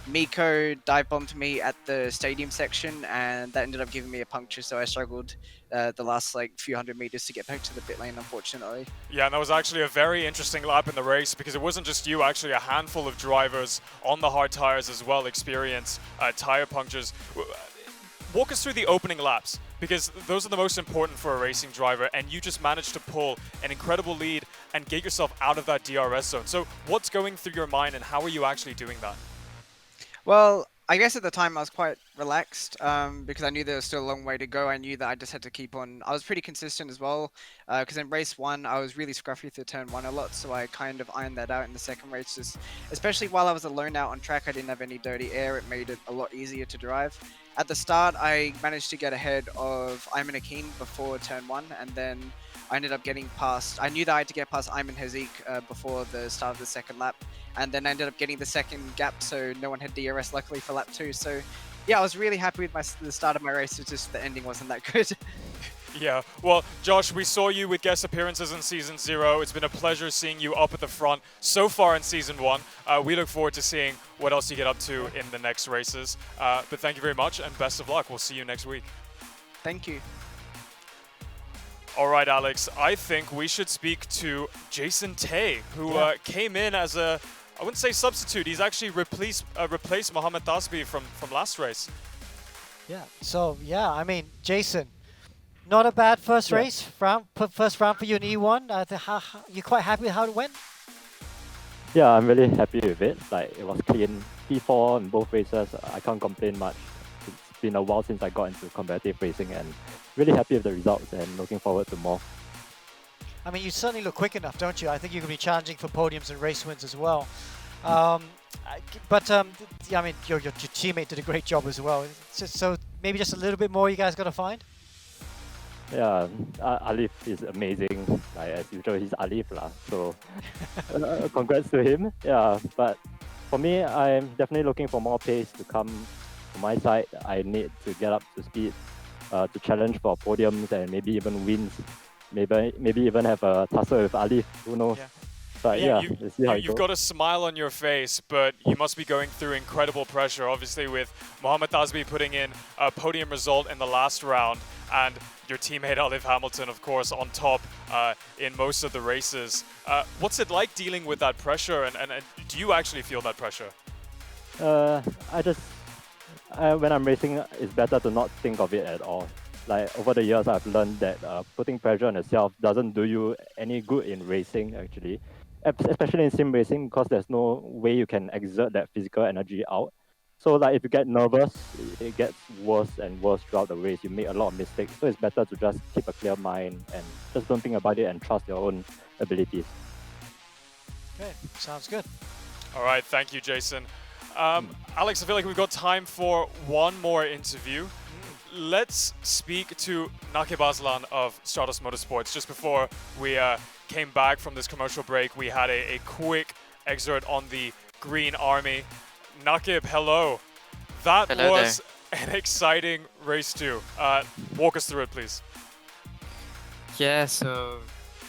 Miko dive bombed me at the stadium section, and that ended up giving me a puncture. So I struggled the last few hundred meters to get back to the pit lane, unfortunately. Yeah, and that was actually a very interesting lap in the race, because it wasn't just you, actually a handful of drivers on the hard tires as well experienced tire punctures. Walk us through the opening laps, because those are the most important for a racing driver, and you just managed to pull an incredible lead and get yourself out of that DRS zone. So what's going through your mind, and how are you actually doing that? Well, I guess at the time I was quite relaxed because I knew there was still a long way to go. I knew that I just had to keep on. I was pretty consistent as well because in race 1 I was really scruffy through turn 1 a lot, so I kind of ironed that out in the second race. Especially while I was alone out on track, I didn't have any dirty air. It made it a lot easier to drive. At the start, I managed to get ahead of Ayman Akin before turn 1, and then I ended up getting past. I knew that I had to get past Ayman Haziq before the start of the second lap, and then I ended up getting the second gap, so no one had DRS luckily for lap 2. So yeah, I was really happy with the start of my race. It's just the ending wasn't that good. Yeah, well, Josh, we saw you with guest appearances in Season 0. It's been a pleasure seeing you up at the front so far in Season 1. We look forward to seeing what else you get up to in the next races. But thank you very much, and best of luck. We'll see you next week. Thank you. All right, Alex, I think we should speak to Jason Tay, who came in as a, I wouldn't say substitute, he's actually replaced Mohammed Tasbi from last race. Yeah, so yeah, I mean, Jason, not a bad first race, first round for you in E1. You're quite happy with how it went? Yeah, I'm really happy with it. Like, it was clean. P4 in both races, I can't complain much. It's been a while since I got into competitive racing, and really happy with the results and looking forward to more. I mean, you certainly look quick enough, don't you? I think you could be challenging for podiums and race wins as well. But yeah, I mean, your teammate did a great job as well. So maybe just a little bit more you guys got to find? Yeah, Alif is amazing. Like, as usual, he's Alif lah. So congrats to him. Yeah, but for me, I'm definitely looking for more pace to come from my side. I need to get up to speed to challenge for podiums and maybe even wins. Maybe even have a tussle with Alif. Who knows? Yeah. But yeah, let's see how it You've goes. got a smile on your face, but you must be going through incredible pressure, obviously, with Mohammed Tasbi putting in a podium result in the last round, and your teammate Alif Hamilton, of course, on top in most of the races. What's it like dealing with that pressure, and do you actually feel that pressure? When I'm racing, it's better to not think of it at all. Like, over the years, I've learned that putting pressure on yourself doesn't do you any good in racing, actually. Especially in sim racing, because there's no way you can exert that physical energy out. So, like, if you get nervous, it gets worse and worse throughout the race. You make a lot of mistakes. So it's better to just keep a clear mind and just don't think about it and trust your own abilities. Okay, sounds good. All right, thank you, Jason. Alex, I feel like we've got time for one more interview. Let's speak to Nakib Aslan of Stratos Motorsports. Just before we came back from this commercial break, we had a quick excerpt on the Green Army. Nakib, hello. That was an exciting race too. Walk us through it, please. Yeah, so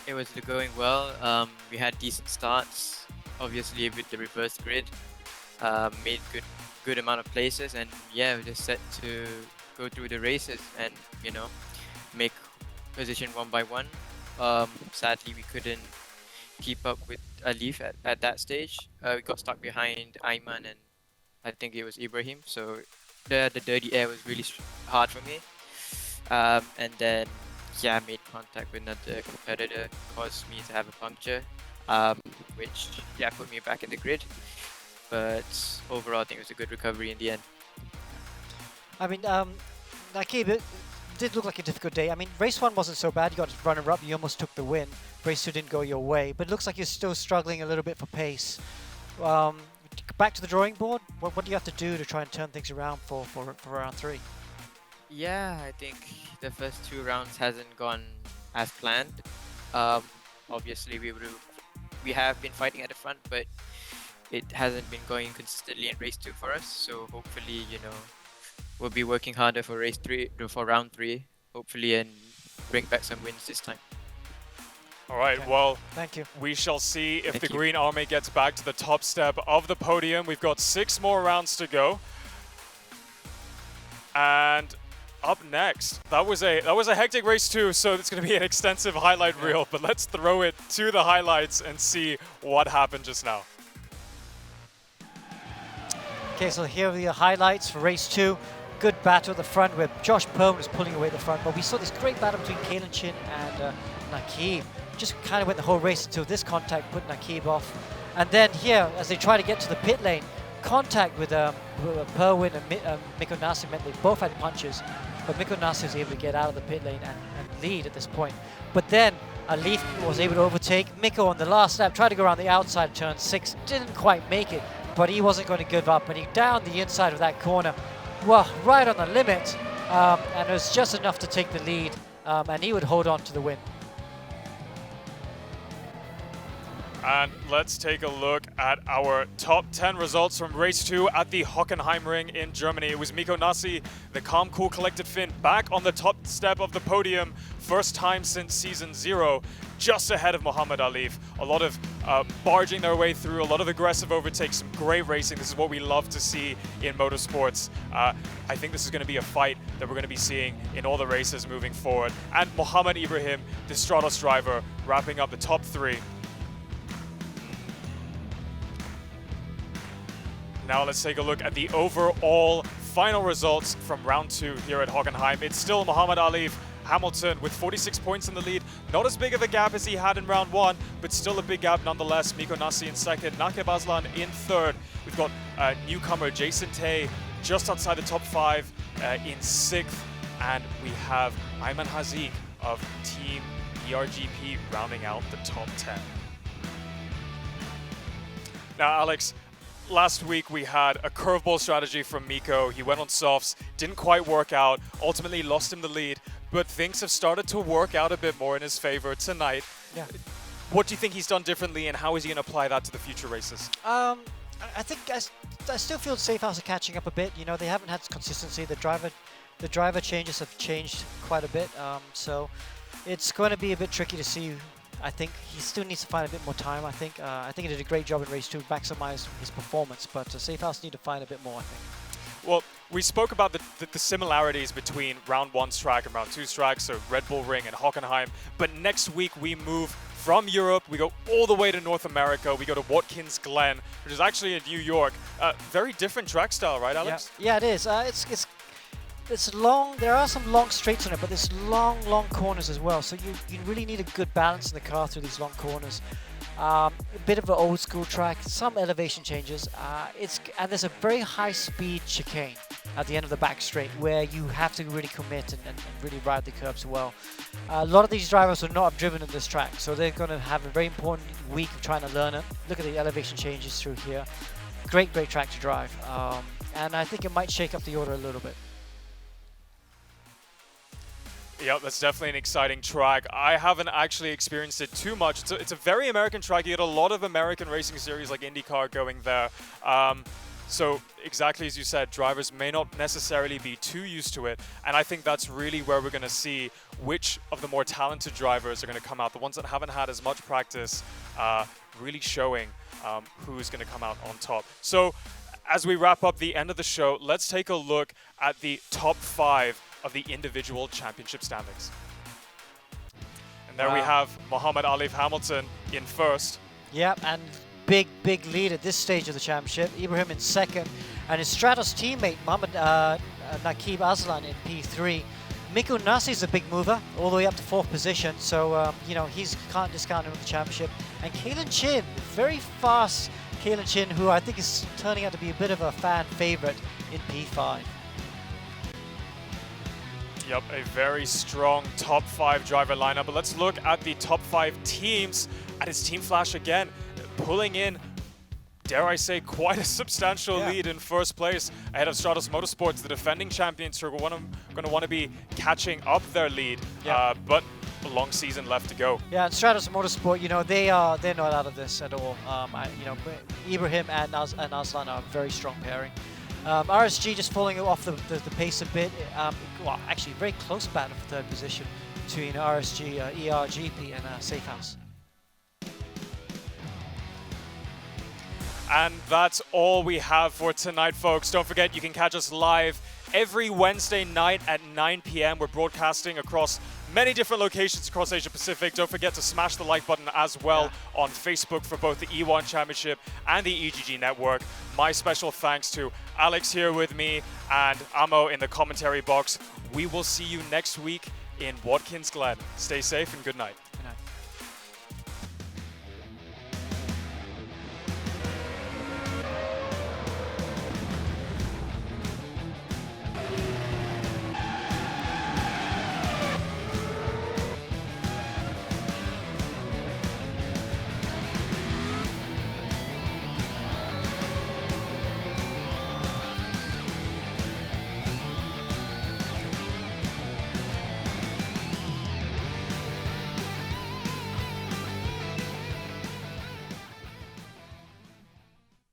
it was going well. We had decent starts, obviously with the reverse grid. Made good amount of places, and yeah, we're just set to go through the races and, you know, make position one by one. Sadly, we couldn't keep up with Alif at that stage. We got stuck behind Ayman and I think it was Ibrahim, so the dirty air was really hard for me. And then, yeah, I made contact with another competitor, caused me to have a puncture, which, yeah, put me back in the grid. But overall, I think it was a good recovery in the end. I mean, Nakib, it did look like a difficult day. I mean, race 1 wasn't so bad. You got runner-up, you almost took the win. Race 2 didn't go your way, but it looks like you're still struggling a little bit for pace. Back to the drawing board. What do you have to do to try and turn things around for round 3? Yeah, I think the first 2 rounds hasn't gone as planned. Obviously, we have been fighting at the front, but it hasn't been going consistently in race 2 for us. So hopefully, you know, we'll be working harder for round 3, hopefully, and bring back some wins this time. All right, well, thank you. We shall see if the Green Army gets back to the top step of the podium. We've got 6 more rounds to go. And up next, that was a hectic race too, so it's going to be an extensive highlight reel, but let's throw it to the highlights and see what happened just now. Okay, so here are the highlights for race 2. Good battle at the front where Josh Perlman was pulling away at the front, but we saw this great battle between Kaelin Chin and Nakib. Just kind of went the whole race until this contact put Nakib off. And then here, as they try to get to the pit lane, contact with Perwin and Mikko Nassi meant they both had punches, but Mikko Nassi was able to get out of the pit lane and lead at this point. But then Alif was able to overtake Mikko on the last lap, tried to go around the outside turn 6, didn't quite make it, but he wasn't going to give up, and he downed the inside of that corner, well, right on the limit, and it was just enough to take the lead, and he would hold on to the win. And let's take a look at our top 10 results from race 2 at the Hockenheim ring in Germany. It was Mikko Nassi, the calm, cool, collected Finn, back on the top step of the podium, first time since season 0, just ahead of Muhammad Alif. A lot of barging their way through, a lot of aggressive overtakes, some great racing. This is what we love to see in motorsports. I think this is going to be a fight that we're going to be seeing in all the races moving forward. And Muhammad Ibrahim, the Stratos driver, wrapping up the top 3. Now let's take a look at the overall final results from round 2 here at Hockenheim. It's still Muhammad Alif, Hamilton with 46 points in the lead. Not as big of a gap as he had in round 1, but still a big gap nonetheless. Mikko Nassi in second, Nakib Aslan in third. We've got newcomer Jason Tay just outside the top 5 in 6th. And we have Ayman Haziq of Team ERGP rounding out the top 10. Now, Alex, last week we had a curveball strategy from Mikko. He went on softs, didn't quite work out, ultimately lost him the lead, but things have started to work out a bit more in his favor tonight. Yeah. What do you think he's done differently, and how is he going to apply that to the future races? I think I still feel Safehouse are catching up a bit. You know, they haven't had consistency. The driver changes have changed quite a bit, so it's going to be a bit tricky to see. I think he still needs to find a bit more time. I think he did a great job in race 2, maximize his performance, but Safehouse need to find a bit more, I think. Well, we spoke about the similarities between round 1's track and round 2's track, so Red Bull Ring and Hockenheim, but next week we move from Europe, we go all the way to North America, we go to Watkins Glen, which is actually in New York. Very different track style, right, Alex? Yeah, it is. It's long. There are some long straights on it, but there's long corners as well. So you really need a good balance in the car through these long corners. A bit of an old school track, some elevation changes. And there's a very high speed chicane at the end of the back straight where you have to really commit and really ride the curbs well. A lot of these drivers will not have driven in this track, so they're going to have a very important week of trying to learn it. Look at the elevation changes through here. Great track to drive. And I think it might shake up the order a little bit. Yep, that's definitely an exciting track. I haven't actually experienced it too much. It's a very American track. You get a lot of American racing series like IndyCar going there. So exactly as you said, drivers may not necessarily be too used to it. And I think that's really where we're going to see which of the more talented drivers are going to come out. The ones that haven't had as much practice, really showing who's going to come out on top. So as we wrap up the end of the show, let's take a look at the top 5 of the individual championship standings. And there we have Muhammad Alif Hamilton in first. Yep, and big lead at this stage of the championship. Ibrahim in second, and his Stratos teammate Muhammad Nakib Aslan in P3. Mikko Nassi is a big mover, all the way up to 4th position, so you know, he's can't discount him with the championship. And Kaelin Chin, very fast Kaelin Chin, who I think is turning out to be a bit of a fan favorite in P5. Yep, a very strong top 5 driver lineup. But let's look at the top 5 teams. And it's Team Flash again, pulling in, dare I say, quite a substantial lead in first place ahead of Stratos Motorsports, the defending champions, who are going to want to be catching up their lead. But a long season left to go. Yeah, and Stratos Motorsport, you know, they're not out of this at all. You know, Ibrahim and Aslan are a very strong pairing. RSG just falling off the pace a bit. Well, actually, very close battle for 3rd position between RSG, ERGP, and Safehouse. And that's all we have for tonight, folks. Don't forget, you can catch us live every Wednesday night at 9 p.m. We're broadcasting across many different locations across Asia Pacific. Don't forget to smash the like button as well on Facebook for both the E1 Championship and the EGG Network. My special thanks to Alex here with me and Amo in the commentary box. We will see you next week in Watkins Glen. Stay safe and good night.